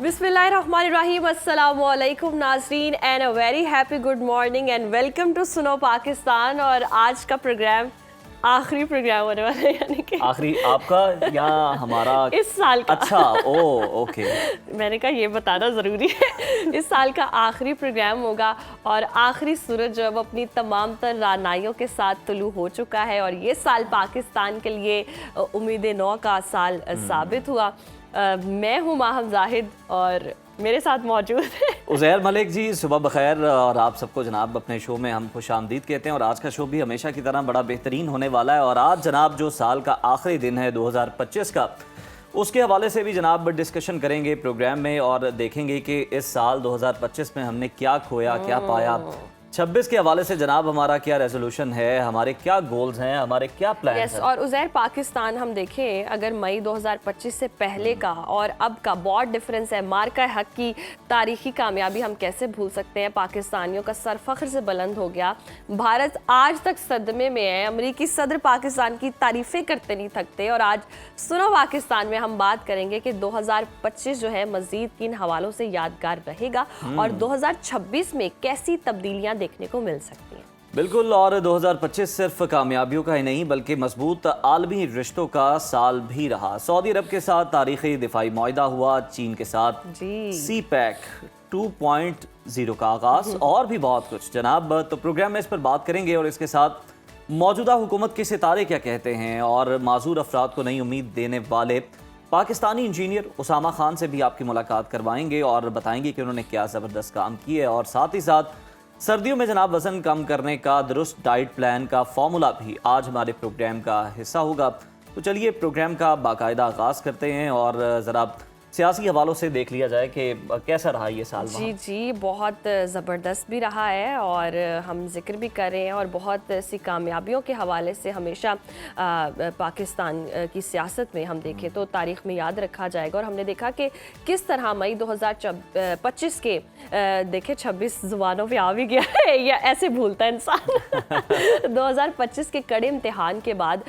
बिस्मिल्लाहिर्रहमानिर्रहीम, अस्सलामु अलैकुम नाज़रीन and a very happy good morning and welcome to Suno Pakistan. और आज का प्रोग्राम आखिरी प्रोग्राम होने वाला है, यानी कि आखिरी आपका या हमारा इस साल का। अच्छा, ओ ओके। मैंने कहा ये बताना ज़रूरी है। इस साल का आखिरी प्रोग्राम होगा और आखिरी सूरज जो अब अपनी तमाम तर रानाइयों के साथ तुलू हो चुका है और ये साल पाकिस्तान के लिए उम्मीद नौ का साल साबित हुआ। मैं हूँ माहम जाहिद और मेरे साथ मौजूद है उज़ैर मलिक जी। सुबह बखैर और आप सबको जनाब अपने शो में हम खुश आमदीद कहते हैं। और आज का शो भी हमेशा की तरह बड़ा बेहतरीन होने वाला है। और आज जनाब जो साल का आखिरी दिन है 2025 का, उसके हवाले से भी जनाब डिस्कशन करेंगे प्रोग्राम में और देखेंगे कि इस साल 2025 में हमने क्या खोया, क्या पाया। 26 के हवाले से जनाब हमारा क्या रेजोल्यूशन है, हमारे क्या गोल्स हैं, हमारे क्या प्लान हैं। और उज़ैर, पाकिस्तान हम देखें अगर मई 2025 से पहले का और अब का बहुत डिफरेंस है। मार्का हक की तारीखी कामयाबी हम कैसे भूल सकते हैं। पाकिस्तानियों का सर फख्र से बुलंद हो गया। भारत आज तक सदमे में है। अमरीकी सदर पाकिस्तान की तारीफ़ें करते नहीं थकते। और आज सुनो पाकिस्तान में हम बात करेंगे कि 2025 जो है मज़ीद किन हवालों से यादगार रहेगा और 2026 में कैसी तब्दीलियाँ देखने को मिल सकती हैं। बिल्कुल। और 2025 सिर्फ कामयाबियों का ही नहीं बल्कि मजबूत आलमी रिश्तों का साल भी रहा। सऊदी अरब के साथ तारीखी दिफाई मुआहिदा हुआ, चीन के साथ सी पैक 2.0 का आगाज और भी बहुत कुछ जनाब। तो प्रोग्राम में इस पर बात करेंगे और इसके साथ मौजूदा हुकूमत के सितारे क्या कहते हैं और माजूर अफराद को नई उम्मीद देने वाले पाकिस्तानी इंजीनियर उसामा खान से भी आपकी मुलाकात करवाएंगे और बताएंगे कि उन्होंने क्या ज़बरदस्त काम किया है। और साथ ही साथ सर्दियों में जनाब वज़न कम करने का दुरुस्त डाइट प्लान का फॉर्मूला भी आज हमारे प्रोग्राम का हिस्सा होगा। तो चलिए प्रोग्राम का बाकायदा आगाज़ करते हैं और ज़रा सियासी हवालों से देख लिया जाए कि कैसा रहा ये साल। जी, बहुत ज़बरदस्त भी रहा है और हम जिक्र भी कर रहे हैं और बहुत सी कामयाबियों के हवाले से हमेशा पाकिस्तान की सियासत में हम देखें तो तारीख़ में याद रखा जाएगा। और हमने देखा कि किस तरह मई 2025 के देखे 26 ज़ुबानों पे आ भी गया है या ऐसे भूलता है इंसान। 2025 के कड़े इम्तिहान के बाद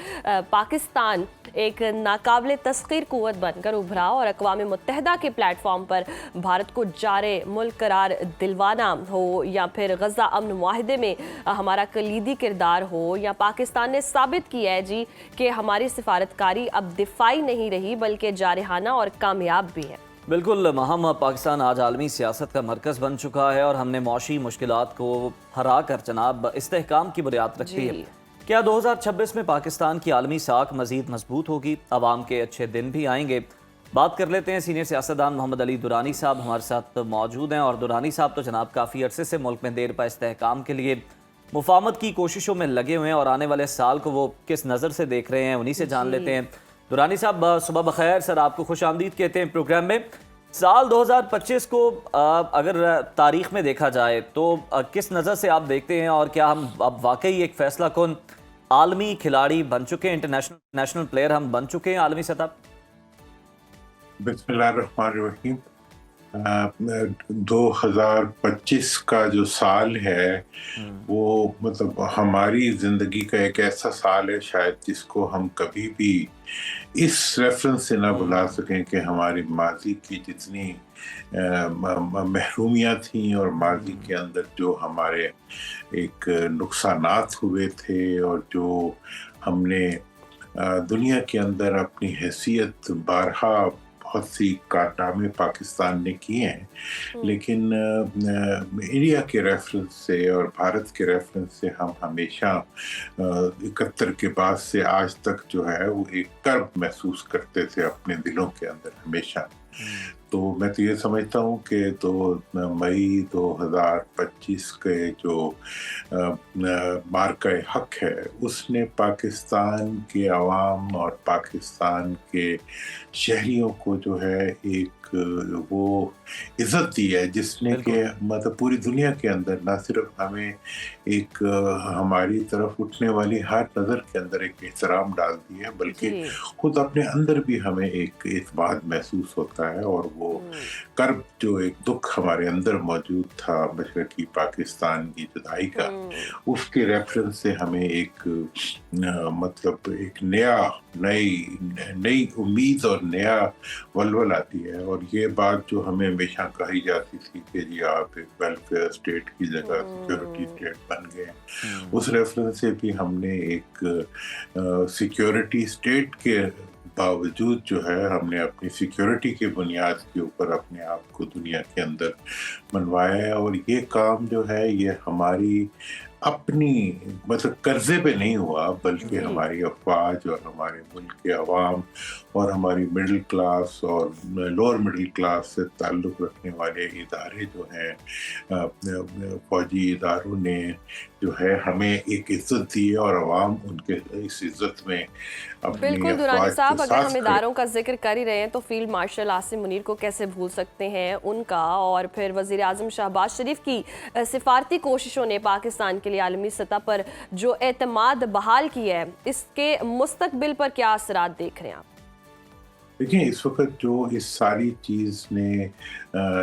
पाकिस्तान एक नाकाबिले तस्खीर कुव्वत बनकर उभरा और अक़वाम मुत्तहिदा के प्लेटफॉर्म पर भारत को जारे मुल्क करार दिलवाना हो या फिर गज़ा अमन मुआहिदे में हमारा कलीदी किरदार हो, या पाकिस्तान ने साबित किया है जी कि हमारी सिफारतकारी अब दिफाई नहीं रही बल्कि जारहाना और कामयाब भी है। बिल्कुल महम, पाकिस्तान आज आलमी सियासत का मरकज़ बन चुका है और हमने मौशी मुश्किलात को हरा कर जनाब इस्तेहकाम की बुनियाद रखी है। क्या 2026 में पाकिस्तान की आलमी साख मज़ीद मजबूत होगी? अवाम के अच्छे दिन भी आएंगे। बात कर लेते हैं। सीनियर सियासतदान मोहम्मद अली दुरानी साहब हमारे साथ मौजूद हैं। और दुरानी साहब तो जनाब काफ़ी अरसे से मुल्क में देर पा इस्तेहकाम के लिए मुफाहमत की कोशिशों में लगे हुए हैं और आने वाले साल को वो किस नज़र से देख रहे हैं, उन्हीं से जान लेते हैं। दुरानी साहब सुबह बखैर। सर, आपको खुश आमदीद कहते हैं प्रोग्राम में। साल 2025 को अगर तारीख में देखा जाए तो किस नज़र से आप देखते हैं और क्या हम अब वाकई एक फैसला कुन आलमी खिलाड़ी बन चुके हैं, इंटरनेशनल प्लेयर हम बन चुके हैं आलमी सतह? बिस्मिल्लाहिर्रहमानिर्रहीम। 2025 का जो साल है वो मतलब हमारी ज़िंदगी का एक ऐसा साल है शायद जिसको हम कभी भी इस रेफरेंस से ना भुला सकें कि हमारी माजी की जितनी महरूमियाँ थी और माजी के अंदर जो हमारे एक नुकसानात हुए थे और जो हमने दुनिया के अंदर अपनी हैसियत बारहा बहुत सी कारनामे पाकिस्तान ने किए हैं, लेकिन इंडिया के रेफरेंस से और भारत के रेफरेंस से हम हमेशा 71 के बाद से आज तक जो है वो एक कर्ब महसूस करते थे अपने दिलों के अंदर हमेशा। तो मैं तो ये समझता हूँ कि मई 2025 के जो मार्का हक है उसने पाकिस्तान के अवाम और पाकिस्तान के शहरियों को जो है एक वो इज़्ज़त दी है जिसने कि मतलब पूरी दुनिया के अंदर ना सिर्फ हमें एक हमारी तरफ उठने वाली हर नज़र के अंदर एक एहतराम डाल दी है बल्कि खुद अपने अंदर भी हमें एक एतमाद महसूस होता है और वो वो कर्ब, जो एक दुख हमारे अंदर मौजूद था मशरकी पाकिस्तान की जुदाई का, उसके रेफरेंस से हमें एक मतलब एक नई नई उम्मीद और नया वलवल आती है। और ये बात जो हमें हमेशा कही जाती थी कि जी आप एक वेलफेयर स्टेट की जगह सिक्योरिटी स्टेट बन गए, उस रेफरेंस से भी हमने एक सिक्योरिटी स्टेट के बावजूद जो है हमने अपनी सिक्योरिटी के बुनियाद के ऊपर अपने आप को दुनिया के अंदर मनवाया है। और ये काम जो है ये हमारी अपनी मतलब कर्जे पे नहीं हुआ, बल्कि हमारी अफवाज और हमारे मुल्क के अवाम और हमारी मिडिल क्लास और लोअर मिडिल क्लास से ताल्लुक़ रखने वाले इदारे जो हैं, फौजी इदारों ने जो है हमें एक इज्जत दी है और अवाम उनके इस इज्जत में बिल्कुल दुरानी साहब, अगर हम इदारों का जिक्र कर ही रहे हैं तो फील्ड मार्शल आसिम मुनीर को कैसे भूल सकते हैं, उनका और फिर वज़ीर आज़म शहबाज शरीफ की सिफारती कोशिशों ने पाकिस्तान के लिए आलमी सतह पर जो एतमाद बहाल किया है, इसके मुस्तकबिल पर क्या असरात देख रहे हैं आप? देखिए, इस वक्त जो इस सारी चीज़ ने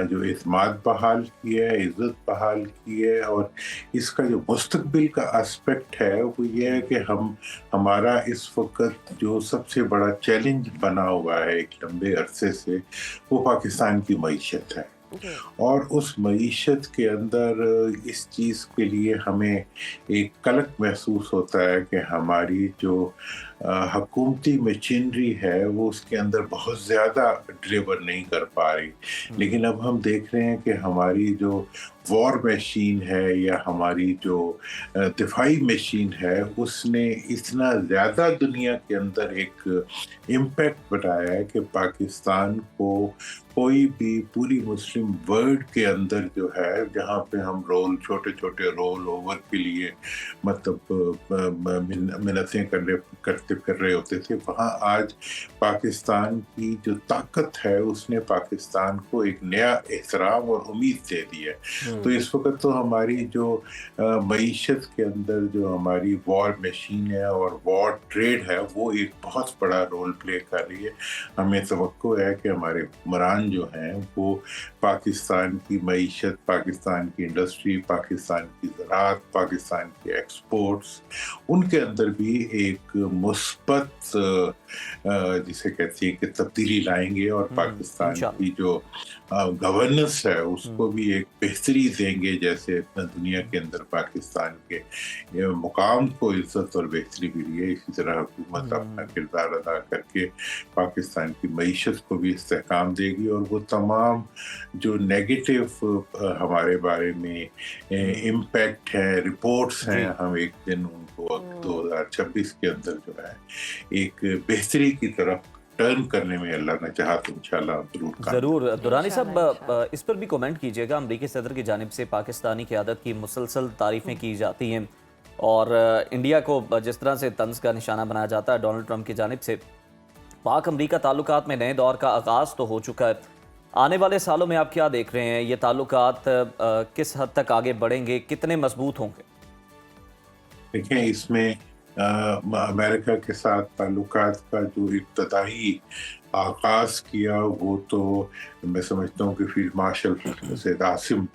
जो एतमाद बहाल किया है, इज़्ज़त बहाल की है, और इसका जो मुस्तकबिल का एस्पेक्ट है वो ये है कि हमारा इस वक्त जो सबसे बड़ा चैलेंज बना हुआ है एक लंबे अरसे से, वो पाकिस्तान की मईशत है। और उस मईशत के अंदर इस चीज़ के लिए हमें एक कलक महसूस होता है कि हमारी जो हुकूमती मशीनरी है वो उसके अंदर बहुत ज़्यादा डिलीवर नहीं कर पा रही। लेकिन अब हम देख रहे हैं कि हमारी जो वॉर मशीन है या हमारी जो दिफाई मशीन है, उसने इतना ज़्यादा दुनिया के अंदर एक इम्पैक्ट बनाया है कि पाकिस्तान को कोई भी पूरी मुस्लिम वर्ल्ड के अंदर जो है, जहाँ पे हम छोटे छोटे रोल ओवर के लिए मतलब मिन्नतें कर रहे होते थे, वहाँ आज पाकिस्तान की जो ताकत है उसने पाकिस्तान को एक नया एहतराम और उम्मीद दे दी है। तो इस वक्त तो हमारी जो मईशत के अंदर जो हमारी वॉर मशीन है और वॉर ट्रेड है, वो एक बहुत बड़ा रोल प्ले कर रही है। हमें तवक्को है कि हमारे हुक्मरान जो हैं वो पाकिस्तान की मईशत, पाकिस्तान की इंडस्ट्री, पाकिस्तान की ज़राअत, पाकिस्तान के एक्सपोर्ट्स, उनके अंदर भी एक मुस्बत जिसे कहती है कि तब्दीली लाएंगे और पाकिस्तान की जो गवर्नेंस है उसको भी एक बेहतरी देंगे, जैसे दुनिया के अंदर पाकिस्तान के मुकाम को इज्जत और बेहतरी मिली है। इसी तरह हुकूमत अपना किरदार अदा करके पाकिस्तान की मईशत को भी इस्तेहकाम देगी, और वो तमाम जो नेगेटिव हमारे बारे में इम्पैक्ट है, रिपोर्ट्स हैं, हम एक दिन उनको 2026 के अंदर जो है एक बेहतरी की तरफ टर्न करने में अल्लाह ने चाहा तो इंशाल्लाह ज़रूर। दुरानी साहब, इस पर भी कमेंट कीजिएगा। अमरीकी सदर की जानिब से पाकिस्तानी क़यादत की मुसलसल तारीफ़ें की जाती हैं और इंडिया को जिस तरह से तंज का निशाना बनाया जाता है डोनाल्ड ट्रंप की जानिब से, पाक अमरीका ताल्लुकात में नए दौर का आगाज़ तो हो चुका है। आने वाले सालों में आप क्या देख रहे हैं, ये ताल्लुकात किस हद तक आगे बढ़ेंगे, कितने मजबूत होंगे? देखिए, इसमें अमेरिका के साथ ताल्लुकात का जो इब्तदाई आगाज़ किया वो तो मैं समझता हूँ कि फील्ड मार्शल सैयद आसिम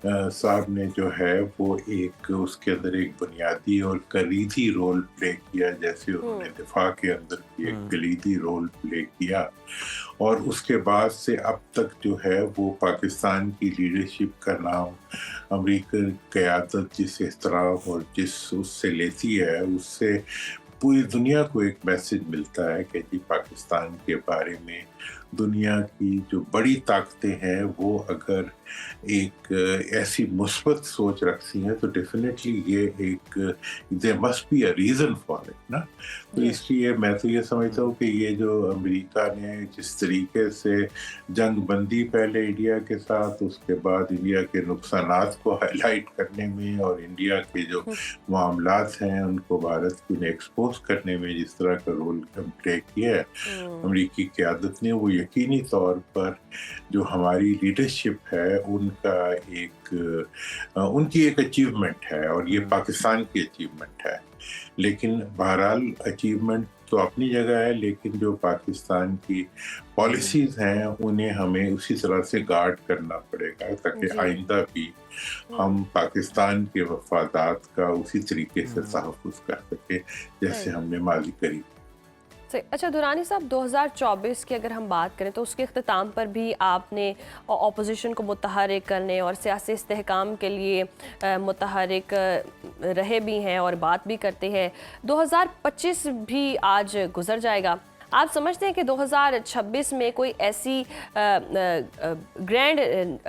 साहब ने जो है वो एक उसके अंदर एक बुनियादी और कलीदी रोल प्ले किया, जैसे उन्होंने दिफा के अंदर भी एक कलीदी रोल प्ले किया। और उसके बाद से अब तक जो है वो पाकिस्तान की लीडरशिप का नाम अमेरिकन क़यादत जिस एहतराम और जिस उससे लेती है, उससे पूरी दुनिया को एक मैसेज मिलता है कि जी पाकिस्तान के बारे में दुनिया की जो बड़ी ताकतें हैं वो अगर एक ऐसी मुस्बत सोच रखती हैं तो डेफिनेटली ये एक there must be a reason for it ना। तो इसलिए मैं तो ये समझता हूँ कि ये जो अमेरिका ने जिस तरीके से जंग बंदी पहले इंडिया के साथ, उसके बाद इंडिया के नुकसानात को हाईलाइट करने में और इंडिया के जो मामलात हैं उनको भारत को एक्सपोज करने में जिस तरह का रोल प्ले किया है अमेरिकी क़यादत ने, वो यकीनी तौर पर जो हमारी लीडरशिप है उनकी एक अचीवमेंट है और ये पाकिस्तान की अचीवमेंट है। लेकिन बहरहाल अचीवमेंट तो अपनी जगह है, लेकिन जो पाकिस्तान की पॉलिसीज़ हैं, उन्हें हमें उसी तरह से गार्ड करना पड़ेगा ताकि जी। आइंदा भी हम पाकिस्तान के मफादात का उसी तरीके से तहफ़्फ़ुज़ कर सकें, जैसे सही। हमने माज़ी करी। सही। अच्छा दुरानी साहब, 2024 की अगर हम बात करें तो उसके अख्ताम पर भी आपने अपोजिशन को मुतहर्रिक करने और सियासी इस्तेहकाम के लिए मुतहर्रिक रहे भी हैं और बात भी करते हैं। 2025 भी आज गुजर जाएगा। आप समझते हैं कि 2026 में कोई ऐसी ग्रैंड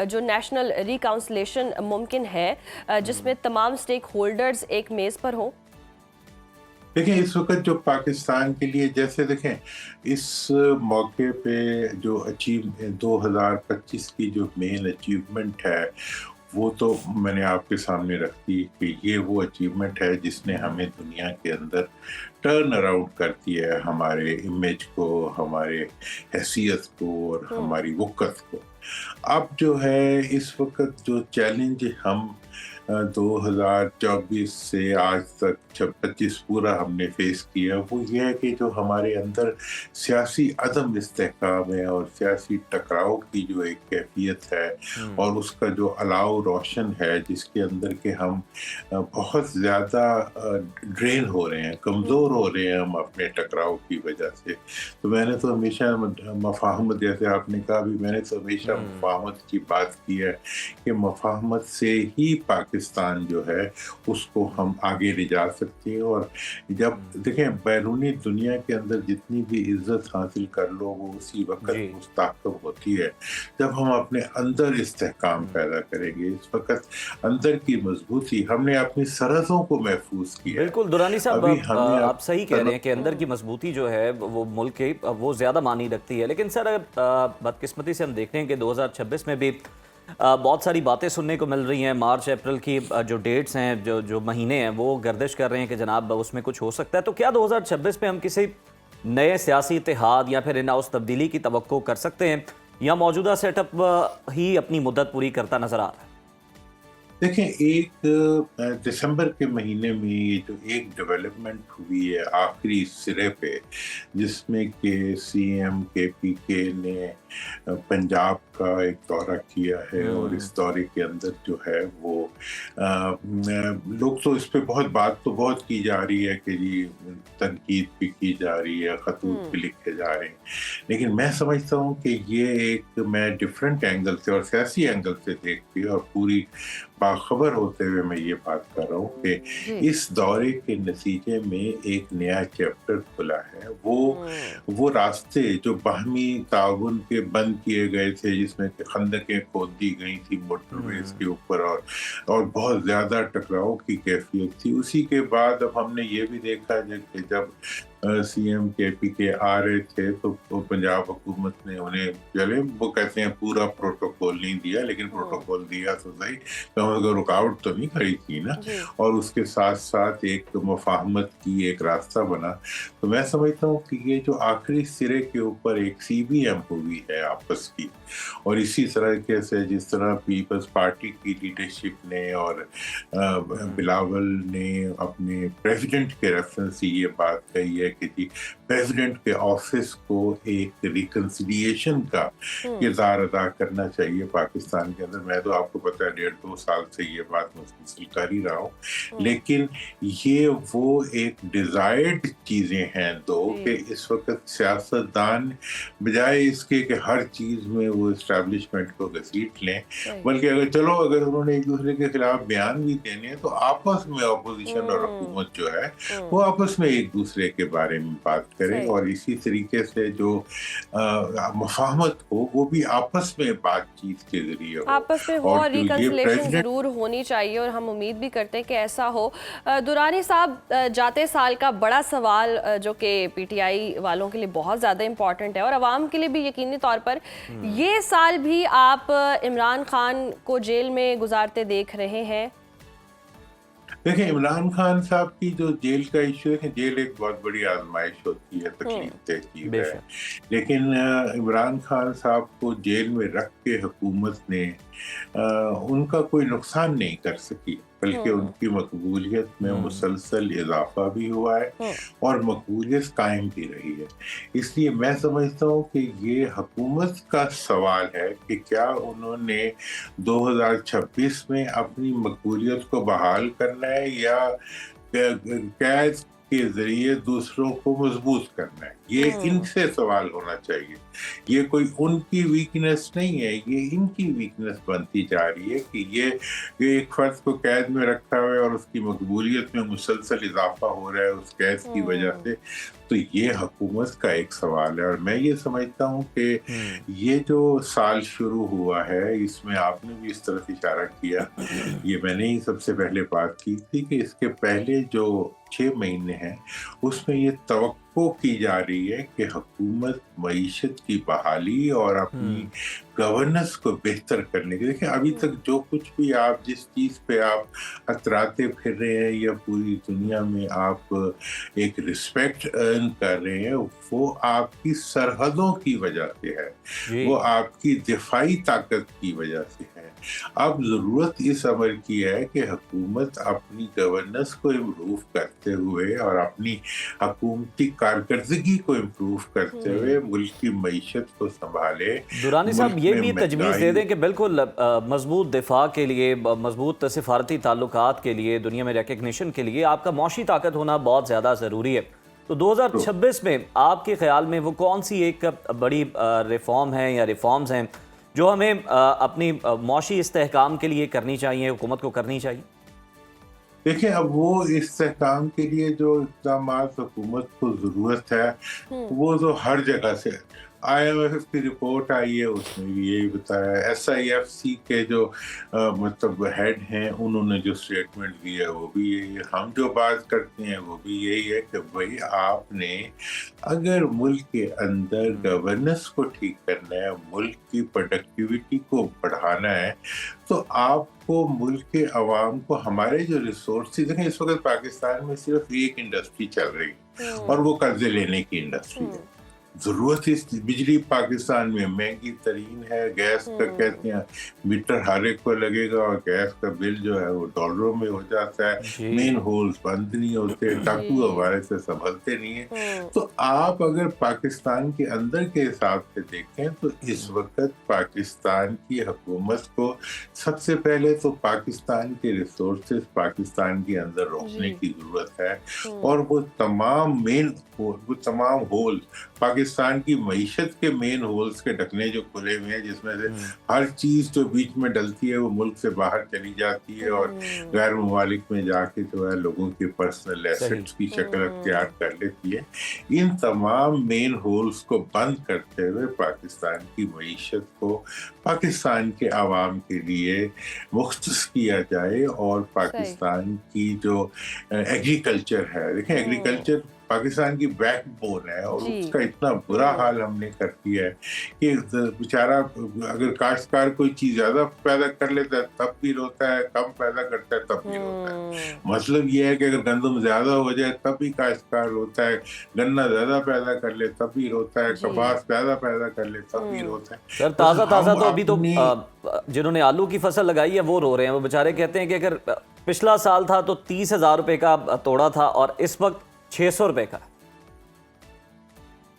जो नेशनल रिकाउंसलेशन मुमकिन है जिसमें तमाम स्टेक होल्डर्स एक मेज़ पर हों? देखिए, इस वक़्त जो पाकिस्तान के लिए, जैसे देखें, इस मौके पे जो 2025 की जो मेन अचीवमेंट है, वो तो मैंने आपके सामने रख दी कि ये वो अचीवमेंट है जिसने हमें दुनिया के अंदर टर्न अराउंड कर दिया है, हमारे इमेज को, हमारे हैसियत को और हमारी वक़्त को। अब जो है इस वक़्त जो चैलेंज हम 2024 से आज तक 25 पूरा हमने फेस किया, वो ये है कि जो हमारे अंदर सियासी अदम इस्तेहकाम है और सियासी टकराव की जो एक कैफियत है और उसका जो अलाव रोशन है, जिसके अंदर के हम बहुत ज़्यादा ड्रेन हो रहे हैं, कमज़ोर हो रहे हैं हम अपने टकराव की वजह से। तो मैंने तो हमेशा मफ़ाहमत, जैसे आपने कहा भी, मैंने तो हमेशा मफ़ाहमत की बात की है कि मफ़ाहमत से ही पाकिस्तान जो है उसको हम आगे ले जा सकते हैं। और जब देखें, बैरूनी दुनिया के अंदर जितनी भी इज्जत हासिल कर लो, वो उसी वक्त मुस्तहकम होती है जब हम अपने अंदर इस्तेहकाम पैदा करेंगे। इस वक्त अंदर की मजबूती, हमने अपनी सरहदों को महफूज किया है। बिल्कुल दुरानी साहब, अभी हमें आप सही कह रहे हैं कि अंदर की मजबूती जो है वो मुल्क के वो ज़्यादा मानी रखती है। लेकिन सर, बदकिस्मती से हम देखते हैं कि 2026 में भी बहुत सारी बातें सुनने को मिल रही हैं। मार्च अप्रैल की जो डेट्स हैं, जो जो महीने हैं, वो गर्दिश कर रहे हैं कि जनाब उसमें कुछ हो सकता है। तो क्या 2026 में हम किसी नए सियासी इत्तेहाद या फिर इन हाउस तब्दीली की तवक्को कर सकते हैं, या मौजूदा सेटअप ही अपनी मुद्दत पूरी करता नजर आ रहा है? देखें, एक दिसंबर के महीने में ये जो एक डेवलपमेंट हुई है आखिरी सिरे पे, जिसमें कि सीएम केपीके ने पंजाब का एक दौरा किया है और इस दौरे के अंदर जो है वो लोग तो इस पे बात तो बहुत की जा रही है कि जी तनकीद भी की जा रही है, खतूत भी लिखे जा रहे हैं, लेकिन मैं समझता हूँ कि ये एक, मैं डिफरेंट एंगल से और सियासी एंगल से देखती और पूरी बाखबर होते हुए मैं ये बात कर रहा हूँ कि इस दौरे के नतीजे में एक नया चैप्टर खुला है। वो रास्ते जो बाहमी ताउन के बंद किए गए थे, जिसमें खंदकें खोद दी गई थी मोटरवेज के ऊपर और बहुत ज्यादा टकराव की कैफियत थी, उसी के बाद अब हमने ये भी देखा कि जब सीएम केपीके आ रहे थे तो पंजाब हुकूमत ने उन्हें, चले वो कहते हैं पूरा प्रोटोकॉल नहीं दिया, लेकिन प्रोटोकॉल दिया तो सही, तो अगर रुकावट तो नहीं खड़ी थी ना, और उसके साथ साथ एक मुफाहमत की एक रास्ता बना। तो मैं समझता हूँ कि ये जो आखिरी सिरे के ऊपर एक सीबीएम हुई है आपस की, और इसी तरह से जिस तरह पीपल्स पार्टी की लीडरशिप ने और बिलावल ने अपने प्रेसिडेंट के रेफरेंस से ये बात कही है कि जी प्रेसिडेंट के ऑफिस को एक रिकंसिलिएशन का किरदार अदा करना चाहिए पाकिस्तान के अंदर। मैं तो आपको पता है 1.5-2 साल से ये बात मुसलसल कर ही रहा हूँ, लेकिन ये वो एक डिजायर्ड चीजें हैं कि इस वक्त सियासतदान बजाय इसके कि हर चीज में वो इस्टेब्लिशमेंट को घसीट लें, बल्कि अगर उन्होंने एक दूसरे के खिलाफ बयान भी देने हैं तो आपस में अपोजिशन और हुकूमत जो है वो आपस में एक दूसरे के बारे में बात करें, और इसी तरीके से जो मुफाहमत हो वो भी आपस में बातचीत के जरिए हो, आपस में हो, और रिकंसिलिएशन जरूर होनी चाहिए, और हम उम्मीद भी करते हैं कि ऐसा हो। दुरानी साहब, जाते साल का बड़ा सवाल जो कि पीटीआई वालों के लिए बहुत ज़्यादा इम्पॉर्टेंट है और आवाम के लिए भी यकीनी तौर पर, ये साल भी आप इमरान खान को जेल में गुजारते देख रहे हैं। देखिए, इमरान खान साहब की जो जेल का इशू है, जेल एक बहुत बड़ी आजमाइश होती है, तकलीफ दह चीज है, लेकिन इमरान खान साहब को जेल में रख के हुकूमत ने उनका कोई नुकसान नहीं कर सकी। बल्कि उनकी मकबूलियत में मुसलसल इजाफा भी हुआ है और मकबूलियत कायम भी रही है। इसलिए मैं समझता हूँ कि ये हुकूमत का सवाल है कि क्या उन्होंने 2026 में अपनी मकबूलियत को बहाल करना है या कैद के जरिए दूसरों को मजबूत करना है। ये इनसे सवाल होना चाहिए। ये कोई उनकी वीकनेस नहीं है, ये इनकी वीकनेस बनती जा रही है कि ये एक फर्द को कैद में रखा हुआ है और उसकी मकबूलियत में मुसलसल इजाफा हो रहा है उस कैद की वजह से। तो ये हुकूमत का एक सवाल है और मैं ये समझता हूँ कि ये जो साल शुरू हुआ है इसमें आपने भी इस तरफ इशारा किया, ये मैंने ही सबसे पहले बात की थी कि इसके पहले जो 6 महीने हैं उसमें ये तवक्को की जा रही है कि हुकूमत मईशत की बहाली और अपनी गवर्नेंस को बेहतर करने के, देखिए अभी तक जो कुछ भी आप जिस चीज़ पे आप अतराते फिर रहे हैं या पूरी दुनिया में आप एक रिस्पेक्ट अर्न कर रहे हैं वो आपकी सरहदों की वजह से है, वो आपकी दिफाई ताकत की वजह से है। अब ज़रूरत इस अमर की है कि हुकूमत अपनी गवर्नेंस को इम्प्रूव करते हुए और अपनी हुकूमती कारकर्दगी को इम्प्रूव करते हुए मुल्क की मईशत को संभाले। दुरानी साहब ये भी तजवीज़ दे दें कि बिल्कुल मजबूत दिफा के लिए, मजबूत सिफारती ताल्लुकात के लिए, दुनिया में रिकग्निशन के लिए आपका मौशी ताकत होना बहुत ज़्यादा ज़रूरी है। तो 2026 में आपके ख्याल में वो कौन सी एक बड़ी रिफॉर्म है या रिफॉर्म्स हैं जो हमें अपनी मौशी इस्तेहकाम के लिए करनी चाहिए, हुकूमत को करनी चाहिए? देखिए अब वो इस्तेहकाम के लिए जो इक़दाम हुकूमत को ज़रूरत है वो तो हर जगह से IMF की रिपोर्ट आई है उसमें भी यही बताया। SIFC के जो मतलब हेड हैं उन्होंने जो स्टेटमेंट दिया है वो भी यही है। हम जो बात करते हैं वो भी यही है कि भाई आपने अगर मुल्क के अंदर गवर्नेंस को ठीक करना है, मुल्क की प्रोडक्टिविटी को बढ़ाना है, तो आपको मुल्क के अवाम को हमारे जो रिसोर्सेज हैं, इस वक्त पाकिस्तान में सिर्फ एक इंडस्ट्री चल रही है और वो कर्जे लेने की इंडस्ट्री है। जरूरत इस बिजली पाकिस्तान में महंगी तरीन है, गैस का कहते हैं मीटर हर एक को लगेगा और गैस का बिल जो है वो डॉलरों में हो जाता है, मेन होल्स बंद नहीं होते, टाकू हमारे से संभलते नहीं है। तो आप अगर पाकिस्तान के अंदर के हिसाब से देखें तो इस वक्त पाकिस्तान की हुकूमत को सबसे पहले तो पाकिस्तान के रिसोर्सेज पाकिस्तान के अंदर रोकने की जरूरत है और वो तमाम होल पाकिस्तान की मईशत के मेन होल्स के ढकने जो खुले हुए हैं, जिसमें से हर चीज जो बीच में डलती है वो मुल्क से बाहर चली जाती है और गैर ममालिक में जाके जो है लोगों के पर्सनल एसेट्स की शक्ल अख्तियार कर लेती है। इन तमाम मेन होल्स को बंद करते हुए पाकिस्तान की मईशत को पाकिस्तान के आवाम के लिए मुख्तस किया जाए और पाकिस्तान की जो एग्रीकल्चर है, देखें एग्रीकल्चर पाकिस्तान की बैकबोन है और उसका इतना बुरा हाल हमने कर दिया है कि बेचारा अगर काश्तकार कोई चीज ज्यादा पैदा कर लेता है तब भी रोता है, कम पैदा करता है तब भी रोता है। मतलब ये है कि अगर गंदम ज्यादा हो जाए तब भी काश्तकार रोता है, गन्ना ज्यादा पैदा कर ले तब भी रोता है, कपास ज्यादा पैदा कर ले तब भी रोता है। सर ताज़ा तो अभी तो जिन्होंने आलू की फसल लगाई है वो रो रहे हैं। वो बेचारे कहते हैं कि अगर पिछला साल था तो 30,000 रुपए का तोड़ा था और इस वक्त 600 रुपए का।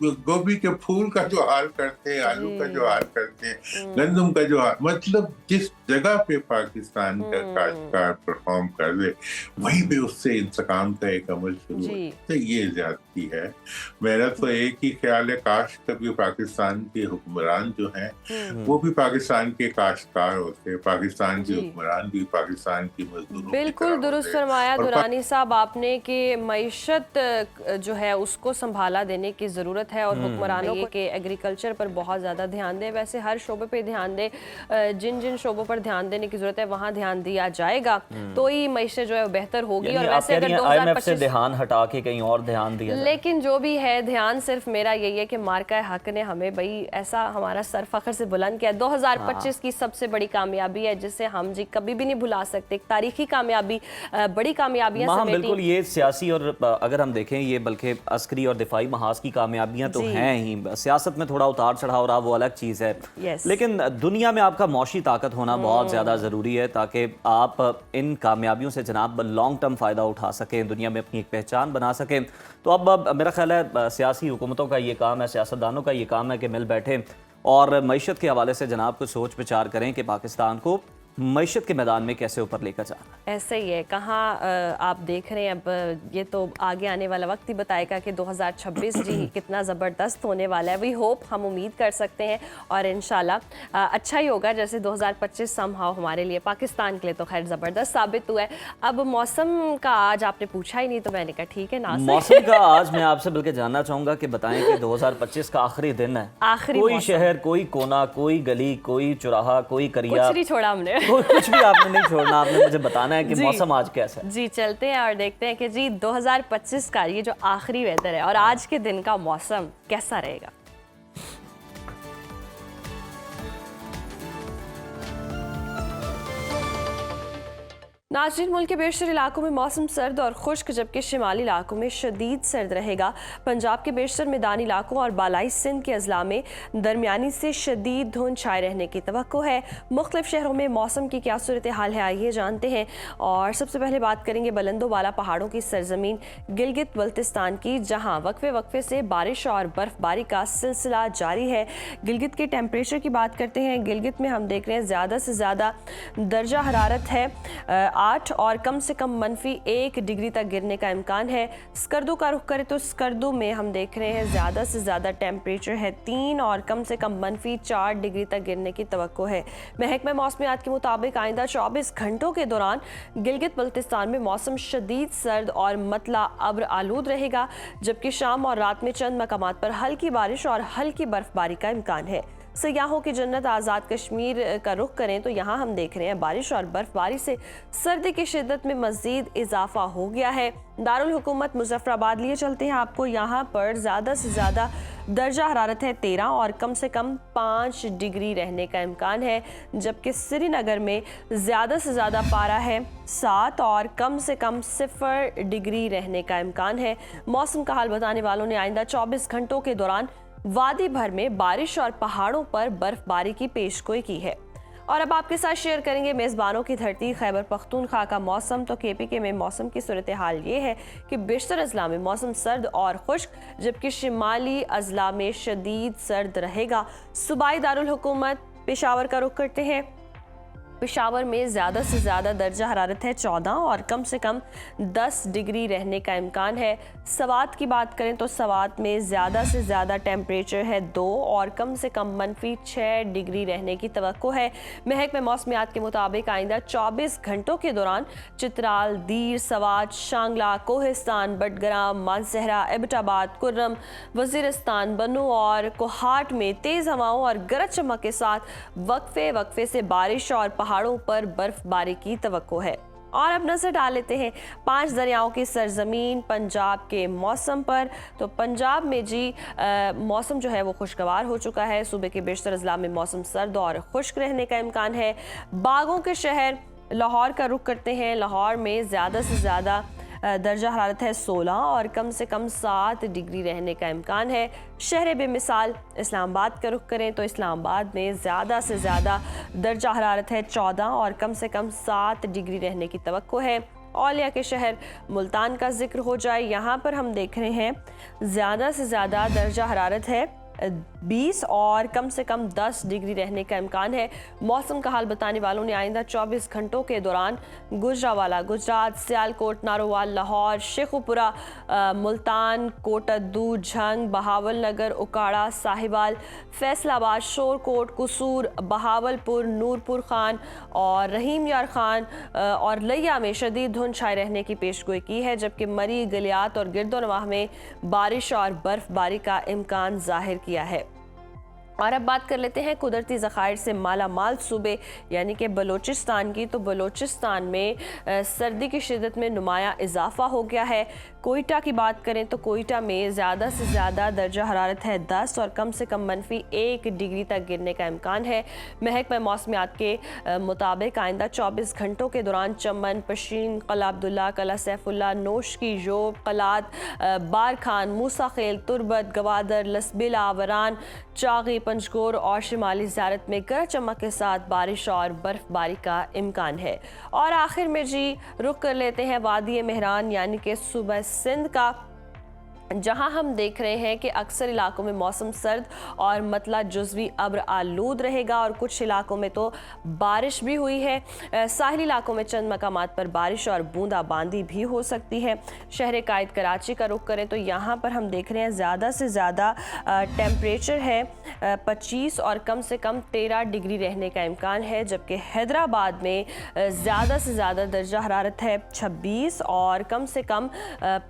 गोभी के फूल का जो हाल करते हैं, आलू का जो हाल करते हैं, गंदम का जो हाल, मतलब जिस जगह पे पाकिस्तान का काश्तकार परफॉर्म कर दे वहीं पे उससे इंतकाम का एक अमल शुरू होता है। ये ज्यादती है। मेरा तो एक ही ख्याल है, काश कभी पाकिस्तान के हुक्मरान जो हैं वो भी पाकिस्तान के काश्तकार होते, पाकिस्तान के हुक्मरान भी पाकिस्तान की मजदूरों। बिल्कुल दुरुस्त फरमाया दुरानी साहब आपने कि मईशत जो है उसको संभाला देने की जरूरत है और हुक्मरानों को के एग्रीकल्चर पर बहुत ज़्यादा ध्यान दें। वैसे हर शोबे पे ध्यान दें, जिन जिन शोबों पर ध्यान देने की ज़रूरत है वहाँ ध्यान दिया जाएगा तो ही मईशत जो है बेहतर होगी। और वैसे अगर 2025 से ध्यान हटा के कहीं और ध्यान दिया, लेकिन जो भी है ध्यान सिर्फ मेरा यही है कि मार्का हक ने हमें भाई ऐसा हमारा सर फख्र से बुलंद किया। 2025 की सबसे बड़ी कामयाबी है जिसे हम जी कभी भी नहीं भुला सकते। एक तारीखी कामयाबी, बड़ी कामयाबियां बिल्कुल ये सियासी और अगर हम देखें ये बल्कि अस्करी और दिफाई महाज की कामयाबी कामयाबियां तो जी। हैं ही, सियासत में थोड़ा उतार चढ़ाव रहा वो अलग चीज़ है, Yes. लेकिन दुनिया में आपका मौशी ताकत होना बहुत ज़्यादा ज़रूरी है ताकि आप इन कामयाबियों से जनाब लॉन्ग टर्म फ़ायदा उठा सकें, दुनिया में अपनी एक पहचान बना सकें। तो अब मेरा ख्याल है सियासी हुकूमतों का ये काम है, सियासतदानों का ये काम है कि मिल बैठे और मईशत के हवाले से जनाब कुछ सोच विचार करें कि पाकिस्तान को मईशत के मैदान में कैसे ऊपर लेकर जाना। ऐसे ही है, कहाँ आप देख रहे हैं, अब ये तो आगे आने वाला वक्त ही बताएगा कि 2026 जी कितना ज़बरदस्त होने वाला है। वी होप, हम उम्मीद कर सकते हैं और इंशाल्लाह अच्छा ही होगा। जैसे 2025 समहाउ हमारे लिए, पाकिस्तान के लिए तो खैर ज़बरदस्त साबित हुआ है। अब मौसम का आज आपने पूछा ही नहीं तो मैंने कहा ठीक है ना, मौसम का आज मैं आपसे बल्कि जानना चाहूँगा कि बताएं कि 2025 का आखिरी दिन है, आखिरी कोई मौसम। शहर, कोई कोना, कोई गली, कोई चौराहा, कोई करिया, कुछ नहीं छोड़ा हमने। कुछ भी आपने नहीं छोड़ना, आपने मुझे बताना है कि जी। मौसम आज कैसा है। जी चलते हैं और देखते हैं कि जी 2025 का ये जो आखिरी वेदर है और आज के दिन का मौसम कैसा रहेगा। नाज़रीन, मुल्क के बेशतर इलाकों में मौसम सर्द और खुश्क, जबकि शिमाली इलाकों में शदीद सर्द रहेगा। पंजाब के बेशतर मैदानी इलाकों और बालाई सिंध के अजला में दरमियानी से शदीद धुंध छाए रहने की तवक्को है। मुख्तलिफ शहरों में मौसम की क्या सूरत हाल है, आइए जानते हैं। और सबसे पहले बात करेंगे बुलंदो बाला पहाड़ों की सरजमीन गिलगित बल्तिस्तान की, जहाँ वक्फे वक्फे से बारिश और बर्फबारी का सिलसिला जारी है। गिलगित के टेम्परेचर की बात करते हैं। गिलगित में हम देख रहे हैं ज़्यादा से ज़्यादा दर्जा हरारत है 8 और कम से कम -1 डिग्री तक गिरने का इम्कान है। स्कर्दू का रुख करें तो स्कर्दू में हम देख रहे हैं ज़्यादा से ज़्यादा टेम्परेचर है 3 और कम से कम -4 डिग्री तक गिरने की तवक्को है। महकमा मौसमियात के मुताबिक आइंदा 24 घंटों के दौरान गिलगित बल्तिस्तान में मौसम शदीद सर्द और मतला अब्र आलूद रहेगा, जबकि शाम और रात में चंद मकामात पर हल्की बारिश और हल्की बर्फबारी का इम्कान है। सयाहों की जन्नत आज़ाद कश्मीर का रुख करें तो यहाँ हम देख रहे हैं बारिश और बर्फबारी से सर्दी की शिद्दत में मज़ीद इजाफा हो गया है। दारुल हुकूमत मुजफ्फराबाद लिए चलते हैं आपको, यहाँ पर ज़्यादा से ज़्यादा दर्जा हरारत है 13 और कम से कम 5 डिग्री रहने का इम्कान है, जबकि श्रीनगर में ज़्यादा से ज़्यादा पारा है 7 और कम से कम 0 डिग्री रहने का इम्कान है। मौसम का हाल बताने वालों ने आइंदा 24 घंटों के दौरान वादी भर में बारिश और पहाड़ों पर बर्फबारी की पेशगोई की है। और अब आपके साथ शेयर करेंगे मेज़बानों की धरती खैबर पख्तूनख्वा का मौसम। तो KPK में मौसम की सूरत हाल ये है कि बेशतर अजला में मौसम सर्द और खुश्क, जबकि शिमाली अजला में शदीद सर्द रहेगा। सूबाई दारुल हुकूमत पेशावर का रुख करते हैं। पेशावर में ज़्यादा से ज़्यादा दर्जा हरारत है 14 और कम से कम 10 डिग्री रहने का इम्कान है। सवात की बात करें तो सवात में ज़्यादा से ज़्यादा टेम्परेचर है 2 और कम से कम -6 डिग्री रहने की तवक्को है। महकमा मौसमियात के मुताबिक आइंदा 24 घंटों के दौरान चित्राल, दीर, सवात, शांगला, कोहिस्तान, बडगराम, मानसहरा, एबटाबाद, कुर्रम, वज़ीरिस्तान, बनू और कोहाट में तेज़ हवाओं और गरज चमक के साथ वक्फे वक्फे से बारिश और पहाड़ों पर बर्फबारी की तवक्को है। और अब नजर डाल लेते हैं 5 दरियाओं की सरजमीन पंजाब के मौसम पर। तो पंजाब में जी मौसम जो है वो खुशगवार हो चुका है। सूबे के बेशतर अजला में मौसम सर्द और खुश्क रहने का इम्कान है। बागों के शहर लाहौर का रुख करते हैं। लाहौर में ज़्यादा से ज़्यादा दर्जा हरारत है 16 और कम से कम 7 डिग्री रहने का इम्कान है। शहर बेमिसाल इस्लामाबाद का रुख करें तो इस्लामाबाद में ज़्यादा से ज़्यादा दर्जा हरारत है 14 और कम से कम 7 डिग्री रहने की तवक्को है। औलिया के शहर मुल्तान का जिक्र हो जाए, यहाँ पर हम देख रहे हैं ज़्यादा से ज़्यादा दर्जा हरारत है 20 और कम से कम 10 डिग्री रहने का इम्कान है। मौसम का हाल बताने वालों ने आइंदा 24 घंटों के दौरान गुजरावाला, गुजरात, सियालकोट, नारोवाल, लाहौर, शेखुपुरा, मुल्तान, कोटद्दू, झंग, बहावलनगर, उकाड़ा, साहिवाल, फैसलाबाद, शोरकोट, कसूर, बहावलपुर, नूरपुर खान और रहीम यार खान और लिया में शदीद धुंध छाए रहने की पेशगोई की है, जबकि मरी, गलियात और गिरदोनवाह में बारिश और बर्फबारी का इम्कान जाहिर किया है। और अब बात कर लेते हैं कुदरती ज़खायर से माला माल सूबे यानी कि बलोचिस्तान की। तो बलोचिस्तान में सर्दी की शिद्दत में नुमाया इजाफा हो गया है। कोयटा की बात करें तो कोयटा में ज़्यादा से ज़्यादा दर्जा हरारत है 10 और कम से कम -1 डिग्री तक गिरने का इम्कान है। महकमा मौसमियात के मुताबिक आइंदा 24 घंटों के दौरान चमन, पशीन, कला अब्दुल्ला, कला सैफुल्ला, नोश की जोब, कलात, बार खान, मूसा खेल, तुरबत, गवादर, लसबिला, आवरान, चागी, पंजगोर और शिमाली ज़ियारत में गरज चमक के साथ बारिश और बर्फबारी का इम्कान है। और आखिर में जी रुख कर लेते हैं वादी मेहरान यानी कि सूबा सिंध का, जहां हम देख रहे हैं कि अक्सर इलाकों में मौसम सर्द और मतला जुज़वी अब्र आलूद रहेगा और कुछ इलाकों में तो बारिश भी हुई है। साहिली इलाकों में चंद मकामात पर बारिश और बूंदाबांदी भी हो सकती है। शहर कायद कराची का रुख करें तो यहाँ पर हम देख रहे हैं ज़्यादा से ज़्यादा टेम्परेचर है 25 और कम से कम 13 डिग्री रहने का इम्कान है, जबकि हैदराबाद में ज़्यादा से ज़्यादा दर्जा हरारत है 26 और कम से कम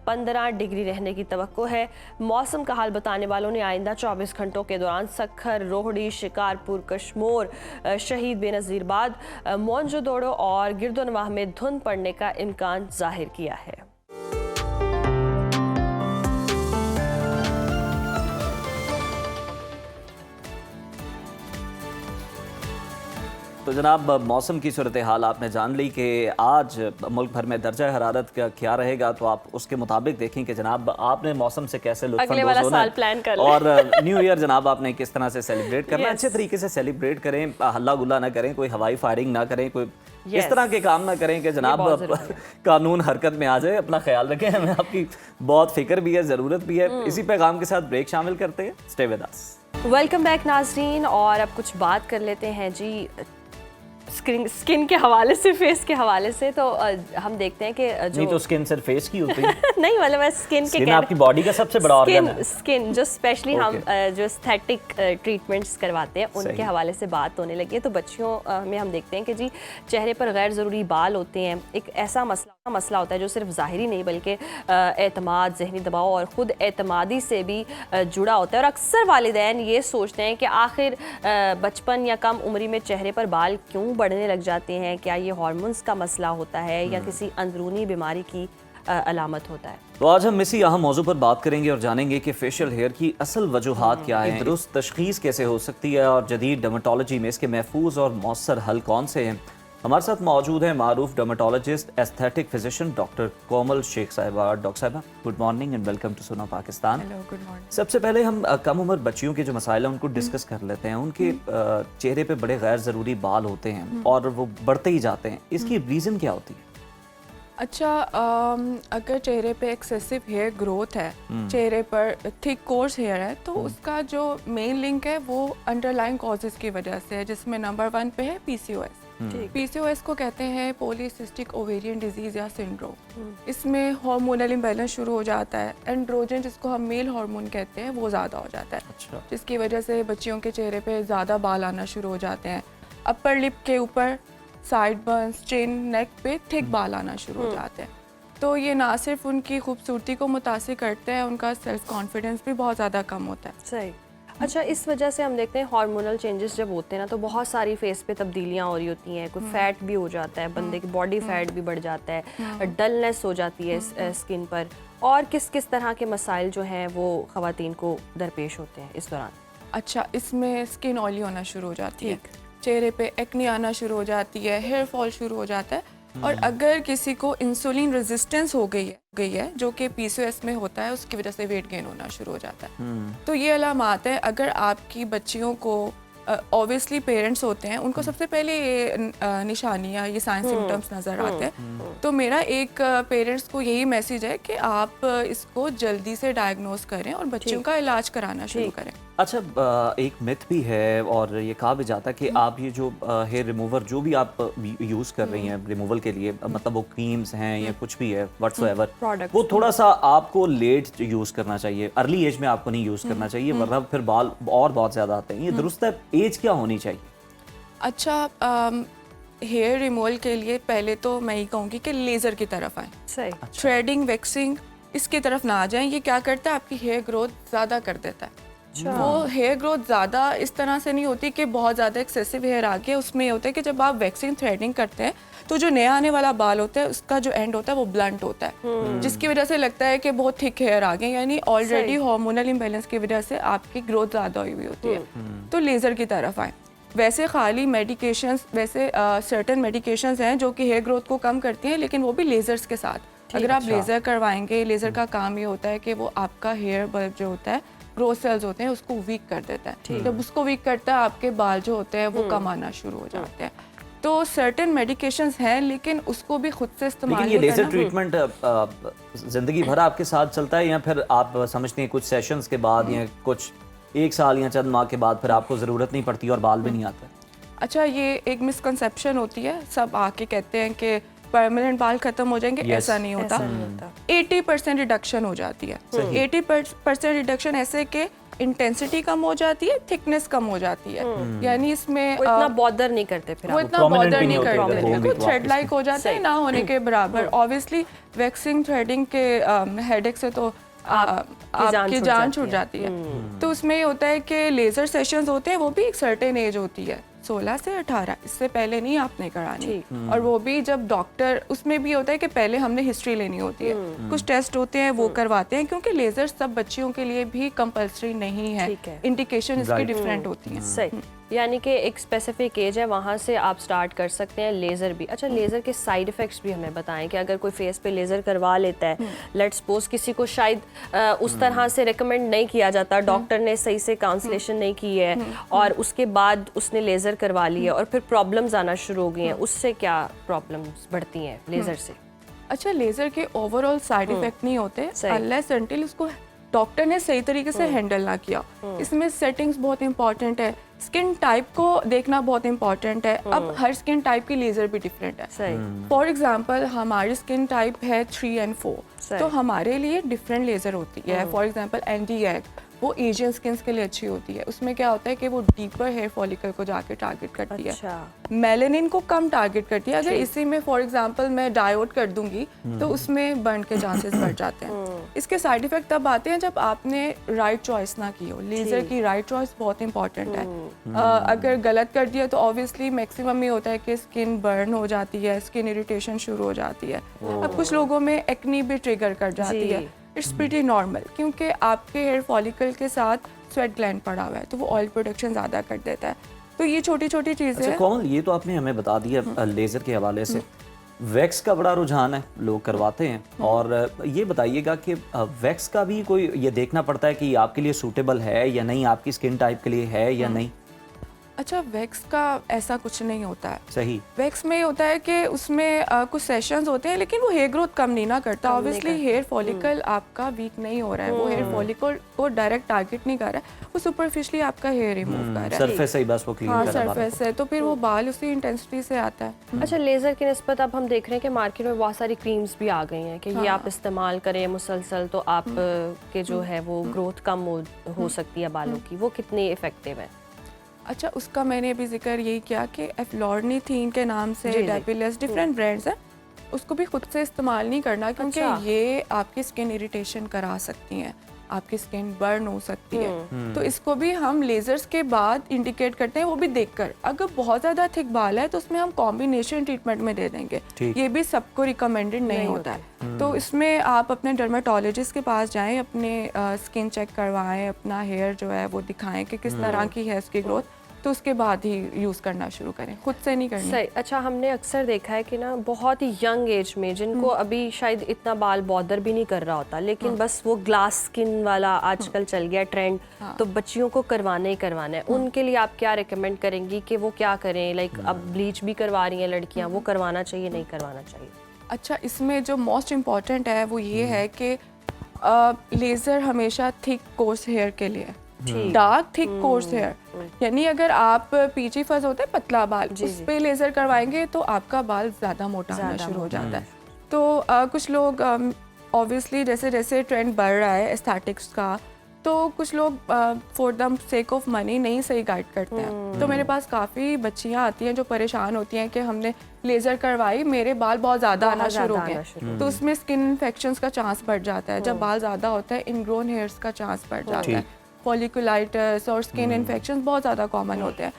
15 डिग्री रहने की तवक्को है। मौसम का हाल बताने वालों ने आइंदा 24 घंटों के दौरान सखर, रोहड़ी, शिकारपुर, कश्मोर, शहीद बेनज़ीरबाद, मोनजोदड़ो और गिरदोनवाह में धुंध पड़ने का इम्कान जाहिर किया है। तो जनाब, मौसम की सूरत हाल आपने जान ली कि आज मुल्क भर में दर्जा हरारत का क्या रहेगा, तो आप उसके मुताबिक देखें कि जनाब आपने मौसम से कैसे लुत्फ़अंदोज़ होना साल प्लान कर लें। और न्यू ईयर जनाब आपने किस तरह से सेलिब्रेट करना है। अच्छे तरीके से सेलिब्रेट करें, हल्ला गुल्ला ना करें, कोई हवाई फायरिंग ना करें, कोई इस तरह के काम ना करें कि जनाब कानून हरकत में आ जाए। अपना ख्याल रखें, हमें आपकी बहुत फिक्र भी है, ज़रूरत भी है। इसी पैगाम के साथ ब्रेक शामिल करते हैं। Stay with us. Welcome back नाज़रीन, और अब कुछ बात कर लेते हैं जी स्किन के हवाले से, फेस के हवाले से। तो हम देखते हैं कि जो नहीं तो स्किन सिर्फ फेस की होती है नहीं मतलब मैं स्किन आपकी बॉडी का सबसे बड़ा ऑर्गन है। स्किन जो स्पेशली हम जो एस्थेटिक ट्रीटमेंट्स करवाते हैं उनके हवाले से बात होने लगी है। तो बच्चियों में हम देखते हैं कि जी चेहरे पर गैर ज़रूरी बाल होते हैं। एक ऐसा मसला होता है जो सिर्फ ज़ाहिरी नहीं बल्कि एतमाद, जहनी दबाव और ख़ुद एतमादी से भी जुड़ा होता है। और अक्सर वालिदैन ये सोचते हैं कि आखिर बचपन या कम उम्री में चेहरे पर बाल क्यों बढ़ने लग जाते हैं, क्या ये हार्मोन्स का मसला होता है या किसी अंदरूनी बीमारी की अलामत होता है। तो आज हम इसी अहम मौजू पर बात करेंगे और जानेंगे कि फेशियल हेयर की असल वजूहात क्या है, दुरुस्त तशखीस कैसे हो सकती है और जदीद डर्मेटोलॉजी में इसके महफूज और मौसर हल कौन से हैं। हमारे साथ मौजूद है मारूफ dermatologist, aesthetic physician doctor Komal Shaikh साहिबा। डॉक्टर साहिबा, good morning and welcome to Suna Pakistan. Hello, good morning. सबसे पहले हम कम उम्र बच्चियों के जो मसाइल हैं उनको डिस्कस कर लेते हैं। उनके चेहरे पे बड़े गैर ज़रूरी बाल होते हैं और वो बढ़ते ही जाते हैं, इसकी रीज़न क्या होती है? अच्छा, अगर चेहरे पे एक्सेसिव हेयर ग्रोथ है, चेहरे पर थिक कोर्स हेयर है, तो उसका जो मेन लिंक है वो अंडरलाइन कॉजेज़ की वजह से है, जिसमें नंबर 1 पे है PCOS। PCOS को कहते हैं पॉलीसिस्टिक ओवेरियन डिजीज़ या सिंड्रोम। इसमें हार्मोनल इम्बैलेंस शुरू हो जाता है, एंड्रोजन जिसको हम मेल हार्मोन कहते हैं वो ज़्यादा हो जाता है। अच्छा। जिसकी वजह से बच्चियों के चेहरे पे ज़्यादा बाल आना शुरू हो जाते हैं। अपर लिप के ऊपर, साइड बर्न्स, चिन, नेक पे थिक बाल आना शुरू हो जाते हैं। तो ये ना सिर्फ उनकी खूबसूरती को मुतासिर करते हैं, उनका सेल्फ कॉन्फिडेंस भी बहुत ज़्यादा कम होता है। सही। अच्छा, इस वजह से हम देखते हैं हार्मोनल चेंजेस जब होते हैं ना तो बहुत सारी फेस पे तब्दीलियां हो रही होती हैं। कोई फैट भी हो जाता है, बंदे की बॉडी फैट भी बढ़ जाता है, डलनेस हो जाती है स्किन पर। और किस किस तरह के मसाइल जो हैं वो ख़वातीन को दरपेश होते हैं इस दौरान? अच्छा, इसमें स्किन ऑयली होना शुरू हो जाती है, चेहरे पे एक्ने आना शुरू हो जाती है, हेयर फॉल शुरू हो जाता है। और अगर किसी को इंसुलिन रेजिस्टेंस हो गई है जो कि PCOS में होता है, उसकी वजह से वेट गेन होना शुरू हो जाता है। तो ये अलामात है। अगर आपकी बच्चियों को ऑब्वियसली पेरेंट्स होते हैं, उनको सबसे पहले ये निशानियाँ, ये साइन सिम्टम्स नज़र आते हैं। तो मेरा एक पेरेंट्स को यही मैसेज है कि आप इसको जल्दी से डायग्नोज करें और बच्चों का इलाज कराना शुरू करें। अच्छा, एक मिथ भी है और ये कहा भी जाता है कि आप ये जो हेयर रिमूवर जो भी आप यूज़ कर रही हैं रिमूवल के लिए, मतलब वो क्रीम्स हैं या कुछ भी है व्हाट्सएवर, वो थोड़ा सा आपको लेट यूज़ करना चाहिए, अर्ली एज में आपको नहीं यूज़ करना चाहिए, वरना फिर बाल और बहुत ज़्यादा आते हैं। ये दुरुस्त है, एज क्या होनी चाहिए? अच्छा, हेयर रिमूवल के लिए पहले तो मैं ये कहूँगी कि लेज़र की तरफ आएँ। सही। थ्रेडिंग, वैक्सिंग इसकी तरफ ना आ जाएं। ये क्या करता है, आपकी हेयर ग्रोथ ज़्यादा कर देता है। वो हेयर ग्रोथ ज़्यादा इस तरह से नहीं होती कि बहुत ज़्यादा एक्सेसिव हेयर आ गया। उसमें ये होता है कि जब आप वैक्सिंग थ्रेडिंग करते हैं तो जो नया आने वाला बाल होता है उसका जो एंड होता है वो ब्लंट होता है, जिसकी वजह से लगता है कि बहुत थिक हेयर आ गए, यानी ऑलरेडी हार्मोनल इम्बेलेंस की वजह से आपकी ग्रोथ ज़्यादा हुई होती है। तो लेज़र की तरफ आए। वैसे खाली मेडिकेशंस, वैसे सर्टेन मेडिकेशंस हैं जो कि हेयर ग्रोथ को कम करती हैं, लेकिन वो भी लेज़र्स के साथ। अगर आप लेज़र करवाएंगे, लेज़र का काम ये होता है कि वो आपका हेयर बल्ब जो होता है, ग्रोथ सेल्स होते हैं, उसको वीक कर देता है। जब उसको वीक करता है आपके बाल जो होते हैं वो कम आना शुरू हो जाते हैं। तो सर्टेन मेडिकेशंस हैं, लेकिन उसको भी खुद से इस्तेमाल लेकिन ये लेजर ट्रीटमेंट जिंदगी भर आपके साथ चलता है, या फिर आप समझते हैं कुछ सेशंस के बाद या कुछ एक साल या चंद माह के बाद फिर आपको ज़रूरत नहीं पड़ती और बाल भी नहीं आते? अच्छा, ये एक मिसकंसेप्शन होती है। सब आके कहते हैं कि परमानेंट बाल खत्म हो जाएंगे, ऐसा नहीं होता। 80% रिडक्शन हो जाती है। 80% रिडक्शन ऐसे कि इंटेंसिटी कम हो जाती है, थिकनेस कम हो जाती है, यानी इसमें वो इतना बॉदर नहीं करते, फिर वो आप। इतना बॉदर नहीं करते, बिल्कुल थ्रेड लाइक हो जाते हैं, ना होने के बराबर। ऑब्वियसली वैक्सिंग थ्रेडिंग के हेडेक से तो आपकी जान छूट जाती है। तो उसमें ये होता है कि लेजर सेशंस होते हैं, वो भी एक सर्टेन एज होती है, 16 से 18, इससे पहले नहीं आपने करानी। और वो भी जब डॉक्टर, उसमें भी होता है कि पहले हमने हिस्ट्री लेनी होती है, कुछ टेस्ट होते हैं वो करवाते हैं, क्योंकि लेजर सब बच्चियों के लिए भी कंपलसरी नहीं है, इंडिकेशन इसकी डिफरेंट होती हैं। सही, यानी कि एक स्पेसिफिक एज है, वहाँ से आप स्टार्ट कर सकते हैं लेज़र भी। अच्छा, लेज़र के साइड इफ़ेक्ट्स भी हमें बताएं कि अगर कोई फेस पे लेज़र करवा लेता है, लेट्स सपोज किसी को शायद उस तरह से रिकमेंड नहीं किया जाता, डॉक्टर ने सही से काउंसलेशन नहीं की है, और उसके बाद उसने लेज़र करवा लिया और फिर प्रॉब्लम्स आना शुरू हो गई हैं, उससे क्या प्रॉब्लम्स बढ़ती हैं लेज़र से? अच्छा, लेज़र के ओवरऑल साइड इफेक्ट नहीं होते अनलेस अनटिल उसको डॉक्टर ने सही तरीके से हैंडल ना किया। इसमें सेटिंग्स बहुत इंपॉर्टेंट है, स्किन टाइप को देखना बहुत इंपॉर्टेंट है। अब हर स्किन टाइप की लेज़र भी डिफरेंट है। फॉर एग्जांपल हमारी स्किन टाइप है 3 और 4, तो हमारे लिए डिफरेंट लेज़र होती है। फॉर एग्जांपल एंटी-एग, वो एशियन स्किन्स के लिए अच्छी होती है। उसमें क्या होता है कि वो डीपर हेयर फॉलिकल को जाके टारगेट करती है, मेलानिन को कम टारगेट करती है। अगर इसी में फॉर एग्जांपल मैं डायोड कर दूंगी तो उसमें बर्न के चांसेस बढ़ जाते हैं। इसके साइड इफेक्ट तब आते हैं जब आपने राइट चॉइस ना की हो। लेज़र की राइट चॉइस बहुत इंपॉर्टेंट है। अगर गलत कर दिया तो ऑब्वियसली मैक्सिमम ये होता है कि स्किन बर्न हो जाती है, स्किन इरिटेशन शुरू हो जाती है। अब कुछ लोगों में एक्नी भी ट्रिगर कर जाती है। इट्स प्रीटी नॉर्मल, क्योंकि आपके हेयर फॉलिकल के साथ स्वेट ग्लैंड पड़ा हुआ है, तो वो ऑयल प्रोडक्शन ज़्यादा कर देता है। तो ये छोटी छोटी चीज़ें हैं। कौन, ये तो आपने हमें बता दिया लेज़र के हवाले से। वैक्स का बड़ा रुझान है, लोग करवाते हैं, और ये बताइएगा कि वैक्स का भी कोई ये देखना पड़ता है कि आपके लिए सूटेबल है या नहीं, आपकी स्किन टाइप के लिए है या नहीं? अच्छा, वैक्स का ऐसा कुछ नहीं होता है। सही, वैक्स में ये होता है कि उसमें कुछ सेशंस होते हैं, लेकिन वो हेयर ग्रोथ कम नहीं ना करता। ऑब्वियसली हेयर फॉलिकल आपका वीक नहीं हो रहा है, वो हेयर फॉलिकल को डायरेक्ट टारगेट नहीं कर रहा है, वो सुपरफिशियली आपका हेयर रिमूव कर रहा है। सरफेस से ही बस वो क्लीन कर रहा है। सरफेस है, तो फिर वो बाल उसी इंटेंसिटी से आता है। अच्छा, लेज़र की निस्बत अब हम देख रहे हैं कि मार्केट में बहुत सारी क्रीम्स भी आ गई हैं कि ये आप इस्तेमाल करें मुसलसल, तो आप के जो है वो ग्रोथ कम हो सकती है बालों की, वो कितनी इफेक्टिव है? अच्छा, उसका मैंने अभी जिक्र यही किया कि एफ्लोरनीथीन के नाम से डेपिलस डिफरेंट ब्रांड्स हैं, उसको भी खुद से इस्तेमाल नहीं करना, क्योंकि ये आपकी स्किन इरिटेशन करा सकती हैं, आपकी स्किन बर्न हो सकती है। तो इसको भी हम लेजर्स के बाद इंडिकेट करते हैं, वो भी देखकर। अगर बहुत ज़्यादा थिक बाल है तो उसमें हम कॉम्बिनेशन ट्रीटमेंट में दे देंगे, ये भी सबको रिकमेंडेड नहीं होता है। तो इसमें आप अपने डर्माटोलॉजिस्ट के पास जाएं, अपने स्किन चेक करवाएं, अपना हेयर जो है वो दिखाएं कि किस तरह की है उसकी ग्रोथ, तो उसके बाद ही यूज़ करना शुरू करें, खुद से नहीं करना। सही। अच्छा, हमने अक्सर देखा है कि ना बहुत ही यंग एज में जिनको अभी शायद इतना बाल बॉदर भी नहीं कर रहा होता, लेकिन बस वो ग्लास स्किन वाला आजकल चल गया ट्रेंड, तो बच्चियों को करवाना ही करवाना है। उनके लिए आप क्या रिकमेंड करेंगी कि वो क्या करें? लाइक अब ब्लीच भी करवा रही हैं लड़कियां, वो करवाना चाहिए नहीं करवाना चाहिए? अच्छा, इसमें जो मोस्ट इम्पॉर्टेंट है वो ये है कि लेज़र हमेशा थिक कोर्स हेयर के लिए, डार्क थिक कोर्स हेयर, यानी अगर आप पीची फज होता है पतला बाल, उस पे लेज़र करवाएंगे तो आपका बाल ज़्यादा मोटा होना शुरू हो जाता है। तो कुछ लोग ऑब्वियसली जैसे जैसे ट्रेंड बढ़ रहा है एस्थेटिक्स का, तो कुछ लोग for the sake of money नहीं सही गाइड करते हैं। तो मेरे पास काफ़ी बच्चियां आती हैं जो परेशान होती हैं कि हमने लेज़र करवाई, मेरे बाल बहुत ज़्यादा आना शुरू हो गए, तो उसमें स्किन इन्फेक्शंस का चांस बढ़ जाता है। जब बाल ज़्यादा होता है इनग्रोन हेयर्स का चांस बढ़ जाता है। फॉलिकुलाइटिस और स्किन इन्फेक्शन बहुत ज़्यादा कॉमन होते हैं।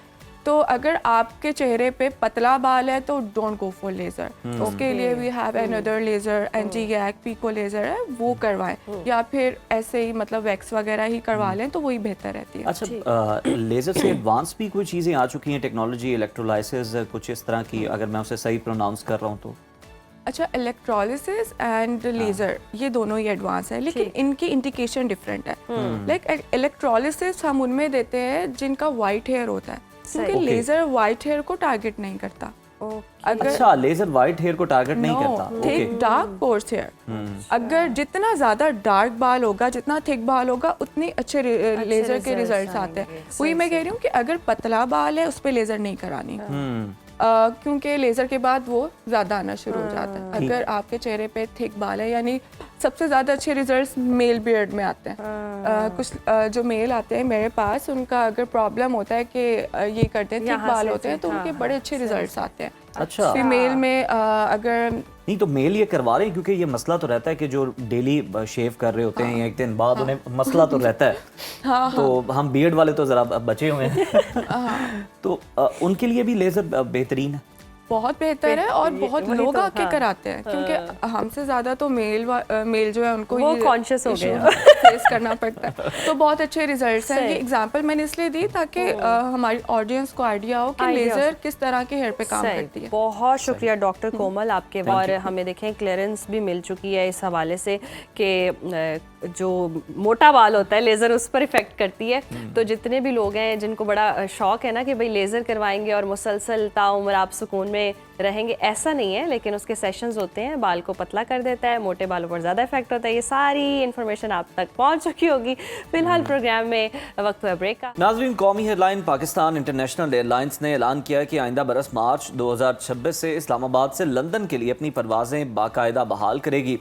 तो अगर आपके चेहरे पे पतला बाल है तो डोंट गो फॉर लेज़र, उसके लिए we have another laser, anti गैग पिको लेज़र है, वो करवाएं, या फिर ऐसे ही मतलब वैक्स वगैरह ही करवा लें तो वही बेहतर रहती है। अच्छा, लेज़र से एडवांस भी कोई चीज़ें आ चुकी हैं, टेक्नोलॉजी, इलेक्ट्रोलाइसिस, कुछ इस तरह की, अगर मैं उसे सही प्रोनाउंस कर रहा हूँ तो? अच्छा, इलेक्ट्रोलिसिस एंड लेज़र ये दोनों ही एडवांस है, लेकिन इनकी इंडिकेशन डिफरेंट है। लाइक इलेक्ट्रोलिसिस हम उनमें देते हैं जिनका वाइट हेयर होता है, क्योंकि लेज़र वाइट हेयर को टारगेट नहीं करता। अच्छा, लेज़र वाइट हेयर को टारगेट नहीं करता। थिक डार्क कोर्स हेयर, अगर जितना ज़्यादा डार्क बाल होगा, जितना थिक बाल होगा, उतने अच्छे लेज़र के रिजल्ट्स आते हैं। वही मैं कह रही हूँ कि अगर पतला बाल है उस पर लेज़र नहीं करानी, क्योंकि लेज़र के बाद वो ज़्यादा आना शुरू हो जाता है। अगर आपके चेहरे पे थिक बाल है, यानी सबसे ज़्यादा अच्छे रिजल्ट्स मेल बियर्ड में आते हैं। कुछ जो मेल आते हैं मेरे पास, उनका अगर प्रॉब्लम होता है कि ये करते हैं, थिक बाल होते हैं, तो उनके बड़े अच्छे रिजल्ट्स आते हैं। अच्छा, फीमेल में अगर नहीं तो मेल ये करवा रहे हैं, क्योंकि ये मसला तो रहता है कि जो डेली शेव कर रहे होते हैं या एक दिन बाद उन्हें मसला तो रहता है। तो हम बियर्ड वाले तो ज़रा बचे हुए हैं। तो उनके लिए भी लेज़र बेहतरीन है, बहुत बेहतर है, और बहुत लोग आके कराते हैं, क्योंकि हमसे ज़्यादा तो मेल जो है उनको वो कॉन्शियस हो गए फेस करना पड़ता है। तो बहुत अच्छे रिजल्ट्स हैं। ये एग्जांपल मैंने इसलिए दी ताकि हमारी ऑडियंस को आइडिया हो कि लेज़र किस तरह के हेयर पे काम करती है। बहुत शुक्रिया डॉक्टर कोमल आपके, और हमें देखें क्लियरेंस भी मिल चुकी है इस हवाले से कि जो मोटा बाल होता है लेज़र उस पर इफेक्ट करती है। तो जितने भी लोग हैं जिनको बड़ा शौक है ना कि भाई लेज़र करवाएंगे और मुसलसल ताउम्र आप सुकून में रहेंगे, ऐसा नहीं है, लेकिन उसके सेशंस होते हैं, बाल को पतला कर देता है, मोटे बालों पर ज़्यादा इफेक्ट होता है। ये सारी इन्फॉर्मेशन आप तक पहुंच चुकी होगी। फिलहाल प्रोग्राम में वक्त हुआ ब्रेक का। नाज़रीन, कौमी हेडलाइन पाकिस्तान इंटरनेशनल एयरलाइंस ने ऐलान किया कि आइंदा बरस मार्च 2026 से इस्लामाबाद से लंदन के लिए अपनी परवाज़ें बाकायदा बहाल करेगी।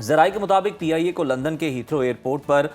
ज़राए के मुताबिक PIA को लंदन के हीथ्रो एयरपोर्ट पर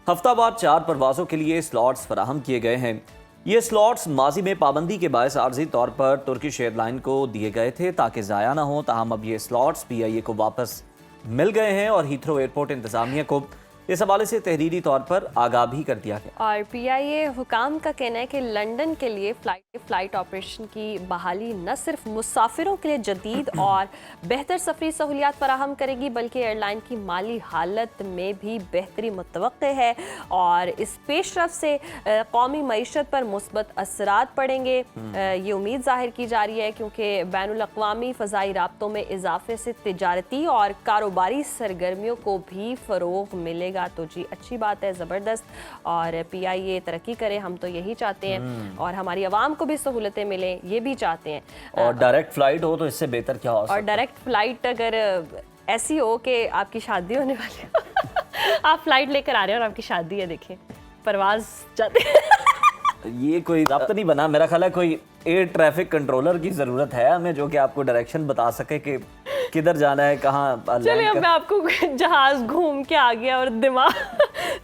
हफ्तावार 4 परवाज़ों के लिए स्लॉट्स फराहम किए गए हैं। ये स्लॉट्स माजी में पाबंदी के बायस आर्जी तौर पर तुर्किश एयरलाइन को दिए गए थे ताकि ज़ाया ना हो, ताहम अब ये स्लॉट्स PIA को वापस मिल गए हैं और हीथ्रो एयरपोर्ट इंतज़ामिया को इस हवाले से तहरीरी तौर पर आगाह भी कर दिया गया। और PIA हुकाम का कहना है कि लंदन के लिए फ़्लाइट ऑपरेशन की बहाली न सिर्फ मुसाफिरों के लिए जदीद और बेहतर सफरी सहूलियात फराहम करेगी, बल्कि एयरलाइन की माली हालत में भी बेहतरी मुतवक्के है, और इस पेशरफ से कौमी मईशत पर मुस्बत असरात पड़ेंगे। ये उम्मीद जाहिर की जा रही है, क्योंकि बैनुल-अक़वामी फ़ज़ाई राब्तों में इजाफे से तिजारती और कारोबारी सरगर्मियों को भी फ़रोग़ मिलेगा। तो जी अच्छी बात है, ज़बरदस्त, और PIA तरक्की करे, हम तो यही चाहते हैं, और हमारी आवाम को भी सहूलतें मिलें, ये भी चाहते हैं। और डायरेक्ट फ्लाइट हो तो इससे बेहतर क्या हो सकता है। और डायरेक्ट फ्लाइट अगर ऐसी हो कि आपकी शादी होने वाली हो आप फ्लाइट लेकर आ रहे हैं और आपकी शादी है, देखें परवाज जाते ये कोई राब्ता नहीं बना। मेरा ख्याल है कोई एयर ट्रैफिक कंट्रोलर की ज़रूरत है हमें, जो कि आपको डायरेक्शन बता सके कि किधर जाना है, कहाँ। चलिए, अब मैं आपको जहाज घूम के आ गया और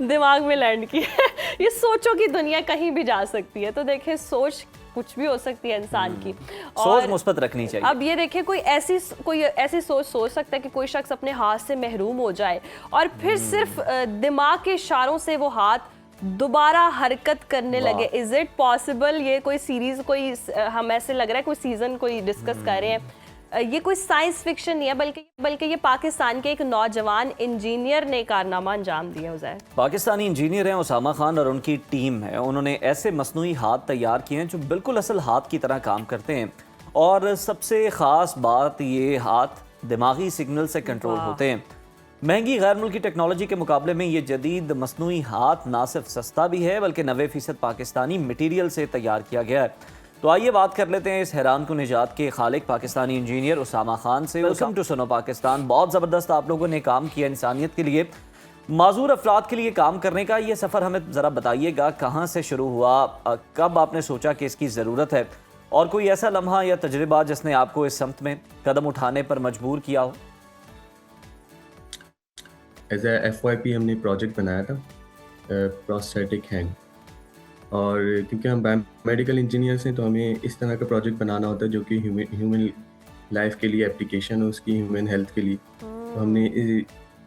दिमाग में लैंड किया। ये सोचो कि दुनिया कहीं भी जा सकती है, तो देखें सोच कुछ भी हो सकती है इंसान की, सोच मुस्बत रखनी चाहिए। अब ये देखिए कोई ऐसी सोच सकता है कि कोई शख्स अपने हाथ से महरूम हो जाए और फिर सिर्फ दिमाग के इशारों से वो हाथ दोबारा हरकत करने लगे। Is it possible? ये कोई सीरीज, कोई हम ऐसे लग रहा है कोई सीजन कोई डिस्कस कर रहे हैं। ये कोई साइंस फिक्शन नहीं है, बल्कि ये पाकिस्तान के एक नौजवान इंजीनियर ने कारनामा अंजाम दिया। उज़ैर, पाकिस्तानी इंजीनियर हैं उसामा खान और उनकी टीम है। उन्होंने ऐसे मसनूई हाथ तैयार किए हैं जो बिल्कुल असल हाथ की तरह काम करते हैं, और सबसे ख़ास बात ये हाथ दिमागी सिग्नल से कंट्रोल होते हैं। महंगी गैर मुल्की टेक्नोलॉजी के मुकाबले में ये जदीद मसनूई हाथ ना सिर्फ सस्ता भी है, बल्कि 90% पाकिस्तानी मटीरियल से तैयार किया गया है। तो आइए बात कर लेते हैं इस हैरान कुन निजात के खालिक पाकिस्तानी इंजीनियर उसामा खान से। Welcome to Suno Pakistan. बहुत ज़बरदस्त आप लोगों ने काम किया इंसानियत के लिए, माजूर अफराद के लिए काम करने का। ये सफ़र हमें ज़रा बताइएगा, कहाँ से शुरू हुआ, कब आपने सोचा कि इसकी ज़रूरत है, और कोई ऐसा लम्हा या तजर्बा जिसने आपको इस समत में कदम उठाने पर मजबूर किया हो। एज ए FYP हमने प्रोजेक्ट बनाया था प्रोस्थेटिक हैंड, और क्योंकि हम बायोमेडिकल इंजीनियर्स हैं तो हमें इस तरह का प्रोजेक्ट बनाना होता है जो कि ह्यूमन लाइफ के लिए एप्लीकेशन हो उसकी, ह्यूमन हेल्थ के लिए। तो हमने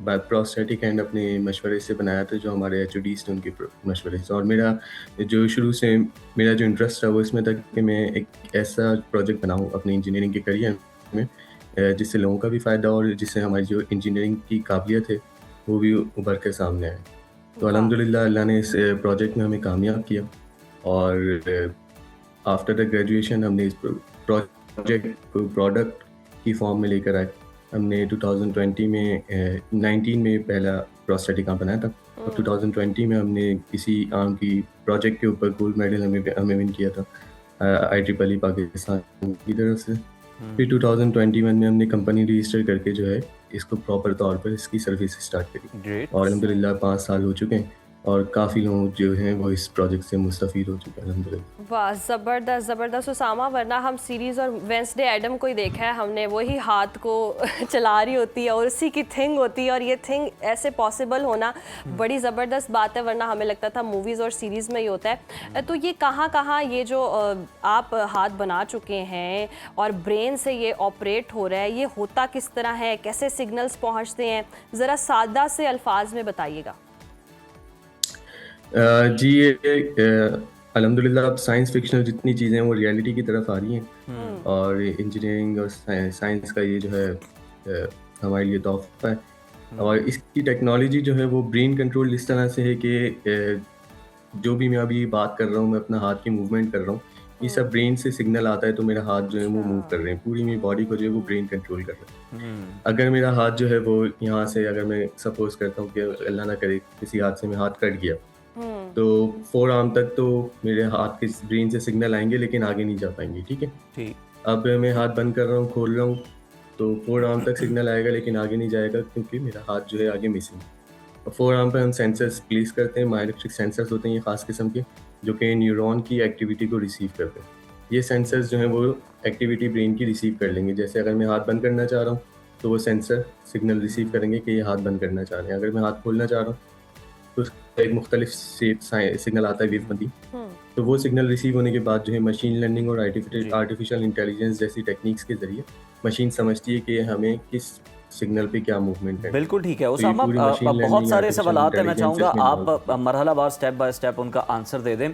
प्रोस्थेटिक हैंड अपने मशवरे से बनाया था, जो हमारे एचओडीज थे उनके मशवरे से। और मेरा जो शुरू से मेरा जो इंटरेस्ट था वो इसमें था कि मैं एक ऐसा प्रोजेक्ट बनाऊँ अपने इंजीनियरिंग के करियर में जिससे लोगों का भी फ़ायदा और जिससे हमारी जो इंजीनियरिंग की काबिलियत है वो भी उभर के सामने आए। तो अल्हम्दुलिल्लाह अल्लाह ने इस प्रोजेक्ट में हमें कामयाब किया और आफ्टर द ग्रेजुएशन हमने इस प्रोजेक्ट को प्रोडक्ट की फॉर्म में लेकर आए। हमने 2020 में 19 में पहला प्रोस्थेटिक आर्म बनाया था और 2020 में हमने किसी आर्म की प्रोजेक्ट के ऊपर गोल्ड मेडल हमें विन किया था IEEE पाकिस्तान की तरफ से। फिर 2021 में हमने कंपनी रजिस्टर करके जो है इसको प्रॉपर तौर पर इसकी सर्विस स्टार्ट करी और अल्हम्दुलिल्लाह 5 साल हो चुके हैं और काफ़ी लोग जो हैं वो इस प्रोजेक्ट से मुस्तफ़ीद हो चुके हैं अल्हम्दुलिल्लाह। वाह, ज़बरदस्त ज़बरदस्त उसामा। वरना हम सीरीज़ और वेंसडे एडम को ही देखा है हमने, वही हाथ को चला रही होती है और उसी की थिंग होती है और ये थिंग ऐसे पॉसिबल होना बड़ी ज़बरदस्त बात है। वरना हमें लगता था मूवीज़ और सीरीज़ में ही होता है। तो ये कहाँ ये जो आप हाथ बना चुके हैं और ब्रेन से ये ऑपरेट हो रहा है, ये होता किस तरह है, कैसे सिग्नल्स पहुँचते हैं, ज़रा सादा से अल्फाज में बताइएगा। जी ये अल्हम्दुलिल्लाह अब साइंस फिक्शनल जितनी चीज़ें हैं वो रियलिटी की तरफ आ रही हैं और इंजीनियरिंग और साइंस का ये जो है हमारे लिए तोहफा है। और इसकी टेक्नोलॉजी जो है वो ब्रेन कंट्रोल इस तरह से है कि जो भी मैं अभी बात कर रहा हूँ, मैं अपना हाथ की मूवमेंट कर रहा हूँ, ये सब ब्रेन से सिग्नल आता है तो मेरा हाथ जो है वो मूव कर रहे हैं, पूरी मेरी बॉडी को जो है वो ब्रेन कंट्रोल कर रहा है। अगर मेरा हाथ जो है वो यहाँ से, अगर मैं सपोज करता हूँ कि अल्लाह ना करे किसी हाथ से मैं हाथ कट गया तो 4 आर्म तक तो मेरे हाथ के ब्रेन से सिग्नल आएंगे लेकिन आगे नहीं जा पाएंगे। ठीक है, ठीक। अब मैं हाथ बंद कर रहा हूँ, खोल रहा हूँ तो 4 आर्म तक सिग्नल आएगा लेकिन आगे नहीं जाएगा क्योंकि मेरा हाथ जो है आगे मिसिंग। और 4 आर्म पर हम सेंसर्स प्लेस करते हैं, माइक्रोइलेक्ट्रिक सेंसर्स होते हैं ये ख़ास किस्म के जो कि न्यूरॉन की एक्टिविटी को रिसीव करते हैं। ये सेंसर्स जो हैं वो एक्टिविटी ब्रेन की रिसीव कर लेंगे। जैसे अगर मैं हाथ बंद करना चाह रहा हूँ तो वो सेंसर सिग्नल रिसीव करेंगे कि ये हाथ बंद करना चाह रहे हैं। अगर मैं हाथ खोलना चाह रहा हूँ तो उसका एक मुख्तलिफ सिग्नल आता है वेवबंदी। तो वो सिग्नल रिसीव होने के बाद जो है मशीन लर्निंग और आर्टिफिशियल इंटेलिजेंस जैसी टेक्निक्स के जरिए मशीन समझती है कि हमें किस सिग्नल पे क्या मूवमेंट है। बिल्कुल ठीक है तो ये उसामा, पूरी machine बहुत learning, सारे artificial सवालात हैं, मैं intelligence चाहूँगा इसमें आप involved है। मरहलावार स्टेप बाय स्टेप उनका आंसर दे दें।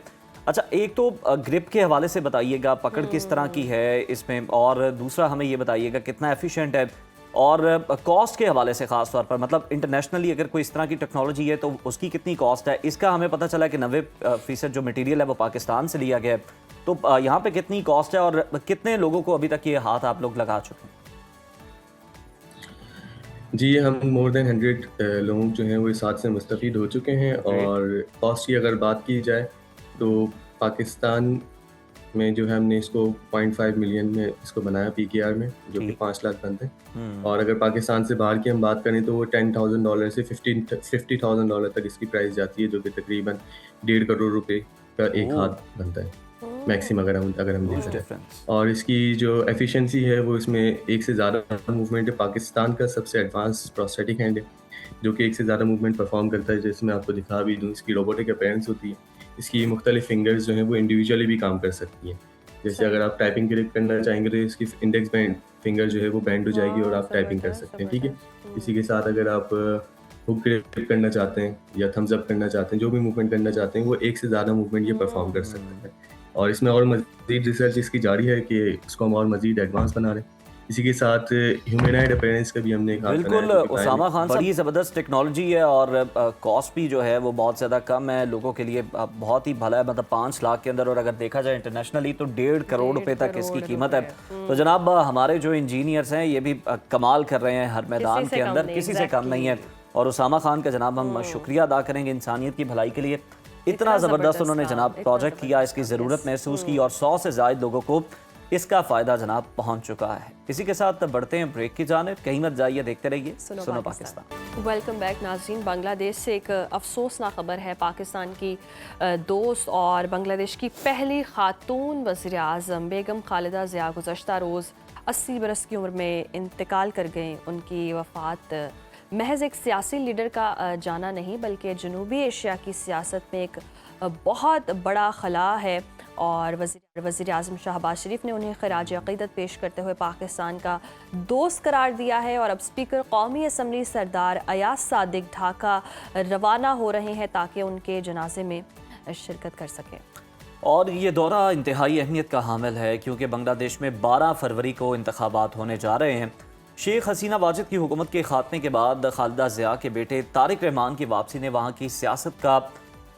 अच्छा, एक तो ग्रिप के हवाले से बताइएगा, पकड़ किस तरह की है इसमें, और दूसरा हमें ये बताइएगा कितना एफिशिएंट है, और कॉस्ट के हवाले से ख़ास तौर पर, मतलब इंटरनेशनली अगर कोई इस तरह की टेक्नोलॉजी है तो उसकी कितनी कॉस्ट है। इसका हमें पता चला कि 90% जो मटेरियल है वो पाकिस्तान से लिया गया है, तो यहाँ पे कितनी कॉस्ट है और कितने लोगों को अभी तक ये हाथ आप लोग लगा चुके हैं? जी हम मोर देन 100 लोग जो हैं वो इस हाथ से मुस्तफ़ीद हो चुके हैं। और कॉस्ट की अगर बात की जाए तो पाकिस्तान में जो है हमने इसको 0.5 मिलियन में इसको बनाया PKR में, जो कि 5 लाख बनते हैं। और अगर पाकिस्तान से बाहर की हम बात करें तो वो $10,000 से $50,000 तक इसकी प्राइस जाती है, जो कि तकरीबन 1.5 करोड़ रुपए का एक हाथ बनता है मैक्सिमम अगर हम देखते हैं। और इसकी जो एफिशिएंसी है वो इसमें एक से ज़्यादा मूवमेंट है। पाकिस्तान का सबसे एडवांस प्रोस्थेटिक हैंड है जो कि एक से ज़्यादा मूवमेंट परफॉर्म करता है। जैसे मैं आपको दिखा भी दूँ, इसकी रोबोटिक अपीयरेंस होती है, इसकी मुख्तलिफ फिंगर्स जो हैं वो इंडिविजुअली भी काम कर सकती हैं। जैसे अगर आप टाइपिंग ग्रिप करना चाहेंगे तो इसकी इंडेक्स बैंड फिंगर जो है वो बैंड हो जाएगी और आप टाइपिंग कर सकते हैं। ठीक है, इसी के साथ अगर आप हुक ग्रिप करना चाहते हैं या थम्स अप करना चाहते हैं, जो भी मूवमेंट करना चाहते हैं, वो एक से ज़्यादा मूवमेंट ये परफॉर्म कर सकते हैं। और इसमें और मज़ीद रिसर्च इसकी जारी है कि इसको हम और मज़ीद एडवांस बना रहे हैं। इसी के साथ ह्यूमनॉइड अपीयरेंस का भी हमने एक हाथ बनाया बिल्कुल है, जो कि उसामा खान, बड़ी ज़बरदस्त टेक्नोलॉजी है और कॉस्ट भी जो है वो बहुत ज़्यादा कम है, लोगों के लिए बहुत ही भला है। मतलब 5 लाख के अंदर, और अगर देखा जाए इंटरनेशनली तो 1.5 करोड़ रुपए तक इसकी कीमत है। तो जनाब हमारे जो इंजीनियर्स हैं ये भी कमाल कर रहे हैं हर मैदान के अंदर, किसी से कम नहीं है। और उसामा खान का जनाब हम शुक्रिया अदा करेंगे इंसानियत की भलाई के लिए। इतना ज़बरदस्त उन्होंने जनाब प्रोजेक्ट किया, इसकी ज़रूरत महसूस की और 100 से ज़ायद लोगों को इसका फ़ायदा जनाब पहुंच चुका है। इसी के साथ बढ़ते हैं ब्रेक की जानिब, कहीं मत जाइए, देखते रहिए सुनो पाकिस्तान। वेलकम बैक नाज़रीन। बांग्लादेश से एक अफसोसनाक खबर है। पाकिस्तान की दोस्त और बांग्लादेश की पहली खातून वज़ीर आज़म बेगम खालिदा ज़िया गुज़श्ता रोज़ 80 बरस की उम्र में इंतकाल कर गए। उनकी वफ़ात महज एक सियासी लीडर का जाना नहीं बल्कि जनूबी एशिया की सियासत में एक बहुत बड़ा खला है। और वज़ीर वज़ीर आज़म शहबाज शरीफ ने उन्हें खराज अक़ीदत पेश करते हुए पाकिस्तान का दोस्त करार दिया है और अब स्पीकर कौमी असम्बली सरदार अयाज सादिक ढाका रवाना हो रहे हैं ताकि उनके जनाजे में शिरकत कर सकें। और ये दौरा इंतहाई अहमियत का हामिल है क्योंकि बांग्लादेश में 12 फरवरी को इंतखाबात होने जा रहे हैं। शेख हसीना वाजिद की हुकूमत के खात्मे के बाद खालिदा ज़िया के बेटे तारिक रहमान की वापसी ने वहाँ की सियासत का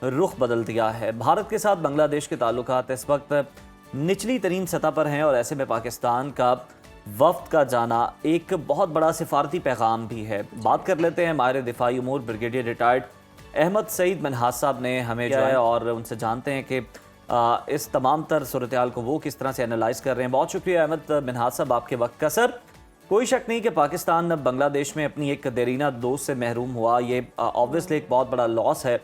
रुख बदल दिया है। भारत के साथ बांग्लादेश के ताल्लुकात इस वक्त निचली तरीन सतह पर हैं और ऐसे में पाकिस्तान का वफ्द का जाना एक बहुत बड़ा सिफारती पैगाम भी है। बात कर लेते हैं माहिर दिफाई उमूर ब्रिगेडियर रिटायर्ड अहमद सईद मिन्हाज साहब ने हमें जो है और उनसे जानते हैं कि इस तमाम तर सूरत हाल को वो किस तरह से एनालाइज कर रहे हैं। बहुत शुक्रिया अहमद मिन्हाज साहब आपके वक्त का। सर, कोई शक नहीं कि पाकिस्तान बांग्लादेश में अपनी एक देरीना दोस्त से महरूम हुआ, ये ऑब्वियसली एक बहुत बड़ा लॉस है।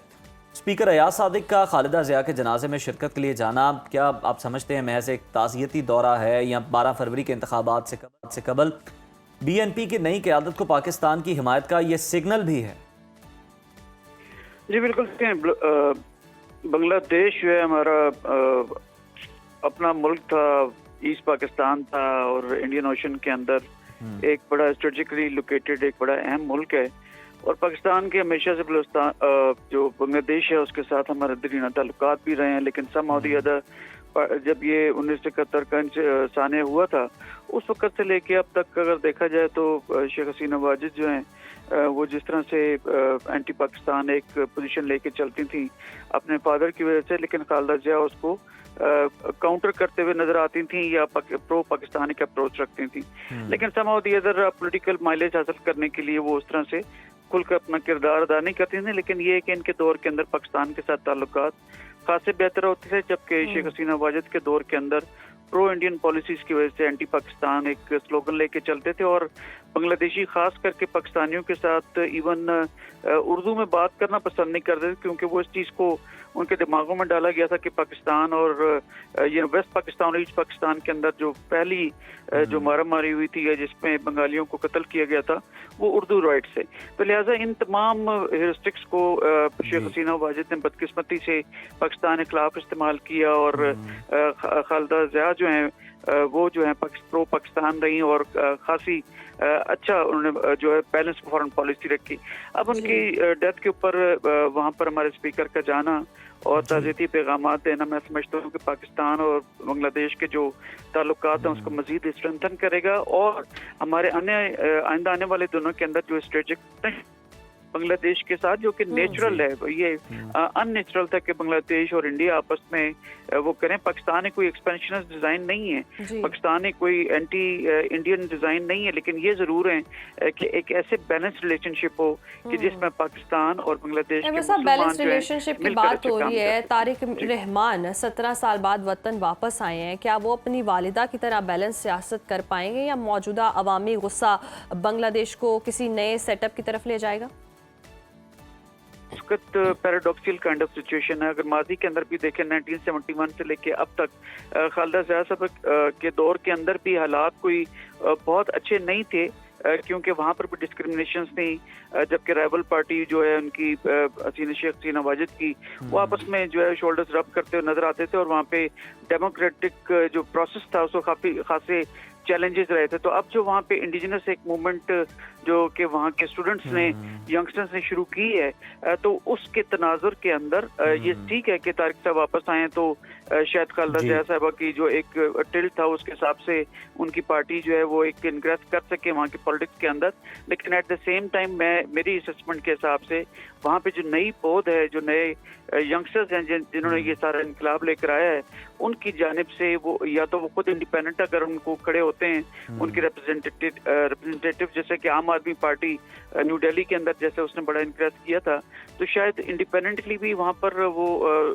स्पीकर अयाज सादिक का खालिदा ज़िया के जनाजे में शिरकत के लिए जाना क्या आप समझते हैं महज एक ताज़ियती दौरा है या 12 फरवरी के इंतखाबात से कबल BNP की नई क़यादत को पाकिस्तान की हिमायत का ये सिग्नल भी है? जी बिल्कुल, बांग्लादेश जो है हमारा अपना मुल्क था, ईस्ट पाकिस्तान था और इंडियन ओशन के अंदर एक बड़ा स्ट्रेटेजिकली लोकेटेड एक बड़ा अहम मुल्क है और पाकिस्तान के हमेशा से बलूचिस्तान जो बांग्लादेश है उसके साथ हमारे दरीना ताल्लुकात भी रहे हैं। लेकिन सम ऑफ दी अदर जब ये 1971 का साने हुआ था उस वक्त से लेके अब तक अगर देखा जाए तो शेख हसीना वाजिद जो हैं वो जिस तरह से एंटी पाकिस्तान एक पोजीशन लेके चलती थी अपने फादर की वजह से, लेकिन खालिदा ज़िया उसको काउंटर करते हुए नजर आती थी या प्रो पाकिस्तानी का अप्रोच रखती थी। लेकिन some of the other political mileage हासिल करने के लिए वो उस तरह से खुलकर अपना किरदार अदा नहीं करती थी। लेकिन ये है कि इनके दौर के अंदर पाकिस्तान के साथ ताल्लुकात खासे बेहतर होते थे, जबकि शेख हसीना वाजिद के दौर के अंदर प्रो इंडियन पॉलिसीज की वजह से एंटी पाकिस्तान एक स्लोगन लेके चलते थे और बांग्लादेशी खास करके पाकिस्तानियों के साथ इवन उर्दू में बात करना पसंद नहीं करते थे, क्योंकि वो इस चीज़ को उनके दिमागों में डाला गया था कि पाकिस्तान और ये वेस्ट पाकिस्तान और ईस्ट पाकिस्तान के अंदर जो पहली जो मारामारी हुई थी या जिसमें बंगालियों को कत्ल किया गया था वो उर्दू राइट से। तो लिहाजा इन तमाम हेरिस्टिक्स को शेख हसीना वाजिद ने बदकिस्मती से पाकिस्तान के खिलाफ इस्तेमाल किया और खालिदा ज़िया जो हैं वो जो है प्रो पाकिस्तान रही और खासी अच्छा उन्होंने जो है बैलेंस फॉरेन पॉलिसी रखी। अब उनकी डेथ के ऊपर वहाँ पर हमारे स्पीकर का जाना और ताज़ियती पैगामात देना मैं समझता हूँ कि पाकिस्तान और बांग्लादेश के जो ताल्लुकात हैं उसको मजीद स्ट्रेंथन करेगा और हमारे आइंदा आने वाले दिनों के अंदर जो स्ट्रेटेजिक बांग्लादेश के साथ जो कि नेचुरल है, ये अननेचुरल था कि बांग्लादेश और इंडिया आपस में वो करें। पाकिस्तान में कोई एक्सपेंशनिस्ट डिजाइन नहीं है, पाकिस्तान में कोई एंटी इंडियन डिजाइन नहीं है, लेकिन ये जरूर है कि एक ऐसे बैलेंस रिलेशनशिप हो कि जिसमें पाकिस्तान और बांग्लादेश के बैलेंस रिलेशनशिप की बात हो रही है। तारिक रहमान 17 साल बाद वतन वापस आए हैं, क्या वो अपनी वालिदा की तरह बैलेंस सियासत कर पाएंगे या मौजूदा अवामी गुस्सा बांग्लादेश को किसी नए सेटअप की तरफ ले जाएगा? पैराडॉक्सियल काइंड ऑफ सिचुएशन है। अगर माजी के अंदर भी देखें 1971 से लेके अब तक खालिदा ज़िया साहब के दौर के अंदर भी हालात कोई बहुत अच्छे नहीं थे, क्योंकि वहाँ पर भी डिस्क्रिमिनेशन थी, जबकि राइवल पार्टी जो है उनकी शेख हसीना वाजिद की वो आपस में जो है शोल्डर्स रब करते हुए नजर आते थे और वहाँ पे डेमोक्रेटिक जो प्रोसेस था उसको खासे चैलेंजेस रहे थे। तो अब जो वहाँ पे इंडिजिनस एक मूवमेंट जो कि वहाँ के स्टूडेंट्स ने यंगस्टर्स ने शुरू की है, तो उसके तनाजुर के अंदर ये ठीक है कि तारिक साहब वापस आए तो शायद खालिदा ज़िया साहबा की जो एक टिल्ट था उसके हिसाब से उनकी पार्टी जो है वो एक इनग्रेस कर सके वहाँ की पॉलिटिक्स के अंदर। लेकिन एट द सेम टाइम मेरी असेसमेंट के हिसाब से वहाँ पे जो नई पौध है, जो नए यंगस्टर्स हैं जिन्होंने ये सारा इनकलाब लेकर आया है, उनकी जानिब से वो या तो वो खुद इंडिपेंडेंट अगर उनको खड़े होते हैं उनके रिप्रेजेंटेटिव जैसे कि आम आदमी पार्टी न्यू दिल्ली के अंदर जैसे उसने बड़ा इनक्रेस किया था, तो शायद इंडिपेंडेंटली भी वहाँ पर वो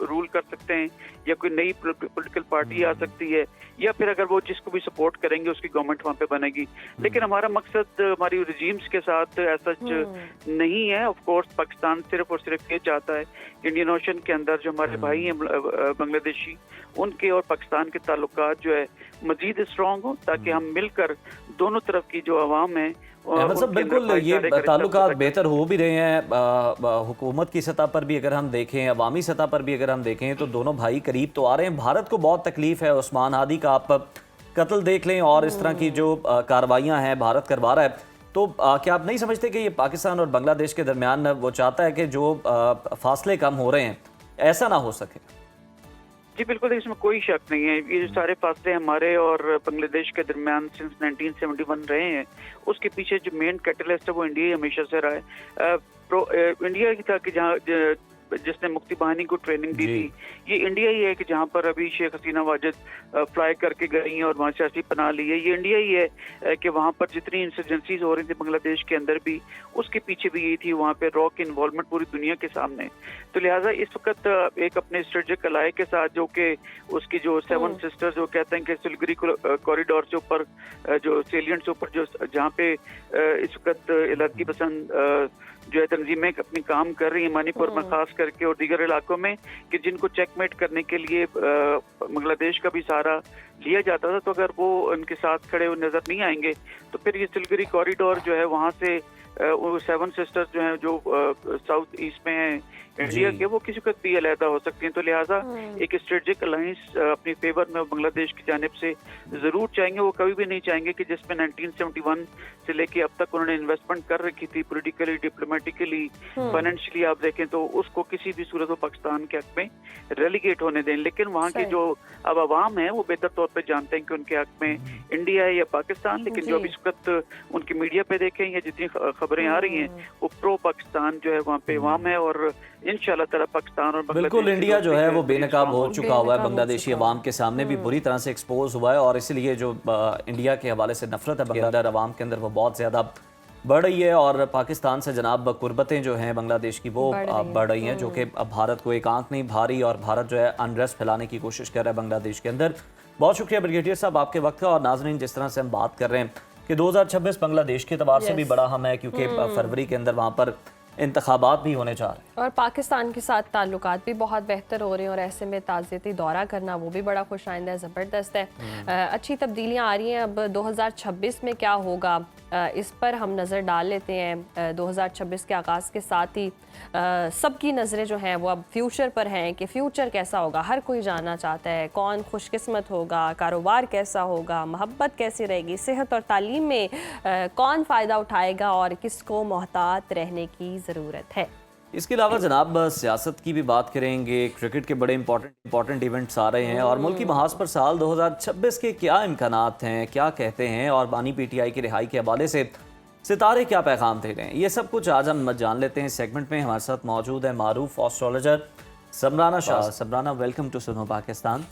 रूल कर सकते हैं या कोई नई पॉलिटिकल पार्टी आ सकती है या फिर अगर वो जिसको भी सपोर्ट करेंगे उसकी गवर्नमेंट वहाँ पे बनेगी। लेकिन हमारा मकसद हमारी रिजीम्स के साथ ऐसा नहीं है। ऑफ कोर्स पाकिस्तान सिर्फ और सिर्फ ये चाहता है इंडियन ओशन के अंदर जो हमारे भाई हैं बांग्लादेशी, उनके और पाकिस्तान के ताल्लुकात जो है मजीद स्ट्रॉन्ग हो ताकि हम मिलकर दोनों तरफ की जो आवाम है अहमद साहब, उनके अंदर बिल्कुल ये भाईचारे का रिश्ता ताल्लुकात पैदा बेहतर हो भी रहे हैं। हुकूमत की सतह पर भी अगर हम देखें, अवामी सतह पर भी अगर हम देखें, तो दोनों भाई करीब तो आ रहे हैं। भारत को बहुत तकलीफ है, उस्मान हादी का आप कत्ल देख लें और इस तरह की जो कार्रवाइयाँ हैं भारत करवा रहा है, तो क्या आप नहीं समझते कि ये पाकिस्तान और बांग्लादेश के दरमियान वो चाहता है कि जो फासले कम हो रहे हैं ऐसा ना हो सके? जी बिल्कुल, इसमें कोई शक नहीं है। ये जो सारे फासले हमारे और बांग्लादेश के दरमियान सिंस 1971 रहे हैं, उसके पीछे जो मेन कैटलिस्ट है वो इंडिया ही हमेशा से रहा है। इंडिया ही था कि जहाँ जिसने मुक्ति बाहिनी को ट्रेनिंग दी थी। ये इंडिया ही है कि जहाँ पर अभी शेख हसीना वाजिद फ्लाई करके गई हैं और वहाँ सियासी पनाह ली है। ये इंडिया ही है कि वहाँ पर जितनी इंसर्जेंसीज हो रही थी बांग्लादेश के अंदर भी, उसके पीछे भी यही थी। वहाँ पे रॉ की इन्वॉल्वमेंट पूरी दुनिया के सामने। तो लिहाजा इस वक्त एक अपने स्ट्रेटेजिक अलाय के साथ, जो कि उसकी जो 7 सिस्टर्स जो कहते हैं कि सिलगुरी कॉरिडोर से ऊपर, जो सेलियंट से ऊपर, जो जहाँ पे इस वक्त लड़की पसंद जो है तंजीमें अपनी काम कर रही है, मणिपुर में खास करके और दीगर इलाकों में, कि जिनको चेकमेट करने के लिए बांग्लादेश का भी सहारा लिया जाता था। तो अगर वो उनके साथ खड़े हुए नजर नहीं आएंगे तो फिर ये सिलगुरी कॉरिडोर जो है वहाँ से वो 7 सिस्टर्स जो हैं जो साउथ ईस्ट में हैं इंडिया के, वो किसी वक्त भी अलहदा हो सकती हैं। तो लिहाजा एक स्ट्रेटेजिक अलायंस अपनी फेवर में बांग्लादेश की जानिब से जरूर चाहेंगे। वो कभी भी नहीं चाहेंगे कि जिसमें 1971 से लेके अब तक उन्होंने इन्वेस्टमेंट कर रखी थी, पॉलिटिकली, डिप्लोमेटिकली, फाइनेंशियली आप देखें तो, उसको किसी भी सूरत में पाकिस्तान के हक में रेलीगेट होने दें। लेकिन वहाँ की जो अब अवाम है वो बेहतर तौर पर जानते हैं कि उनके हक में इंडिया है या पाकिस्तान। लेकिन जो अब इस वक्त उनकी मीडिया पे देखें या जितनी खबरें आ रही हैं, वो प्रो पाकिस्तान जो है वहाँ पे अवाम है। और इंशाल्लाह ताला पाकिस्तान और बिल्कुल इंडिया जो है वो बेनकाब हो चुका हुआ है, बांग्लादेशी अवाम के सामने भी बुरी तरह से एक्सपोज हुआ है। और इसलिए जो इंडिया के हवाले से नफरत है बांग्लादेश अवाम के अंदर वो बहुत ज़्यादा बढ़ रही है। और पाकिस्तान से जनाब कुर्बतें जो हैं बांग्लादेश की वो बढ़ रही हैं, जो कि अब भारत को एक आंख नहीं भा रही और भारत जो है अनरेस्ट फैलाने की कोशिश कर रहा है बांग्लादेश के अंदर। बहुत शुक्रिया ब्रिगेडियर साहब आपके वक्त का। और नाज़रीन, जिस तरह से हम बात कर रहे हैं कि 2026 बांग्लादेश के एतबार से भी बड़ा हम है, क्योंकि फरवरी के अंदर वहाँ पर इंतखाबात भी होने जा रहे हैं और पाकिस्तान के साथ ताल्लुकात भी बहुत बेहतर हो रहे हैं। और ऐसे में ताज़ियती दौरा करना वो भी बड़ा खुश आइंदा है, ज़बरदस्त है। अच्छी तब्दीलियाँ आ रही हैं। अब 2026 में क्या होगा इस पर हम नज़र डाल लेते हैं। 2026 के आगाज़ के साथ ही सबकी नज़रें जो हैं वो अब फ्यूचर पर हैं कि फ़्यूचर कैसा होगा। हर कोई जानना चाहता है कौन खुशकिस्मत होगा, कारोबार कैसा होगा, मोहब्बत कैसी रहेगी, सेहत और तालीम में कौन फ़ायदा उठाएगा और किसको मोहतात रहने की ज़रूरत है। इसके अलावा जनाब सियासत की भी बात करेंगे। क्रिकेट के बड़े इंपॉर्टेंट इवेंट्स आ रहे हैं और मुल्की महाज पर साल 2026 के क्या इम्कानात हैं, क्या कहते हैं, और बानी PTI की रिहाई के हवाले से सितारे क्या पैगाम दे रहे हैं, ये सब कुछ आज हम जान लेते हैं। इस सेगमेंट में हमारे साथ मौजूद है मारूफ astrologer Samrana Shah. Samrana, welcome to Suno Pakistan.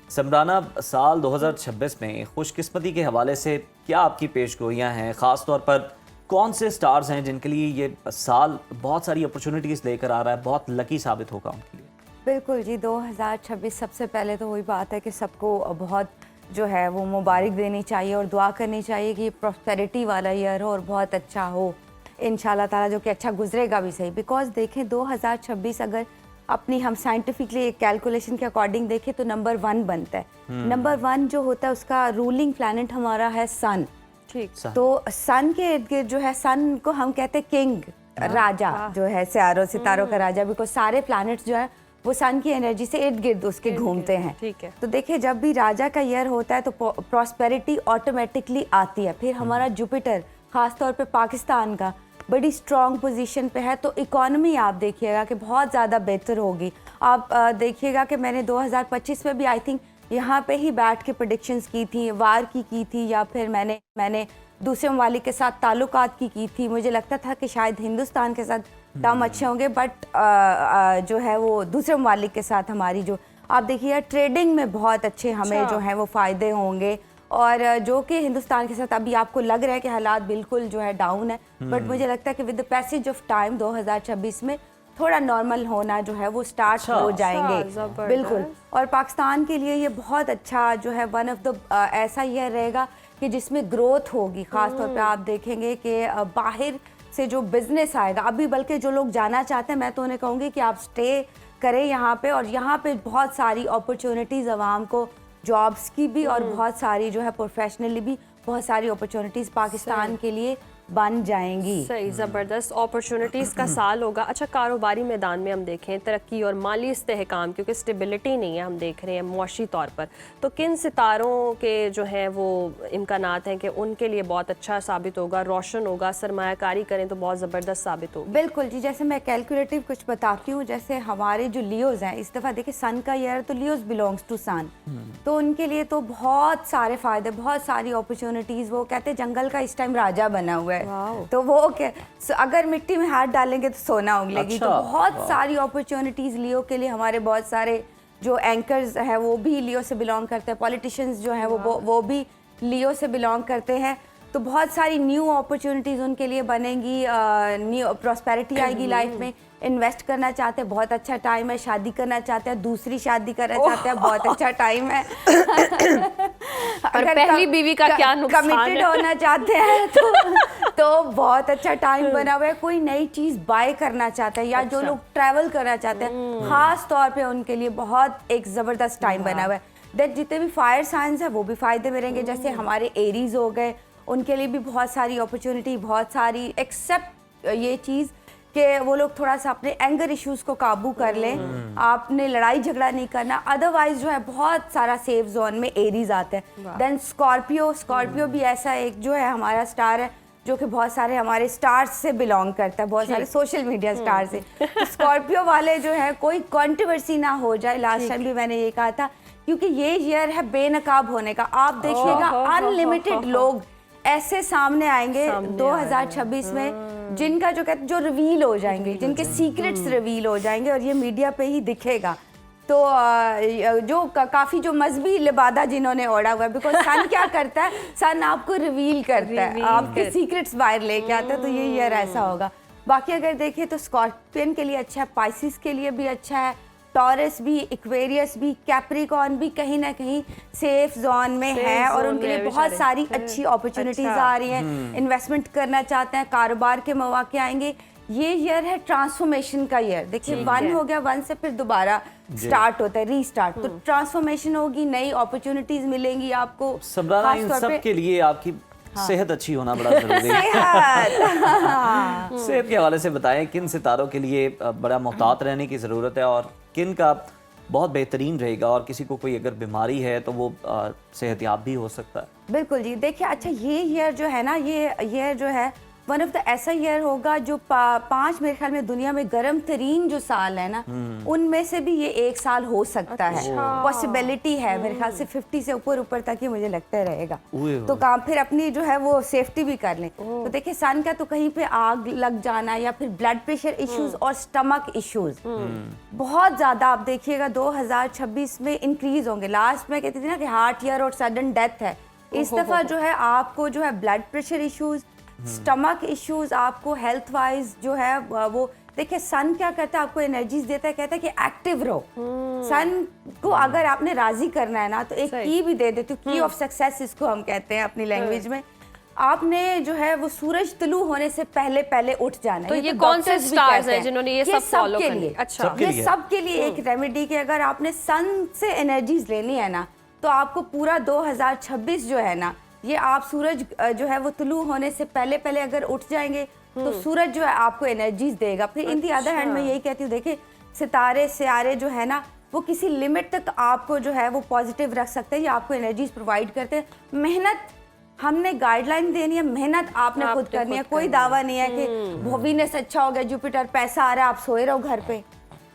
Samrana, साल 2026 में खुशकिस्मती के हवाले से क्या आपकी पेशगोइयाँ हैं? ख़ास तौर पर कौन से स्टार्स हैं जिनके लिए ये साल बहुत सारी अपॉर्चुनिटीज़ लेकर आ रहा है, बहुत लकी साबित होगा उनके लिए? बिल्कुल जी, 2026 सबसे पहले तो वही बात है कि सबको बहुत जो है वो मुबारक देनी चाहिए और दुआ करनी चाहिए कि प्रॉस्पेरिटी वाला ईयर हो और बहुत अच्छा हो इंशाल्लाह ताला, जो कि अच्छा गुजरेगा भी सही। बिकॉज देखें 2026 अगर अपनी हम साइंटिफिकली एक कैलकुलेशन के अकॉर्डिंग देखें तो नंबर 1 बनता है। नंबर 1 जो होता है उसका रूलिंग प्लैनेट हमारा है सन। तो सन के इर्द गिर्द जो है, सन को हम कहते हैं किंग, राजा जो है, सितारों का राजा। बिकॉज सारे प्लैनेट्स जो है वो सन की एनर्जी से इर्द गिर्द उसके घूमते हैं। ठीक है। तो देखिए जब भी राजा का ईयर होता है तो प्रॉस्पेरिटी ऑटोमेटिकली आती है। फिर हमारा जुपिटर खासतौर पे पाकिस्तान का बड़ी स्ट्रॉन्ग पोजीशन पे है, तो इकोनॉमी आप देखिएगा कि बहुत ज़्यादा बेहतर होगी। आप देखिएगा कि मैंने 2025 में भी आई थिंक यहाँ पे ही बैठ के प्रेडिक्शंस की थी, वार की थी, या फिर मैंने दूसरे ममालिक के साथ ताल्लुकात की थी। मुझे लगता था कि शायद हिंदुस्तान के साथ दाम अच्छे होंगे, बट जो है वो दूसरे ममालिक के साथ हमारी जो आप देखिए ट्रेडिंग में बहुत अच्छे हमें जो है वो फ़ायदे होंगे। और जो कि हिंदुस्तान के साथ अभी आपको लग रहा है कि हालात बिल्कुल जो है डाउन है, बट मुझे लगता है कि with the passage of time 2026 में थोड़ा नॉर्मल होना जो है वो स्टार्ट हो जाएंगे। बिल्कुल। और पाकिस्तान के लिए ये बहुत अच्छा जो है वन ऑफ द ऐसा ईयर रहेगा कि जिसमें ग्रोथ होगी। ख़ासतौर पे आप देखेंगे कि बाहर से जो बिजनेस आएगा, अभी बल्कि जो लोग जाना चाहते हैं मैं तो उन्हें कहूँगी कि आप स्टे करें यहाँ पे। और यहाँ पे बहुत सारी अपॉर्चुनिटीज़ आवाम को जॉब्स की भी और बहुत सारी जो है प्रोफेशनली भी बहुत सारी अपॉर्चुनिटीज़ पाकिस्तान के लिए बन जाएंगी। सही, ज़बरदस्त अपॉर्चुनिटीज़ का साल होगा। अच्छा, कारोबारी मैदान में हम देखें तरक्की और माली इस्तेहकाम, क्योंकि स्टेबिलिटी नहीं है हम देख रहे हैं मुआशी तौर पर, तो किन सितारों के जो हैं वो इम्कानात हैं कि उनके लिए बहुत अच्छा साबित होगा, रोशन होगा, सरमायाकारी करें तो बहुत ज़बरदस्त साबित होगा? बिल्कुल जी, जैसे मैं कैलकुलेटिव कुछ बताती हूँ, जैसे हमारे जो लियोज हैं इस दफ़ा देखिए सन का ईयर, तो लियोज बिलोंग्स टू सन, तो उनके लिए तो बहुत सारे फ़ायदे, बहुत सारी अपॉर्चुनिटीज़। वो कहते हैं जंगल का इस टाइम राजा बना हुआ है, तो वो अगर मिट्टी में हाथ डालेंगे तो सोना उगलेगी। अच्छा, तो बहुत सारी अपॉर्चुनिटीज़ लियो के लिए। हमारे बहुत सारे जो एंकर्स हैं वो भी लियो से बिलोंग करते हैं, पॉलिटिशियंस जो हैं वो भी लियो से बिलोंग करते हैं। तो बहुत सारी न्यू अपॉर्चुनिटीज़ उनके लिए बनेंगी, न्यू प्रॉस्पेरिटी आएगी लाइफ में। इन्वेस्ट करना चाहते हैं, बहुत अच्छा टाइम है। शादी करना चाहते हैं, दूसरी शादी करना चाहते हैं, बहुत अच्छा टाइम है। और पहली बीवी का क्या नुकसान है? कमिटेड होना चाहते हैं तो बहुत अच्छा टाइम बना हुआ है। कोई नई चीज़ बाय करना चाहते हैं या जो लोग ट्रैवल करना चाहते हैं, खास तौर पे उनके लिए बहुत एक ज़बरदस्त टाइम बना हुआ है। दैट जितने भी फायर साइंस है वो भी फ़ायदे में रहेंगे। जैसे हमारे एरीज हो गए, उनके लिए भी बहुत सारी अपॉर्चुनिटी, बहुत सारी, एक्सेप्ट ये चीज़ कि वो लोग थोड़ा सा अपने एंगर इश्यूज को काबू कर लें। आपने लड़ाई झगड़ा नहीं करना, अदरवाइज जो है बहुत सारा सेफ जोन में एरीज आते हैं। देन स्कॉर्पियो भी ऐसा एक जो है हमारा स्टार है जो कि बहुत सारे हमारे स्टार्स से बिलोंग करता है, बहुत सारे सोशल मीडिया स्टार से। तो स्कॉर्पियो वाले जो है कोई कंट्रोवर्सी ना हो जाए, लास्ट टाइम भी मैंने ये कहा था, क्योंकि ये ईयर है बेनकाब होने का। आप देखिएगा अनलिमिटेड लोग ऐसे सामने आएंगे 2026 में जिनका जो रिवील हो जाएंगे, जिनके सीक्रेट्स रिवील हो जाएंगे और ये मीडिया पे ही दिखेगा। तो जो काफ़ी जो मजहबी लिबादा जिन्होंने ओढ़ा हुआ है, बिकॉज सन क्या करता है, सन आपको रिवील करता है, आपके सीक्रेट्स बाहर लेके आता है। तो ये ईयर ऐसा होगा। बाकी अगर देखें तो स्कॉर्पियन के लिए अच्छा है, पाइसिस के लिए भी अच्छा है, टॉरस भी, एक्वेरियस भी, कैप्रिकॉर्न भी कहीं ना कहीं सेफ जोन में है और उनके लिए बहुत सारी अच्छी अपॉर्चुनिटीज आ रही हैं। इन्वेस्टमेंट करना चाहते हैं, कारोबार के मौके आएंगे। ये ईयर है ट्रांसफॉर्मेशन का ईयर। देखिए 1 हो गया, 1 से फिर दोबारा स्टार्ट होता है, रीस्टार्ट। तो ट्रांसफॉर्मेशन होगी, नई अपॉर्चुनिटीज मिलेंगी आपको। समराना, इन सब के लिए आपकी सेहत अच्छी होना बड़ा जरूरी है। सेहत के हवाले से बताएं, किन सितारों के लिए बड़ा मोहतात रहने की ज़रूरत है और किन का बहुत बेहतरीन रहेगा, और किसी को कोई अगर बीमारी है तो वो सेहतयाब भी हो सकता है? बिल्कुल जी, देखिए अच्छा ये ईयर जो है ना, ये ईयर जो है वन ऑफ द ऐसा ईयर होगा जो 5 मेरे ख्याल में दुनिया में गर्म तरीन जो साल है ना, उनमें से भी ये एक साल हो सकता है। पॉसिबिलिटी है मेरे ख्याल से 50 से ऊपर तक ही मुझे लगता रहेगा। तो काम फिर अपनी जो है वो सेफ्टी भी कर लें। तो देखिए सन का तो कहीं पे आग लग जाना या फिर ब्लड प्रेशर इश्यूज और स्टमक इश्यूज बहुत ज्यादा आप देखिएगा 2026 में इंक्रीज होंगे। लास्ट में कहती थी ना कि हार्ट ईयर और सडन डेथ है, इस दफा जो है आपको जो है blood pressure issues, stomach issues, आपको हेल्थ वाइज जो है वो देखिए सन क्या करता है, आपको एनर्जीज देता है, कहता है कि एक्टिव रहो। सन को अगर आपने राजी करना है ना तो एक की भी दे देती हूँ, की ऑफ सक्सेस इसको हम कहते हैं अपनी लैंग्वेज में। आपने जो है वो सूरज तुलू होने से पहले उठ जाना है। तो ये कौन से स्टार्स हैं जिन्होंने ये सब फॉलो के करनी? लिए? अच्छा, ये सब के लिए एक रेमेडी कि अगर आपने सन से एनर्जीज लेनी है ना तो आपको पूरा 2026 जो है ना, ये आप सूरज जो है वो तुलू होने से पहले अगर उठ जाएंगे तो सूरज जो है आपको एनर्जीज देगा। फिर इन दी अदर हैंड मैं यही कहती हूँ, देखिए सितारे जो है ना वो किसी लिमिट तक आपको जो है वो पॉजिटिव रख सकते हैं या आपको एनर्जीज प्रोवाइड करते हैं। मेहनत हमने गाइडलाइन देनी है, मेहनत आपने खुद करनी है। कोई दावा नहीं है कि वीनस अच्छा हो गया, जुपिटर पैसा आ रहा है, आप सोए रहो घर पे,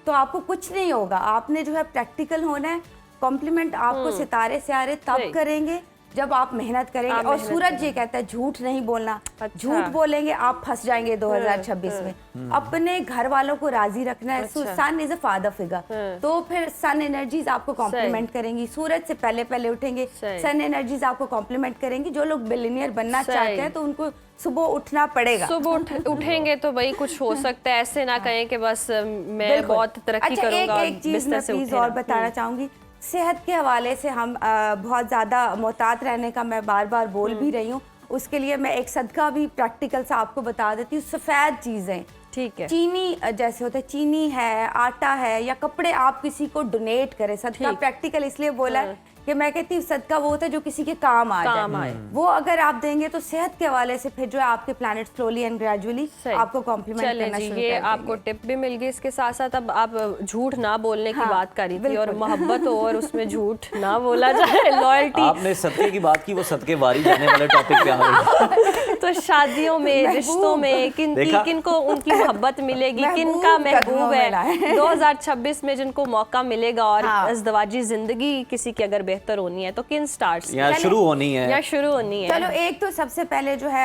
तो आपको कुछ नहीं होगा। आपने जो है प्रैक्टिकल होना है। कॉम्प्लीमेंट आपको सितारे से आ रहे तब करेंगे जब आप मेहनत करेंगे। और सूरज ये कहता है झूठ नहीं बोलना। झूठ बोलेंगे आप फंस जाएंगे 2026 में। अपने घर वालों को राजी रखना है। सन इज अ फादर फिगर, तो फिर सन एनर्जीज आपको कॉम्प्लीमेंट करेंगी। सूरज से पहले उठेंगे, सन एनर्जीज आपको कॉम्प्लीमेंट करेंगी। जो लोग बिलियनियर बनना चाहते हैं तो उनको सुबह उठना पड़ेगा। सुबह उठेंगे तो वही कुछ हो सकता है, ऐसे ना कहें कि बस मैं बहुत तरक्की करूंगा। एक चीज मैं प्लीज और बताना चाहूंगी, सेहत के हवाले से हम बहुत ज़्यादा मोहतात रहने का मैं बार बार बोल भी रही हूँ। उसके लिए मैं एक सदका भी प्रैक्टिकल से आपको बता देती हूँ। सफ़ेद चीज़ें, ठीक है, चीनी जैसे होता है, चीनी है, आटा है या कपड़े, आप किसी को डोनेट करें। सदका प्रैक्टिकल इसलिए बोला है कि कि मैं कहती हूँ सदका वो होता है जो किसी के काम आ जाए। वो अगर आप देंगे तो सेहत के हवाले से फिर जो है आपके प्लैनेट स्लोली एंड ग्रेजुअली आपको कॉम्प्लीमेंट करना शुरू कर ये देंगे। आपको टिप भी मिल गई। इसके साथ साथ अब आप झूठ ना बोलने की बात करी थी और मोहब्बत हो और उसमें झूठ ना बोला जाए, लॉयल्टी। आपने सदके की बात की, वो सदके वारी जाने वाले टॉपिक पे आ गए। तो शादियों में, रिश्तों में किनको उनकी मोहब्बत मिलेगी, किनका महबूब है 2026 में जिनको मौका मिलेगा और अज़दवाजी जिंदगी किसी की अगर बेहतर होनी है तो किन स्टार्स यहाँ शुरू होनी है। चलो एक तो सबसे पहले जो है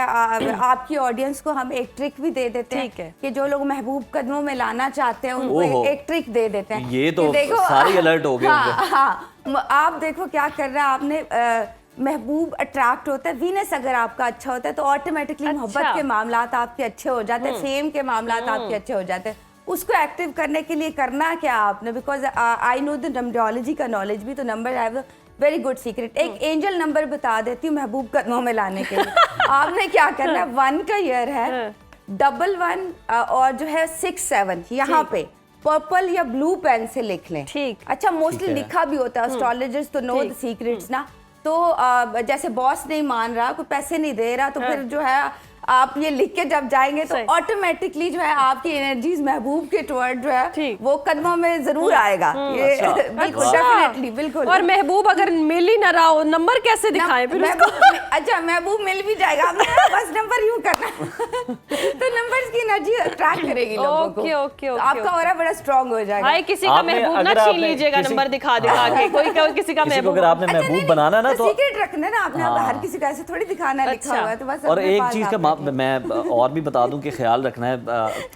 आपकी ऑडियंस को हम एक ट्रिक भी दे देते हैं कि जो लोग महबूब कदमों में लाना चाहते हैं उनको एक ट्रिक दे देते हैं। ये तो सारे अलर्ट हो गए होंगे। हाँ, आप देखो क्या कर रहा है आपने। महबूब अट्रैक्ट होता है, वीनस अगर आपका अच्छा होता है तो ऑटोमेटिकली मोहब्बत के मामलात आपके अच्छे हो जाते हैं, फेम के मामलात आपके अच्छे हो जाते हैं। उसको एक्टिव करने के लिए करना क्या आपने, बिकॉज आई नो द नंबरोलॉजी का नॉलेज भी, तो number I have very good secret. एक एंजल नंबर बता देती हूँ महबूब कदमों में लाने के लिए। आपने क्या करना है, 1 का ईयर है, 11 और जो है 6-7 यहाँ पे पर्पल या ब्लू पेन से लिख लें। ठीक। अच्छा, मोस्टली लिखा भी होता है, एस्ट्रोलॉजर्स तो नो द सीक्रेट्स ना। तो जैसे बॉस नहीं मान रहा, कोई पैसे नहीं दे रहा, तो फिर जो है आप ये लिख के जब जाएंगे तो ऑटोमेटिकली जो है आपकी एनर्जीज महबूब के टुवर्ड जो है वो कदमों में जरूर आएगा। ये बिल्कुल डेफिनेटली बिल्कुल। और महबूब अगर मिल ही ना रहा हो, नंबर कैसे दिखाएं फिर उसको? अच्छा, महबूब मिल भी जाएगा, आपने बस नंबर यूं करना तो नंबर्स की एनर्जी अट्रैक्ट करेगी लोगों को। ओके, आपका ऑरा बड़ा स्ट्रांग हो जाएगा। भाई किसी का महबूब ना छीन लीजिएगा नंबर दिखा दिखा के। कोई किसी का महबूब, अगर आपने महबूब बनाना ना तो सीक्रेट रखना ना आपने, हर किसी का ऐसे थोड़ी दिखाना लिखा हुआ है तो बस। और एक चीज का मैं और भी बता दूं कि ख्याल रखना है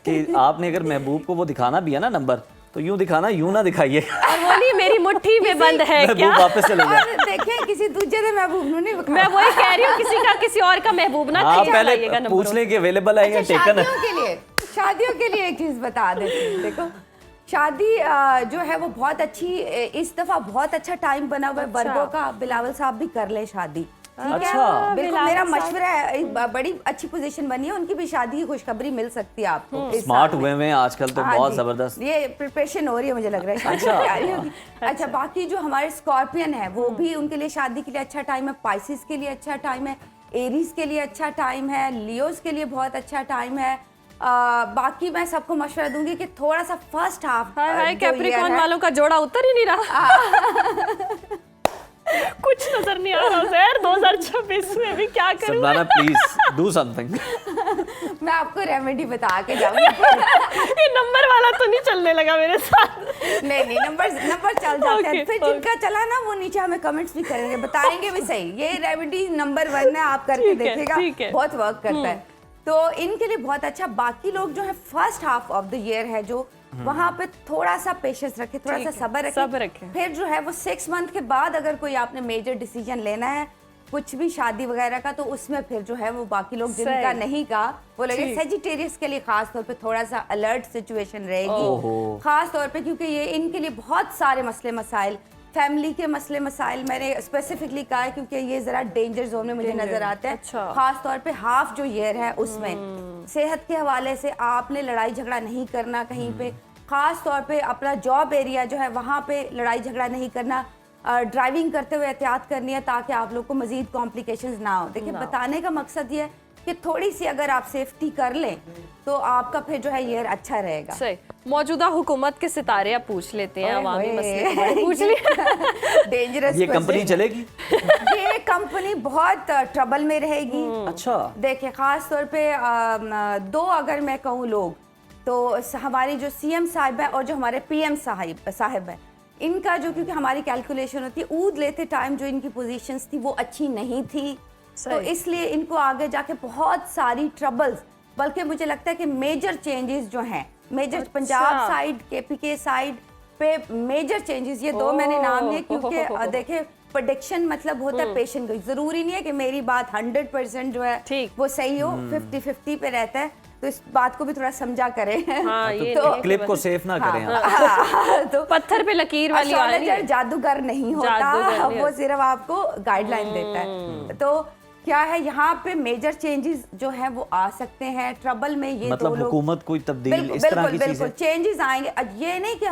कि आपने अगर महबूब को वो दिखाना भी है ना नंबर, तो यूं दिखाना, यूं ना दिखाइए। और बोलिए मेरी मुट्ठी में बंद है क्या? महबूब वापस चले जाए। देखिए किसी दूसरे ने महबूब नहीं दिखाया। मैं वही कह रही हूँ, किसी का किसी और का महबूब ना आप पहले पूछ लें कि अवेलेबल है या टेकन है। शादियों के लिए एक चीज बता देती हूँ। देखो शादी जो है वो बहुत अच्छी, इस दफा बहुत अच्छा टाइम बना हुआ है वर्गों का। बिलावल साहब भी कर ले शादी, ठीक है? बिल्कुल मेरा मशवरा है। बड़ी अच्छी पोजीशन बनी है, उनकी भी शादी की खुशखबरी मिल सकती है आपको। स्मार्ट हुए हैं आजकल तो बहुत जबरदस्त। ये प्रिपरेशन हो रही है, मुझे लग रहा है शादी की तैयारी होगी। अच्छा, बाकी जो हमारे स्कॉर्पियन है वो भी, उनके लिए शादी के लिए अच्छा टाइम है। पाइसिस के लिए अच्छा टाइम है, एरीज के लिए अच्छा टाइम है, लियोस के लिए बहुत अच्छा टाइम है। बाकी मैं सबको मशवरा दूंगी कि थोड़ा सा फर्स्ट हाफ कैप्रिकॉर्न वालों का जोड़ा उतर ही नहीं रहा। कुछ नजर नहीं आ रहा सर 2026 में भी क्या करूं? सल्माना प्लीज डू समथिंग। मैं आपको रेमेडी बता के जाऊंगी। ये नंबर वाला तो नहीं चलने लगा मेरे साथ। नहीं नंबर चल जाते हैं। फिर जिनका चला ना वो नीचे हमें कमेंट्स भी करेंगे, बताएंगे भी सही। ये रेमेडी नंबर 1 है, आप करके देखिएगा, बहुत वर्क करता है। तो इनके लिए बहुत अच्छा। बाकी लोग जो है first half of the year है जो, वहां पे थोड़ा सा पेशेंस रखे, थोड़ा सा सब्र रखे। फिर जो है वो 6 मंथ के बाद अगर कोई आपने मेजर डिसीजन लेना है कुछ भी शादी वगैरह का, तो उसमें फिर जो है वो बाकी लोग जिनका नहीं का वो लगे। सेजिटेरियस के लिए खास तौर पे थोड़ा सा अलर्ट सिचुएशन रहेगी, खास तौर पे क्योंकि ये इनके लिए बहुत सारे मसले मसाइल, फैमिली के मसले मसाइल मैंने स्पेसिफिकली कहा है क्योंकि ये जरा डेंजर जोन में मुझे नजर आता है। खास तौर पे हाफ जो ईयर है उसमें सेहत के हवाले से आपने लड़ाई झगड़ा नहीं करना कहीं पे, खास तौर पे अपना जॉब एरिया जो है वहाँ पे लड़ाई झगड़ा नहीं करना। ड्राइविंग करते हुए एहतियात करनी है ताकि आप लोग को मजीद कॉम्प्लिकेशंस ना हो। देखिए बताने का मकसद ये है कि थोड़ी सी अगर आप सेफ्टी कर लें तो आपका फिर जो है ईयर अच्छा रहेगा। सही। मौजूदा हुकूमत के सितारे आप पूछ लेते हैं, अवामी मसले पूछ लिए। डेंजरस। ये कंपनी चलेगी? ये कंपनी बहुत ट्रबल में रहेगी। अच्छा देखिए खास तौर पे 2 अगर मैं कहूँ लोग, तो हमारी जो सीएम साहिब है और जो हमारे पीएम साहिब है, इनका जो, क्योंकि हमारी कैलकुलेशन होती है ऊद लेते टाइम जो इनकी पोजीशंस थी वो अच्छी नहीं थी, तो इसलिए इनको आगे जाके बहुत सारी ट्रबल्स, बल्कि मुझे लगता है कि मेजर चेंजेस जो हैं, major Punjab side, KPK side पे मेजर चेंजेस, ये 2 मैंने नाम लिए क्योंकि देखिए प्रेडिक्शन मतलब होता है पेशेंट। जरूरी नहीं है कि मेरी बात 100% जो है वो सही हो, 50-50 पे रहता है, तो इस बात को भी थोड़ा समझा करें। हाँ, तो क्लिप को सेफ ना करें। तो पत्थर पे लकीर वाली एस्ट्रोलॉजर जादूगर नहीं होता, वो सिर्फ आपको गाइडलाइन देता है। तो क्या है यहाँ पे मेजर चेंजेस जो है वो आ सकते हैं ट्रबल में, ये मतलब दो लोग हुकूमत कोई तब्दील बिल्कुल इस तरह की बिल्कुल चीजें? चेंजेस आएंगे। ये नहीं कि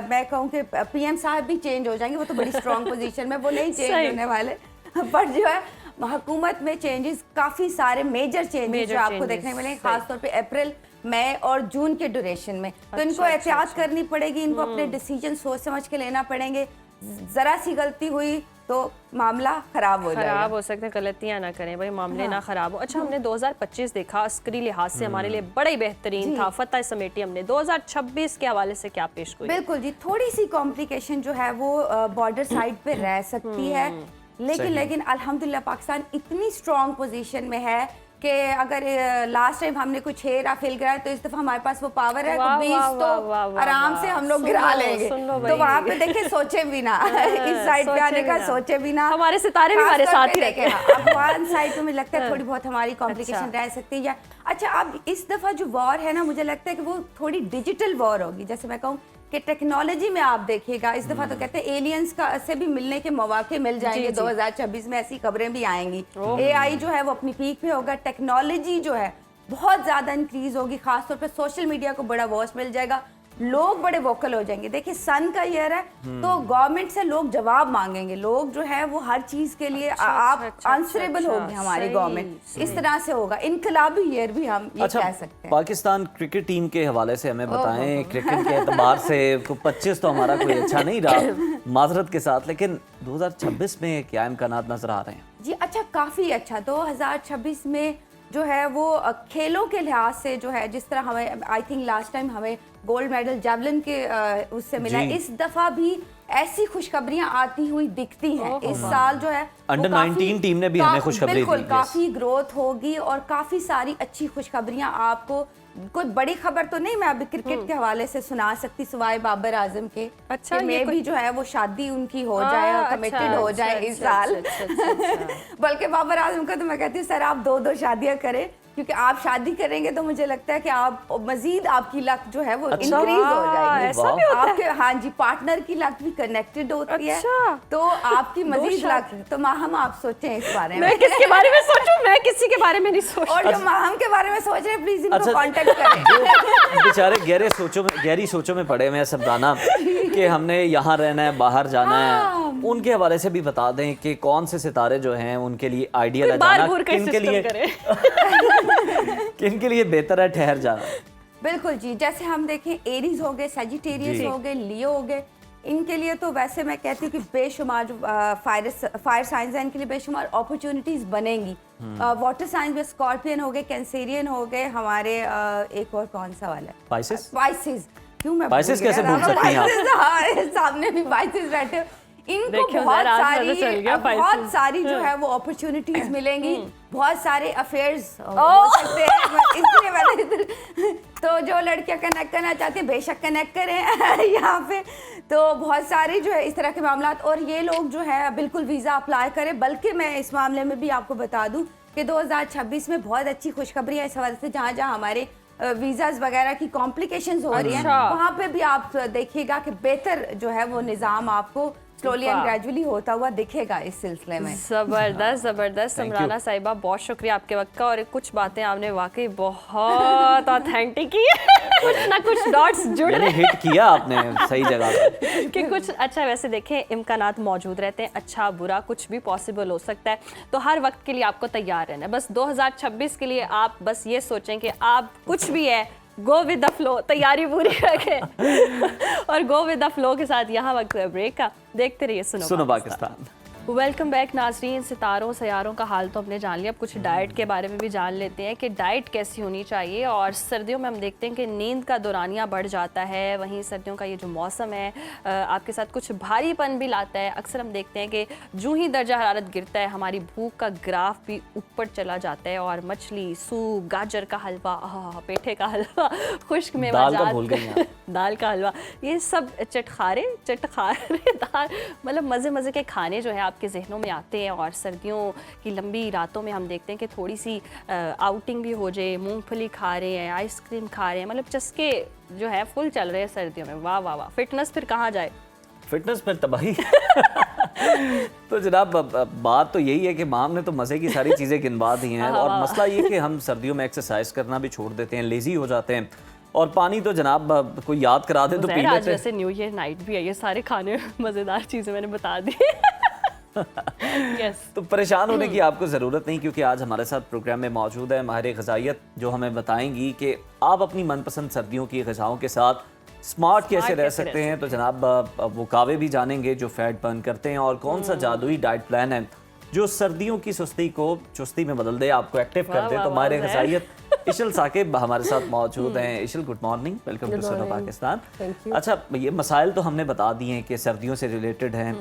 मैं कहूँ कि पीएम साहब भी चेंज हो जाएंगे, वो तो बड़ी स्ट्रॉन्ग पोजीशन में, वो नहीं चेंज सही। होने वाले। पर जो है हुकूमत में चेंजेस, काफी सारे मेजर चेंजेस जो आपको देखने को मिलेंगे, खासतौर पे अप्रैल, मई और जून के ड्यूरेशन में। तो इनको एहतियात करनी पड़ेगी, इनको अपने डिसीजन सोच समझ के लेना पड़ेंगे। जरा सी गलती हुई तो मामला खराब हो जाएगा। खराब हो सकते हैं, गलतियां ना करें भाई, मामले ना खराब हो। अच्छा, हमने 2025 देखा अस्करी लिहाज से हमारे लिए बड़ा ही बेहतरीन था, फतह समेटी हमने। 2026 के हवाले से क्या पेश गोई? बिल्कुल जी, थोड़ी सी कॉम्प्लिकेशन जो है वो बॉर्डर साइड पे रह सकती है, लेकिन अल्हम्दुलिल्लाह पाकिस्तान इतनी स्ट्रॉन्ग पोजीशन में है कि अगर लास्ट टाइम हमने कुछ हेरा फेल गिराया तो इस दफा हमारे पास वो पावर है वाह, कि 20 वाह, तो वाह, वाह, आराम वाह। से हम लोग सुन गिरा लो, लेंगे। सुन लो तो भाई। वहाँ पे देखिए सोचे भी ना इस साइड पे आने का सोचे भी ना। हमारे सितारे भी हमारे साथ ही देखे अफगान साइड पे मुझे लगता है थोड़ी बहुत हमारी कॉम्प्लिकेशन रह सकती है। अच्छा, अब इस दफा जो वॉर है ना, मुझे लगता है कि वो थोड़ी डिजिटल वॉर होगी। जैसे मैं कहूँ कि टेक्नोलॉजी में आप देखिएगा, इस दफा तो कहते हैं एलियंस का से भी मिलने के मौके मिल जाएंगे। 2026 में ऐसी खबरें भी आएंगी। AI जो है वो अपनी पीक पे होगा, टेक्नोलॉजी जो है बहुत ज्यादा इंक्रीज होगी, खासतौर पे सोशल मीडिया को बड़ा वॉच मिल जाएगा, लोग बड़े वोकल हो जाएंगे। देखिए सन का ईयर है तो गवर्नमेंट से लोग जवाब मांगेंगे, लोग जो है वो हर चीज के लिए आप आंसरेबल होगी हमारी सही, गवर्नमेंट, इस तरह से होगा। इनकलाबी ईयर भी हम ये अच्छा, कह सकते हैं। पाकिस्तान क्रिकेट टीम के हवाले से हमें बताएं, क्रिकेट के एतबार से 25 तो हमारा कोई अच्छा नहीं रहा माजरत के साथ, लेकिन 2026 में क्या इम्कानात नजर आ रहे हैं? जी अच्छा, काफी अच्छा। 2026 में जो है वो खेलों के लिहाज से जो है, जिस तरह हमें आई थिंक लास्ट टाइम हमें गोल्ड मेडल जेवलिन के उससे मिला है, इस दफा भी ऐसी खुशखबरियां आती हुई दिखती हैं। इस साल जो है अंडर 19 टीम ने भी हमें खुशखबरी दी। बिल्कुल काफी ग्रोथ होगी और काफी सारी अच्छी खुशखबरियां आपको। कोई बड़ी खबर तो नहीं मैं अभी क्रिकेट के हवाले से सुना सकती सिवाय बाबर आजम के। अच्छा, कि ये मे भी जो है वो शादी उनकी हो जाए और कमिटेड हो जाए इस साल। बल्कि बाबर आजम का तो मैं कहती हूँ सर आप 2-2 शादियां करें, क्योंकि आप शादी करेंगे तो मुझे लगता है कि आप मजीद आपकी लक जो है वो इंक्रीज हो जाएगी। ऐसा भी होता है? आपके हाँ जी, पार्टनर की लक भी कनेक्टेड होती है, तो आपकी मजीद लक। तो माहम आप सोचें इस बारे में। मैं किसके बारे में सोचूं? मैं किसी के बारे में नहीं सोच। और जो माहम के बारे में सोच रहे हैं प्लीज इनको अच्छा, कांटेक्ट करें। बेचारे गहरी सोचों में पड़े हुए हैं सबदाना कि हमने यहाँ रहना है, बाहर जाना है। उनके हवाले से भी बता दें कि कौन से सितारे जो हैं उनके लिए आइडियल है जाना, किन के लिए बेहतर है ठहर जाना। बिल्कुल जी, जैसे हम देखें एरीज हो गए, सजिटेरियस हो गए, लियो हो गए, इनके लिए तो वैसे मैं कहती हूँ कि बेशुमार जो फायर साइंस है इनके लिए बेशुमार अपॉर्चुनिटीज बनेंगी। वाटर साइंस में स्कॉर्पियन हो गए, कैंसेरियन हो गए, हमारे एक और कौन सा वाला है, पाइसेस। क्यों मैं पाइसेस कैसे भूल सकती हैं आप? सामने भी पाइसेस बैठे, इनको बहुत सारी जो है वो अपॉर्चुनिटीज मिलेंगी, बहुत सारे अफेयर्स हो सकते हैं। इसलिए मैंने तो जो लड़कियां कनेक्ट करना चाहती हैं बेशक कनेक्ट करें यहाँ पे। तो बहुत सारे जो है इस तरह के मामलात, और ये लोग जो है बिल्कुल वीज़ा अप्लाई करें। बल्कि मैं इस मामले में भी आपको बता दूं कि 2026 में बहुत अच्छी खुशखबरी है इस हवाले से। जहाँ जहाँ हमारे वीज़ाज वगैरह की कॉम्प्लिकेशंस हो रही हैं, वहाँ पे भी आप देखिएगा कि बेहतर जो है वो निज़ाम आपको स्लोली एंड ग्रेजुअली होता हुआ दिखेगा इस सिलसिले में। जबरदस्त समराना साहिबा, बहुत शुक्रिया आपके वक्त का। और कुछ बातें आपने वाकई बहुत ऑथेंटिक की कुछ ना कुछ डॉट्स जुड़ रहे हिट किया आपने सही जगह पे कि कुछ अच्छा। वैसे देखें इम्कानात मौजूद रहते हैं, अच्छा बुरा कुछ भी पॉसिबल हो सकता है, तो हर वक्त के लिए आपको तैयार रहना है। बस 2026 के लिए आप बस ये सोचें कि आप कुछ भी है गो विद द फ्लो, तैयारी पूरी रखें और गो विद द फ्लो के साथ। यहाँ वक्त ब्रेक का, देखते रहिए सुनो पाकिस्तान। वेलकम बैक नाजरीन। सितारों सयारों का हाल तो हमने जान लिया, अब कुछ डाइट के बारे में भी जान लेते हैं कि डाइट कैसी होनी चाहिए। और सर्दियों में हम देखते हैं कि नींद का दौरानिया बढ़ जाता है, वहीं सर्दियों का ये जो मौसम है आपके साथ कुछ भारीपन भी लाता है। अक्सर हम देखते हैं कि जो ही दर्जा हरारत गिरता है हमारी भूख का ग्राफ भी ऊपर चला जाता है, और मछली, सूप, गाजर का हलवा, पेठे का हलवा, खुश्क मेवाजात, दाल का हलवा, ये सब चटखारे दाल, मतलब मज़े मज़े के खाने जो है के जहनों में आते हैं। और सर्दियों की लंबी रातों में हम देखते हैं कि थोड़ी सी आउटिंग भी हो जाए, मूंगफली खा रहे हैं, आइसक्रीम खा रहे हैं, मतलब चस्के जो है फुल चल रहे हैं सर्दियों में। वाह वाह वाह, फिटनेस फिर कहाँ जाए। फिटनेस पर तबाही। तो जनाब बात तो यही है कि माम ने तो मज़े की सारी चीज़ें गिनवा दी हैं, और मसला ये कि हम सर्दियों में एक्सरसाइज करना भी छोड़ देते हैं, लेज़ी हो जाते हैं, और पानी तो जनाब कोई याद करा दे तो पी आज लेते हैं। वैसे न्यू ईयर नाइट भी है, ये सारे खाने मज़ेदार चीज़ें मैंने बता दी। तो परेशान होने की आपको ज़रूरत नहीं, क्योंकि आज हमारे साथ प्रोग्राम में मौजूद है माहिर ग़िज़ाइयत, जो हमें बताएंगी कि आप अपनी मनपसंद सर्दियों की ग़िज़ाओं के साथ स्मार्ट कैसे रह सकते हैं। तो जनाब वो कावे भी जानेंगे जो फैट बर्न करते हैं, और कौन सा जादुई डाइट प्लान है जो सर्दियों की सुस्ती को चुस्ती में बदल दे, आपको एक्टिव कर दे। तो माहिर ग़िज़ाइयत इशल साकिब हमारे साथ मौजूद हैं। इशल, good morning, welcome to Suno Pakistan. अच्छा, ये मसाइल तो हमने बता दिए हैं कि सर्दियों से रिलेटेड हैं,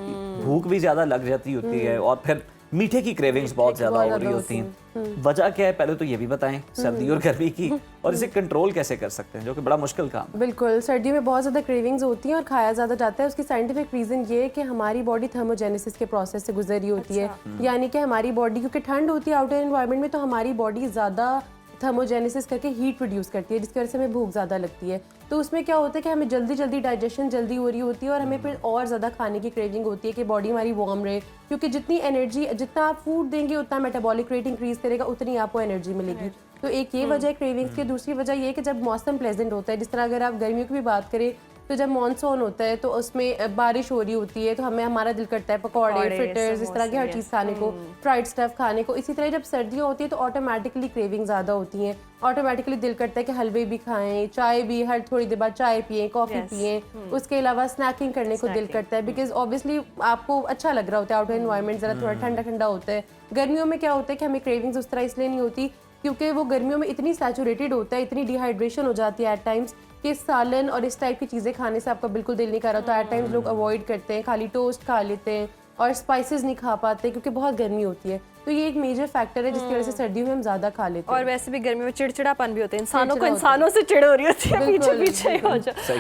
भूख भी ज़्यादा लग जाती होती है, और फिर मीठे की क्रेविंग्स बहुत ज़्यादा हो रही होती हैं। वजह क्या है, पहले तो ये भी बताएं सर्दी और गर्मी की, और इसे कंट्रोल कैसे कर सकते हैं, जो कि बड़ा मुश्किल काम है। बिल्कुल, सर्दियों में बहुत ज़्यादा क्रेविंग्स होती हैं और खाया ज़्यादा जाता है। उसकी साइंटिफिक रीज़न ये है कि हमारी बॉडी थर्मोजेनेसिस के प्रोसेस से गुजर रही होती है, यानी कि हमारी बॉडी, क्योंकि ठंड होती है आउटर एनवायरनमेंट में, तो हमारी बॉडी ज़्यादा थर्मोजेनेसिस करके हीट प्रोड्यूस करती है, जिसकी वजह से हमें भूख ज़्यादा लगती है। तो उसमें क्या होता है कि हमें जल्दी जल्दी डाइजेशन जल्दी हो रही होती है, और हमें फिर और ज़्यादा खाने की क्रेविंग होती है कि बॉडी हमारी वार्म रहे, क्योंकि जितनी एनर्जी, जितना आप फूड देंगे उतना मेटाबॉलिक रेट इंक्रीज करेगा, उतनी आपको एनर्जी मिलेगी। तो एक ये वजह है क्रेविंग्स की। दूसरी वजह ये है कि जब मौसम प्लेजेंट होता है, जिस तरह अगर आप गर्मियों की भी बात करें, तो जब मॉनसून होता है तो उसमें बारिश हो रही होती है, तो हमारा दिल करता है पकौड़े, फ्रिटर्स, इस तरह की हर चीज़ खाने को, फ्राइड स्टफ खाने को। इसी तरह जब सर्दियाँ होती है तो ऑटोमेटिकली क्रेविंग ज़्यादा होती हैं, ऑटोमेटिकली दिल करता है कि हलवे भी खाएं, चाय भी, हर थोड़ी देर बाद चाय पिएं, कॉफ़ी पिएं। उसके अलावा स्नैकिंग करने को दिल करता है, बिकॉज ऑब्वियसली आपको अच्छा लग रहा होता है, आउटर एनवायरनमेंट ज़रा थोड़ा ठंडा ठंडा होता है। गर्मियों में क्या होता है कि हमें क्रेविंग्स उस तरह इसलिए नहीं होती, क्योंकि वो गर्मियों में इतनी सैचुरेटेड होता है, इतनी डिहाइड्रेशन हो जाती है एट टाइम्स, कि सालन और इस टाइप की चीज़ें खाने से आपका बिल्कुल दिल नहीं कर रहा होता। एट टाइम्स लोग अवॉइड करते हैं, खाली टोस्ट खा लेते हैं और स्पाइसेस नहीं खा पाते, क्योंकि बहुत गर्मी होती है। तो ये एक मेजर फैक्टर है जिसकी वजह से सर्दियों में हम ज़्यादा खा लेते हैं। और वैसे भी गर्मियों में चिड़चिड़ापन भी होता है, इंसानों को इंसानों से चिड़ हो रही होती है, पीछे पीछे हो जाए।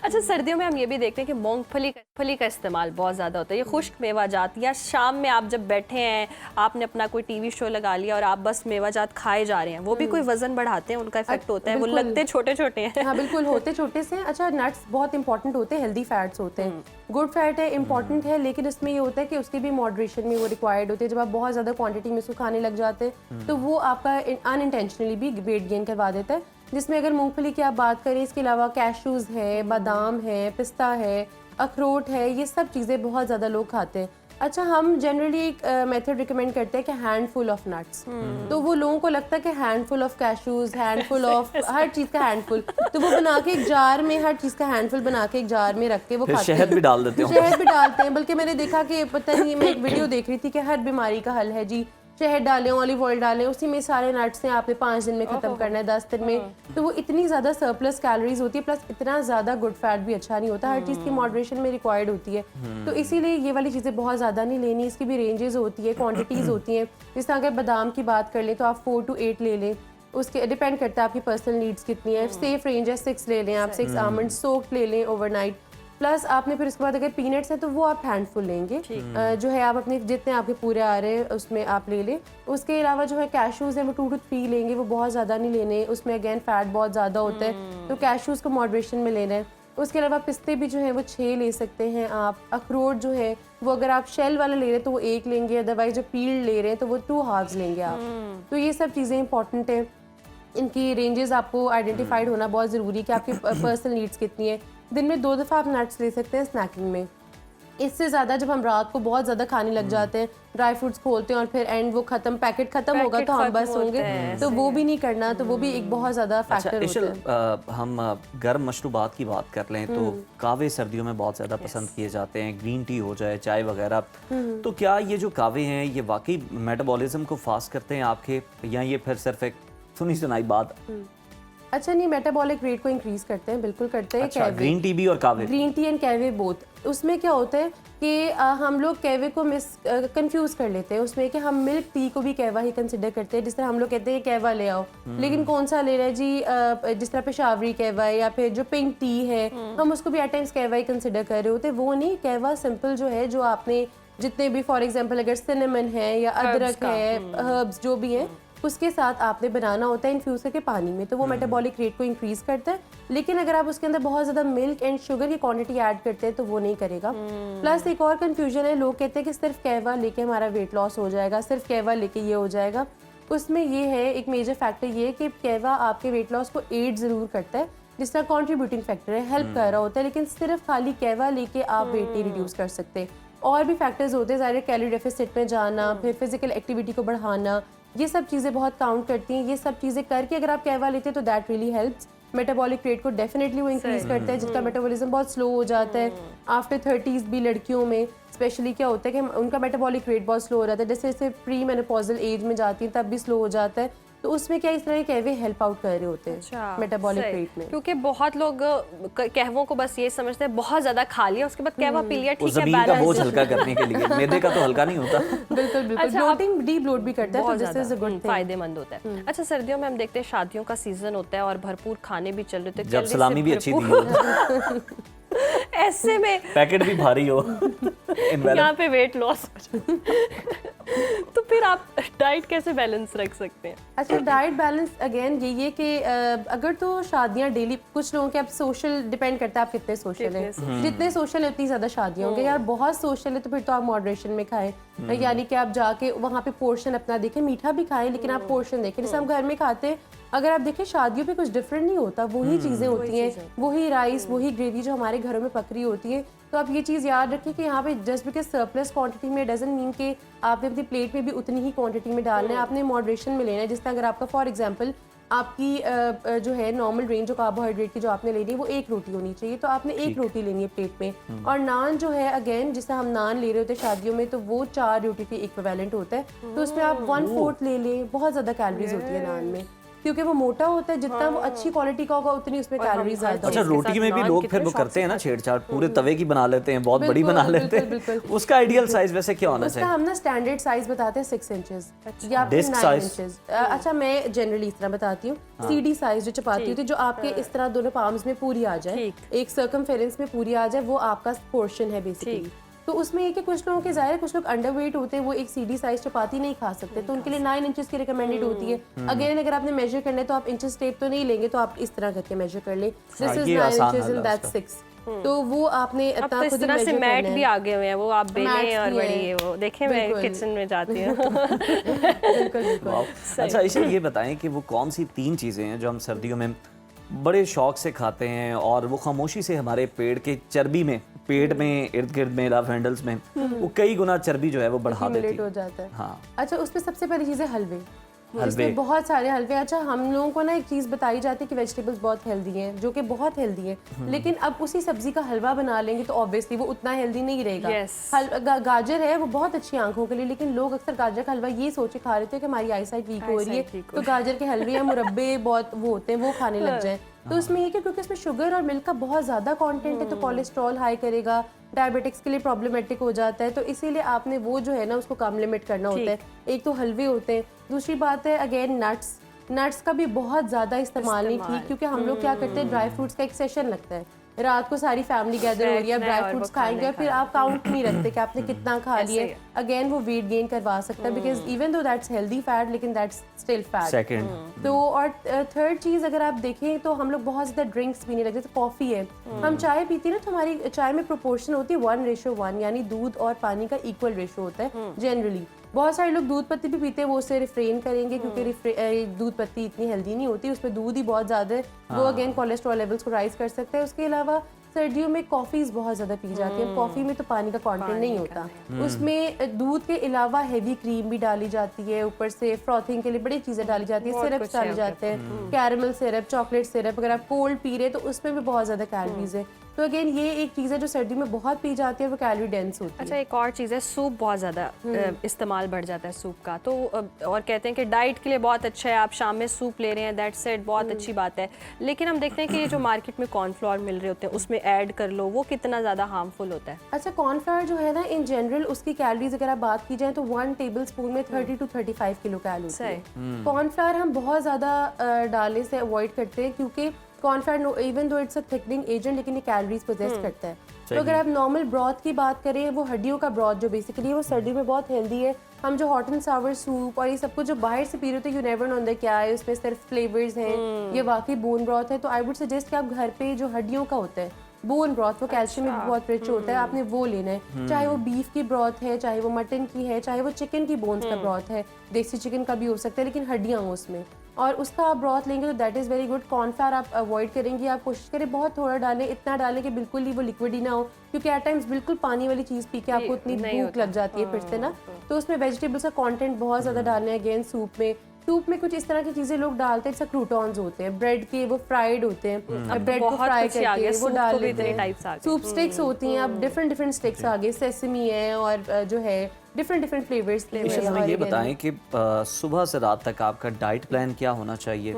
अच्छा, सर्दियों में हम ये भी देखते हैं कि मूंगफली का इस्तेमाल बहुत ज़्यादा होता है। ये खुश्क मेवा जात, या शाम में आप जब बैठे हैं, आपने अपना कोई टीवी शो लगा लिया और आप बस मेवा जात खाए जा रहे हैं, वो भी कोई वजन बढ़ाते हैं, उनका इफेक्ट होता है, वो लगते छोटे छोटे हैं। हाँ बिल्कुल, होते छोटे से। अच्छा, नट्स बहुत इंपॉर्टेंट होते हैं, हेल्दी फैट्स होते हैं, गुड फैट है, इंपॉर्टेंट है, लेकिन इसमें ये होता है कि उसकी भी मॉडरेशन में वो रिक्वायर्ड होती है। जब आप बहुत ज़्यादा क्वांटिटी में उसको खाने लग जाते हैं तो वो आपका अनइंटेंशनली भी वेट गेन करवा देता है। जिसमें अगर मूंगफली की आप बात करें, इसके अलावा कैशूज़ है, बादाम है, पिस्ता है, अखरोट है, ये सब चीज़ें बहुत ज़्यादा लोग खाते हैं। अच्छा, हम जनरली एक मेथड रिकमेंड करते हैं कि हैंडफुल ऑफ नट्स, तो वो लोगों को लगता है कि handful of cashews, handful of हर चीज़ का हैंडफुल, तो वो बना के एक जार में, हर चीज़ का हैंडफुल बना के एक जार में रख के वो खाते हैं। शहद भी डाल देते हैं, शहद भी डालते हैं। बल्कि मैंने देखा कि पता नहीं, मैं एक वीडियो देख रही थी कि हर बीमारी का हल है जी, शहद डालें, ऑलिव ऑयल डालें, उसी में सारे नट्स हैं, आपने 5 दिन में ख़त्म करना है, 10 दिन में। तो वो इतनी ज़्यादा सरप्लस कैलोरीज होती है, प्लस इतना ज़्यादा गुड फैट भी अच्छा नहीं होता, हर चीज़ की मॉडरेशन में रिक्वायर्ड होती है। तो इसीलिए ये वाली चीज़ें बहुत ज़्यादा नहीं लेनी, इसकी भी रेंजेस होती है, क्वान्टिटीज़ होती हैं। जिस तरह अगर बादाम की बात कर लें तो आप 4 to 8 ले लें, उसके डिपेंड करता है आपकी पर्सनल नीड्स कितनी है। सेफ रेंज है 6 ले लें आप, 6 आमंड सोक्ड ले लें ओवरनाइट। प्लस आपने फिर उसके बाद अगर पीनट्स हैं तो वो आप हैंडफुल लेंगे, जो है आप अपने जितने आपके पूरे आ रहे हैं उसमें आप ले लें। उसके अलावा जो है कैशूज़ हैं वो 2 to 3 लेंगे, वो बहुत ज़्यादा नहीं लेने, उसमें अगेन फैट बहुत ज़्यादा होता है, तो कैशूज़ को मॉडरेशन में लेना है। उसके अलावा पिस्ते भी जो है वो 6 ले सकते हैं आप। अखरोट जो है वो अगर आप शेल वाला ले रहे हैं तो वो 1 लेंगे, अदरवाइज जो पील ले रहे हैं तो वो 2 हाफ्स लेंगे आप। तो ये सब चीज़ें इंपॉर्टेंट है, इनकी रेंजेस आपको आइडेंटिफाइड होना बहुत ज़रूरी है कि आपकी पर्सनल नीड्स कितनी है। दिन में 2 दफ़ा आप नट्स ले सकते हैं स्नैकिंग में। इससे ज़्यादा जब हम रात को बहुत ज़्यादा खाने लग जाते हैं, ड्राई फ्रूट्स खोलते हैं और फिर एंड वो पैकेट ख़त्म होगा तो हम बस होंगे, तो वो भी नहीं करना, तो वो भी एक बहुत ज़्यादा फैक्टर होता है। हम गर्म मशरूबात की बात कर लें तो कावे सर्दियों में बहुत ज़्यादा पसंद किए जाते हैं, ग्रीन टी हो जाए, चाय वगैरह। तो क्या ये जो कावे हैं ये वाकई मेटाबॉलिज्म को फास्ट करते हैं आपके, या ये फिर सिर्फ एक सुनी सुनाई बात? अच्छा नहीं, मेटाबॉलिक रेट को इंक्रीज करते हैं, बिल्कुल करते हैं। अच्छा, ग्रीन टी भी और कावे? Green tea and kahwa both. उसमें क्या होता है कि हम लोग कैवे को कंफ्यूज कर लेते हैं उसमें कि हम मिल्क टी को भी कैवा ही कंसिडर करते हैं। जिस तरह हम लोग कहते हैं कैवा ले आओ, लेकिन कौन सा ले रहे हैं जी, जिस तरह पेशावरी कैवा है या फिर जो पिंक टी है, हम उसको भी एट टाइम्स कैवा ही कंसिडर कर रहे होते। वो नहीं, कैवा सिंपल जो है, जो आपने जितने भी फॉर एग्जाम्पल अगर सिनेमन है या अदरक है, हर्ब्स जो भी हैं, उसके साथ आपने बनाना होता है इन्फ्यूज़ करके पानी में, तो वो मेटाबॉलिक रेट को इंक्रीज़ करता है। लेकिन अगर आप उसके अंदर बहुत ज़्यादा मिल्क एंड शुगर की क्वांटिटी ऐड करते हैं तो वो नहीं करेगा। प्लस एक और कन्फ्यूजन है, लोग कहते हैं कि सिर्फ कहवा लेके हमारा वेट लॉस हो जाएगा, सिर्फ कहवा लेके ये हो जाएगा। उसमें ये है एक मेजर फैक्टर ये है कि कहवा आपके वेट लॉस को एड ज़रूर करता है, जिस तरह कॉन्ट्रीब्यूटिंग फैक्टर है, हेल्प कर रहा होता है, लेकिन सिर्फ खाली कहवा लेके आप वेट नहीं रिड्यूस कर सकते। और भी फैक्टर्स होते हैं, ज़ाहिर कैलोरी डेफिसिट में जाना, फिर फिजिकल एक्टिविटी को बढ़ाना, ये सब चीज़ें बहुत काउंट करती हैं। ये सब चीज़ें करके अगर आप कहवा लेते हैं तो that really helps. Metabolic rate को डेफिनेटली वो इंक्रीज करता है, जिनका मेटाबॉलिज्म बहुत स्लो हो जाता है। आफ्टर 30s भी लड़कियों में स्पेशली क्या होता है कि उनका मेटाबॉलिक रेट बहुत स्लो हो जाता है, जैसे जैसे प्री मेनोपॉजल एज में जाती हैं तब भी स्लो हो जाता है। तो उसमें क्या इस तरह के कहवे हेल्प आउट कर रहे होते हैं मेटाबॉलिक रेट में। क्योंकि बहुत लोग कहवों को बस ये समझते हैं बहुत ज्यादा खा लिया उसके बाद कहवा पी लिया, ठीक है, ज़मीन का बोझ हल्का करने के लिए। मैदे का तो हल्का नहीं होता। बिल्कुल बिल्कुल, ब्लोटिंग डी ब्लोट भी करता है, तो this is a good thing, फायदेमंद होता है। अच्छा, सर्दियों में हम देखते हैं शादियों का सीजन होता है और भरपूर खाने भी चल रहे होते हैं, जब सलामी भी अच्छी दी हो, ऐसे में पैकेट भी भारी हो, यहाँ पे वेट लॉस हो जाए तो फिर आप डाइट कैसे बैलेंस रख सकते हैं? अच्छा, डाइट बैलेंस अगेन यही है कि अगर तो शादियां डेली, कुछ लोगों के अब सोशल डिपेंड करता है आप कितने सोशल हैं, जितने सोशल है उतनी ज़्यादा शादियां होंगी। यार बहुत सोशल है तो फिर तो आप मॉडरेशन में खाएं, यानी कि आप जाके वहाँ पे पोर्शन अपना देखें, मीठा भी खाएं लेकिन आप पोर्शन देखें। जैसे हम घर में खाते हैं, अगर आप देखें शादियों पे कुछ डिफरेंट नहीं होता, वही चीज़ें होती हैं, वही राइस, वही ग्रेवी जो हमारे घरों में पक रही होती है। तो आप ये चीज़ याद रखें कि यहाँ पे जस्ट बिकॉज सरप्लस क्वांटिटी में डजंट मीन कि आपने अपनी प्लेट में भी उतनी ही क्वांटिटी में डालना है, आपने मॉडरेशन में लेना है। जिस तरह अगर आपका फॉर एग्जांपल आपकी जो है नॉर्मल रेंज जो कार्बोहाइड्रेट की जो आपने लेनी है वो 1 रोटी होनी चाहिए, तो आपने 1 रोटी लेनी है प्लेट में। और नान जो है अगेन जिससे हम नान ले रहे होते हैं शादियों में, तो वो 4 रोटी के इक्विवेलेंट होता है, तो उसमें आप 1/4 ले लें। बहुत ज़्यादा कैलोरीज होती है नान में, क्योंकि वो मोटा होता है, जितना वो अच्छी क्वालिटी का होगा उतनी उसमें कैलोरीज ज़्यादा। अच्छा, रोटी में भी लोग फिर वो करते हैं ना छेड़छाड़, पूरे तवे की बना लेते हैं, बहुत बड़ी बना लेते हैं। उसका आइडियल साइज वैसे क्या होना चाहिए? उसका हम ना स्टैंडर्ड साइज बताते हैं 6 इंचेस या फिर डिस्क 9 साइज? इंचेस। अच्छा, मैं जनरली इस तरह बताती हूँ, CD साइज जो चपाती होती है, जो आपके इस तरह दोनों पाम्स में पूरी आ जाए, एक सर्कमफेरेंस में पूरी आ जाए, वो आपका पोर्शन है बेसिकली। तो उसमें ये कि कुछ लोगों के ज़ाहिर कुछ लोग अंडरवेट होते हैं, वो एक CD साइज चपाती नहीं खा सकते, तो उनके लिए 9 इंचेस की रिकमेंडेड होती है। अगेन अगर आपने मेजर करना है तो आप इंचेस टेप तो नहीं लेंगे, तो आप इस तरह करके मेजर कर लें, this is 9 inches and that's 6। तो वो आपने अब तो इस तरह से मैट भी आगे हुए हैं, वो आप बेलें और बड़ी वो देखें, मैं किचन में जाती हूँ। अच्छा, इसे ये बताएं कि वो कौन सी 3 चीज़ें हैं जो हम सर्दियों में बड़े शौक से खाते हैं और वो खामोशी से हमारे पेट के चर्बी में, पेट में, इर्द गिर्द में, लव हैंडल्स में वो कई गुना चर्बी जो है वो बढ़ा देती हो जाता है। हाँ। अच्छा, उसमें सबसे पहली चीज़ है हलवे। इसमें बहुत सारे हलवे। अच्छा, हम लोगों को ना एक चीज़ बताई जाती है कि वेजिटेबल्स बहुत हेल्दी हैं, जो कि बहुत हेल्दी है, लेकिन अब उसी सब्जी का हलवा बना लेंगे तो ऑब्वियसली वो उतना हेल्दी नहीं रहेगा। गाजर है वो बहुत अच्छी आंखों के लिए, लेकिन लोग अक्सर गाजर का हलवा ये सोचे खा रहे थे कि हमारी आई साइट वीक हो रही है, तो गाजर के हलवे या मुरब्बे बहुत वो होते हैं, वो खाने लग जाए। तो उसमें ये क्योंकि उसमें शुगर और मिल्क का बहुत ज़्यादा कंटेंट है, तो कोलेस्ट्रॉल हाई करेगा, डायबिटिक्स के लिए प्रॉब्लमेटिक हो जाता है। तो इसीलिए आपने वो जो है ना उसको कम लिमिट करना होता है। एक तो हलवे होते हैं, दूसरी बात है अगेन नट्स का भी बहुत ज़्यादा इस्तेमाल नहीं ठीक, क्योंकि हम लोग क्या करते हैं, ड्राई फ्रूट्स का एक सेशन लगता है, रात को सारी फैमिली गैदर हो रही है, ड्राई फ्रूट्स खाएंगे, फिर आप काउंट नहीं रखते कि आपने कितना खा लिया। अगेन वो वेट गेन करवा सकता है, because even though that's healthy fat, लेकिन दैट्स स्टिल फैट। सेकंड तो और थर्ड चीज़ अगर आप देखें तो हम लोग बहुत ज़्यादा ड्रिंक्स पीने लगे, तो कॉफ़ी है, हम चाय पीते हैं ना, तो हमारी चाय में प्रोपोर्शन होती है 1:1, यानी दूध और पानी का इक्वल रेशो होता है जनरली। बहुत सारे लोग दूध पत्ती भी पीते हैं, वो उससे रिफ्रेन करेंगे क्योंकि दूध पत्ती इतनी हेल्दी नहीं होती, उसमें दूध ही बहुत ज़्यादा है, वो अगेन कोलेस्ट्रॉल लेवल्स को राइज कर सकता है। उसके अलावा सर्दियों में कॉफ़ीज़ बहुत ज़्यादा पी जाती है, कॉफ़ी में तो पानी का कंटेंट नहीं होता, उसमें दूध के अलावा हेवी क्रीम भी डाली जाती है, ऊपर से फ्रॉथिंग के लिए बड़ी चीज़ें डाली जाती है, सिरप डाले जाते हैं, कैरमल सिरप, चॉकलेट सिरप, अगर आप कोल्ड पी रहे तो उसमें भी बहुत ज़्यादा कैलोरीज है। तो अगेन ये एक चीज़ है जो सर्दी में बहुत पी जाती है, वो कैलोरी डेंस होती है। अच्छा, एक और चीज़ है, सूप बहुत ज़्यादा इस्तेमाल बढ़ जाता है सूप का, तो और कहते हैं कि डाइट के लिए बहुत अच्छा है, आप शाम में सूप ले रहे हैं, दैट्स इट, बहुत अच्छी बात है, लेकिन हम देखते हैं कि ये जो मार्केट में कॉर्नफ्लोर मिल रहे होते हैं उसमें ऐड कर लो, वो कितना ज़्यादा हार्मफुल होता है? अच्छा, कॉर्नफ्लोर जो है ना, इन जनरल उसकी कैलोरीज अगर आप बात की जाए तो 1 टेबल स्पून में 30 to 35 किलो कैलोरी होती है। कॉर्नफ्लोर हम बहुत ज़्यादा डालने से अवॉइड करते हैं, क्योंकि cornflour even though it's a thickening agent, लेकिन ये कैलोरीज पोजेस करता है। तो अगर आप नॉर्मल ब्रॉथ की बात करें, वो हड्डियों का ब्रॉथ जो बेसिकली है वो सर्दी में बहुत हेल्दी है, हम जो हॉट एंड सावर सूप और ये सब कुछ जो बाहर से पी रहे होते हैं, यू नेवर नो अंदर क्या है, उसमें सिर्फ फ्लेवर्स हैं, ये वाकई बोन ब्रॉथ है। तो आई वुड सजेस्ट कि आप घर पे जो हड्डियों का होता है बोन ब्रॉथ, वो कैल्शियम में बहुत रिच होता है, आपने वो लेना है। चाहे वो बीफ की ब्रॉथ है, चाहे वो मटन की है, चाहे वो चिकन की बोन्स का ब्रॉथ है, देसी चिकन का भी हो सकता है, लेकिन हड्डियाँ हो उसमें, और उसका आप ब्रॉथ लेंगे तो that is very good. Cornflour आप अवॉइड करेंगे, आप कोशिश करें बहुत थोड़ा डालें, इतना डालें कि बिल्कुल ही वो लिक्विड ही ना हो, क्योंकि एट टाइम्स बिल्कुल पानी वाली चीज़ पी के आपको इतनी भूख लग जाती है फिर से ना। तो उसमें वेजिटेबल्स का कंटेंट बहुत ज़्यादा डालना है। अगेन सूप में कुछ इस तरह की चीजें लोग डालते हैं, जैसे क्रूटॉन्स होते हैं, ब्रेड के वो फ्राइड होते हैं, ब्रेड को फ्राई करके वो डाल देते हैं। सूप स्टिक्स होती हैं, अब डिफरेंट स्टिक्स आ गए, सेसमी है और जो है डिफरेंट फ्लेवर्स। हमें ये बताएं कि सुबह से रात तक आपका डाइट प्लान क्या होना चाहिए,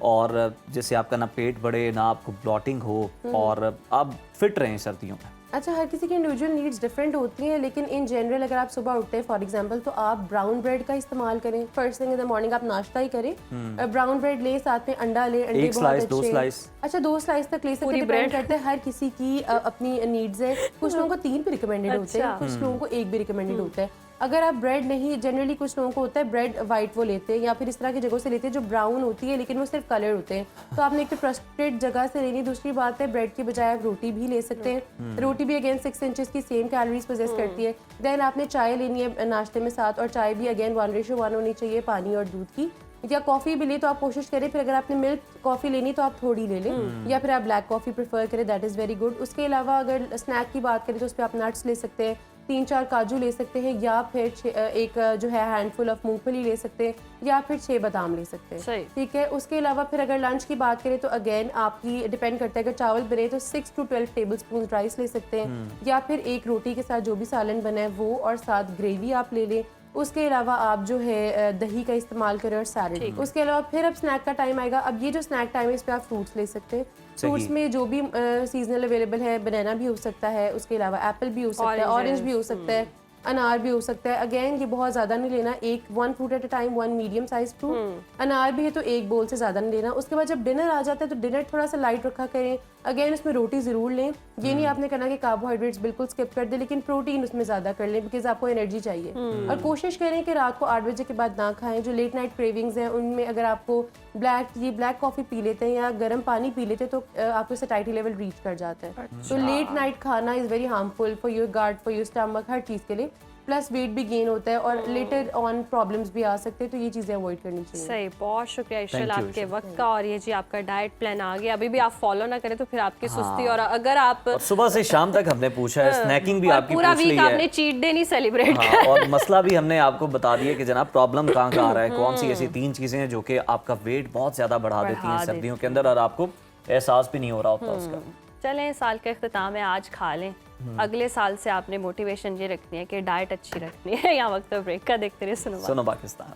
और जैसे आपका ना पेट बढ़े, ना आपको ब्लॉटिंग हो, और आप फिट रहें सर्दियों में। अच्छा, हर किसी की इंडिविजुअल नीड्स डिफरेंट होती हैं, लेकिन इन जनरल अगर आप सुबह उठते हैं फॉर एग्जांपल, तो आप ब्राउन ब्रेड का इस्तेमाल करें। First thing in the morning आप नाश्ता ही करें, ब्राउन ब्रेड ले, साथ में अंडा ले, अंडे बहुत अच्छे, 2 स्लाइस, अच्छा 2 स्लाइस तक ले सकते हैं, डिपेंड करता है हर किसी की अपनी नीड्स है। कुछ लोगों को 3 भी रिकमेंडेड होते हैं, कुछ लोगों को 1 भी रिकमेंडेड होता है। अगर आप ब्रेड नहीं, जनरली कुछ लोगों को होता है ब्रेड वाइट वो लेते हैं, या फिर इस तरह की जगहों से लेते हैं जो ब्राउन होती है लेकिन वो सिर्फ कलर होते हैं, तो आपने एक तो ट्रस्टेड जगह से लेनी। दूसरी बात है, ब्रेड की बजाय आप रोटी भी ले सकते हैं। रोटी भी अगेन 6 इंचेस की सेम कैलोरीज पोजेस करती है। देन आपने चाय लेनी है नाश्ते में साथ, और चाय भी अगेन 1:1 होनी चाहिए पानी और दूध की। या कॉफ़ी भी ले तो आप कोशिश करें, फिर अगर आपने मिल्क कॉफ़ी लेनी तो आप थोड़ी ले लें, या फिर आप ब्लैक कॉफ़ी प्रेफर करें, दैट इज़ वेरी गुड। उसके अलावा अगर स्नैक की बात करें तो उस पर आप नट्स ले सकते हैं, 3-4 काजू ले सकते हैं, या फिर एक जो है हैंडफुल ऑफ मूंगफली ले सकते हैं, या फिर 6 बादाम ले सकते हैं, ठीक है। उसके अलावा फिर अगर लंच की बात करें तो अगेन आपकी डिपेंड करता है, अगर चावल बने तो 6 to 12 टेबलस्पून राइस ले सकते हैं, या फिर एक रोटी के साथ जो भी सालन बना है वो, और साथ ग्रेवी आप ले लें। उसके अलावा आप जो है दही का इस्तेमाल करें और सैलेड। उसके अलावा फिर अब स्नैक का टाइम आएगा। अब ये जो स्नैक टाइम है इस पे आप फ्रूट्स ले सकते हैं। फ्रूट्स में जो भी सीजनल अवेलेबल है, बनाना भी हो सकता है, उसके अलावा एप्पल भी हो सकता है, ऑरेंज भी हो सकता है, अनार भी हो सकता है। अगेन ये बहुत ज़्यादा नहीं लेना, 1 fruit at a time, 1 medium size fruit. अनार भी है तो 1 बोल से ज़्यादा नहीं लेना। उसके बाद जब डिनर आ जाता है तो डिनर थोड़ा सा लाइट रखा करें। अगेन उसमें रोटी ज़रूर लें, ये नहीं आपने करना कि कार्बोहाइड्रेट्स बिल्कुल स्किप कर दे, लेकिन प्रोटीन उसमें ज़्यादा कर लें, बिकॉज आपको एनर्जी चाहिए। और कोशिश करें कि रात को 8 बजे के बाद ना खाएं। जो लेट नाइट क्रेविंग्स हैं उनमें अगर आपको ब्लैक कॉफ़ी पी लेते हैं या गर्म पानी पी लेते हैं तो आपको सैटिस्फैक्शन लेवल रीच कर जाता है। तो लेट नाइट खाना is very harmful for your gut, for your stomach, हर चीज़ के लिए। प्लस वेट भी गेन होता है और लेटर ऑन प्रॉब्लम्स भी आ सकते हैं, तो ये चीज़ें अवॉइड करनी चाहिए। सही, बहुत शुक्रिया इशल आपके वक्त का। और ये जी आपका डाइट प्लान आ गया, अभी भी आप फॉलो ना करें तो फिर आपकी सुस्ती, और अगर आप सुबह से शाम तक हमने पूछा है, स्नैकिंग भी आपकी पूरा पूछ ली वीक है, आपने चीट डे नहीं सेलिब्रेट हाँ, और मसला भी हमने आपको बता दिया कि जनाब प्रॉब्लम कहाँ आ रहा है, कौन सी ऐसी 3 चीजें हैं जो कि आपका वेट बहुत ज्यादा बढ़ा देती हैं सर्दियों के अंदर, और आपको एहसास भी नहीं हो रहा होता उसका। चलें, साल का इख्तिताम है, आज खा लें। अगले साल से आपने मोटिवेशन ये रखनी है कि डाइट अच्छी रखनी है। यहाँ वक्त ब्रेक का देखते रहिए सुनो पाकिस्तान।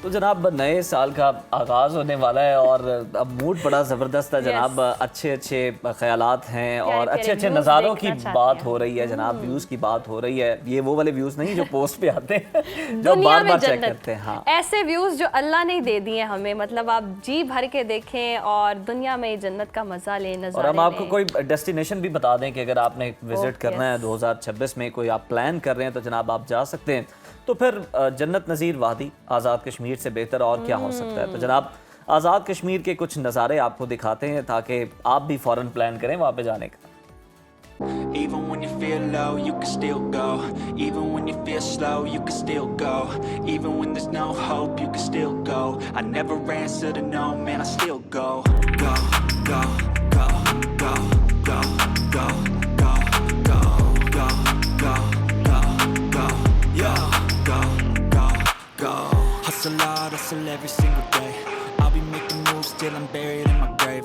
तो जनाब नए साल का आगाज़ होने वाला है और अब मूड बड़ा ज़बरदस्त है जनाब। अच्छे ख्यालात हैं और अच्छे नज़ारों की बात हो रही है जनाब, व्यूज़ की बात हो रही है। ये वो वाले व्यूज़ नहीं जो पोस्ट पे आते हैं जो बार बार चेक करते हैं, हाँ, ऐसे व्यूज़ जो अल्लाह ने दे दिए हमें, मतलब आप जी भर के देखें और दुनिया में जन्नत का मज़ा लें। और हम आपको कोई डेस्टिनेशन भी बता दें कि अगर आपने विजिट करना है 2026 में, कोई आप प्लान कर रहे हैं तो जनाब आप जा सकते हैं। तो फिर जन्नत नज़ीर वादी आज़ाद कश्मीर से बेहतर और क्या हो सकता है। तो जनाब आज़ाद कश्मीर के कुछ नज़ारे आपको दिखाते हैं ताकि आप भी फ़ौरन प्लान करें वहाँ पे जाने का। Even when you feel low, you can still go. Even when you feel slow, you can still go. Even when there's no hope, you can still go. I never answer to no, man, I still go. Go, go, go, go, go, go, go, go, go, go, go, go, yo, go, go, go. Hustle hard, hustle every single day. I'll be making moves till I'm buried in my grave.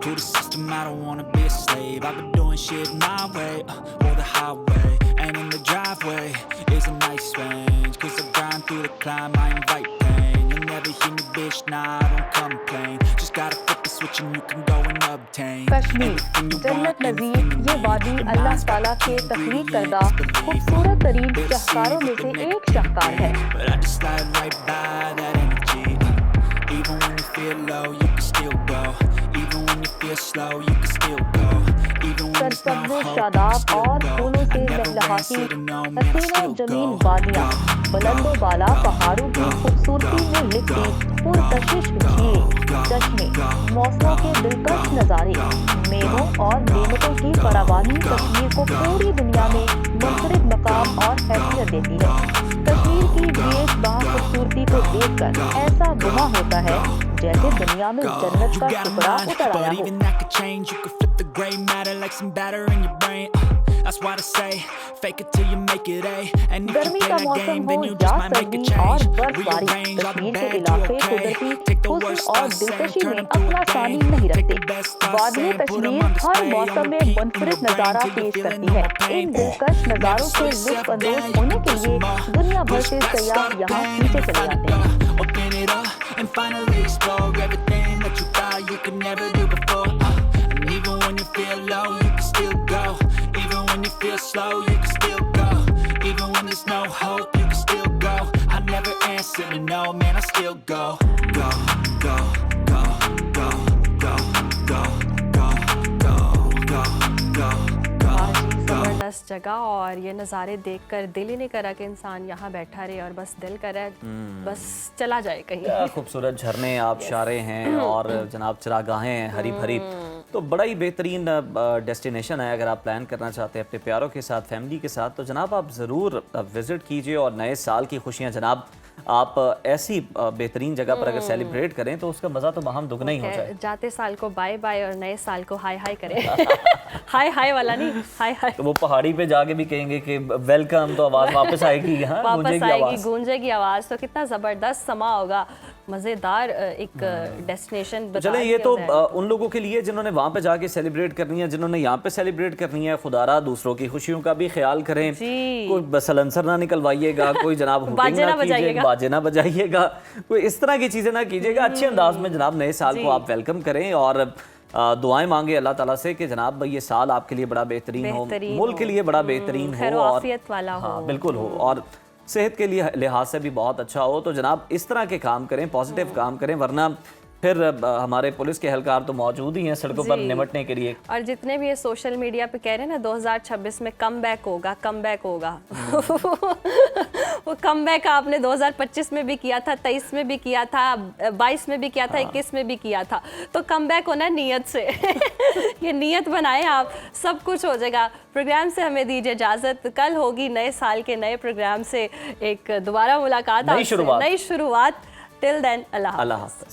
To the system, I don't wanna be a slave. I've been doing shit my way, or the highway. And in the driveway is a nice range. Cause I grind through the climb, I invite pain. You'll never hear me, bitch, nah, I don't complain. Just gotta flip the switch and you can go and obtain. Kashmir जन्नत नज़ीर ये वादी अल्लाह ताला के तख्लीक करदा खूबसूरत तरीन शाहकारों में से एक शाहकार है। But I just slide right by that energy. Even when you feel feel low, you can still go. Even when you feel slow, you can still go. Even when there's no सरसब्ज hope, you Shadab can still और go. फूलों से I never लहलहाती answer to no, man, I Hasina still जमीन go. वादियाँ बुलंदो बाला पहाड़ों की खूबसूरती में लिपटी पुरकशिश झील चश्मे मौसमों के दिलकश नज़ारे मेवों और नेमतों की फरावानी कश्मीर को पूरी दुनिया में मुनफरिद मकाम और हैसियत देती है। कश्मीर की बेशबा खूबसूरती को देखकर ऐसा गुमा होता है जैसे दुनिया में जन्नत का टुकड़ा उतर आया But हो। even that could change. You could flip the gray matter like some batter in your brain. That's why I say, fake it till you make it A. And if you गर्मी play का that मौसम game, हो then you या just might make a सर्दी और change. बर्फबारी, Rearrange all the Kashmir के bad, you इलाके okay? कुदरती Take the हुस्न worst और thoughts saying, दिलकशी turn में them to अपना a सानी game. नहीं Take रखते। the best thoughts वादिय saying, put them Kashmir on her display. मौसम On में repeat in मुनफरिद your brain नज़ारा till you're पेश feeling करती no है। more pain. इन दिलकश Never नज़ारों slow से yourself लुत्फ अंदोज down, होने you के can do लिए some more. दुनिया भर Push से back, सयाह start यहाँ again, पीछे never चले find जाते हैं। a door. Open it up and finally explore everything that you thought you could never do before. And even when you feel low, you can still go. Even when you feel slow, you can still go. Even when there's no hope, you can still go. I never answer to no, man, I still go. Go, go, go, go, go, go, go, go, go, go, go. ज़बरदस्त जगह और ये नज़ारे देखकर दिल ही नहीं करा कि इंसान यहाँ बैठा रहे और बस दिल करे बस चला जाए क्या कहीं। खूबसूरत झरने आबशारे हैं और जनाब चरागाहें हैं हरी भरी। तो बड़ा ही बेहतरीन डेस्टिनेशन है। अगर आप प्लान करना चाहते हैं अपने प्यारों के साथ, फैमिली के साथ, तो जनाब आप ज़रूर विज़िट कीजिए और नए साल की खुशियाँ जनाब आप ऐसी बेहतरीन जगह पर अगर सेलिब्रेट करें तो उसका मज़ा तो वहाँ दुगना ही हो जाए। जाते साल को बाय बाय और नए साल को हाय हाय करें। हाय हाय वाला नहीं, हाय हाय। तो वो पहाड़ी पे जाके भी कहेंगे कि वेलकम, तो आवाज़ वापस आएगी, हाँ वापस गूंजेगी आएगी, आवाज़। गूंजेगी आवाज़। तो कितना ज़बरदस्त समा होगा, मज़ेदार एक डेस्टिनेशन बता चलें, ये दिया तो जाए। उन लोगों के लिए जिन्होंने वहाँ पे जाके सेलिब्रेट करनी है, जिन्होंने यहाँ पे सेलिब्रेट करनी है। खुदारा दूसरों की खुशियों का भी ख्याल करें। जी। कोई सलंसर ना निकलवाइएगा, कोई जनाब हुटिंग बाजे ना ना कीजिएगा, बजाइएगा। बाजे ना बजाइएगा, कोई इस तरह की चीज़ें ना कीजिएगा। अच्छे अंदाज में जनाब नए साल को आप वेलकम करें और दुआएं मांगे अल्लाह ताला से कि जनाब ये साल आपके लिए बड़ा बेहतरीन हो, मुल्क के लिए बड़ा बेहतरीन खैर हो और आफियत वाला हो। हाँ बिल्कुल हो और सेहत के लिए लिहाज से भी बहुत अच्छा हो। तो जनाब इस तरह के काम करें, पॉजिटिव काम करें, वरना फिर हमारे पुलिस के एहलकार तो मौजूद ही हैं सड़कों पर जी। निपटने के लिए। और जितने भी ये सोशल मीडिया पे कह रहे हैं ना 2026 में कम बैक होगा, कम बैक होगा। वो कम बैक आपने 2025 में भी किया था, 23 में भी किया था, 22 में भी किया था, 21 में भी किया था। तो कम बैक होना है नीयत से। ये नीयत बनाए आप, सब कुछ हो जाएगा। प्रोग्राम से हमें दीजिए इजाज़त। कल होगी नए साल के नए प्रोग्राम से एक दोबारा मुलाकात, नई शुरुआत। नई शुरुआत। टिल देन अल्लाह हाफ़िज़।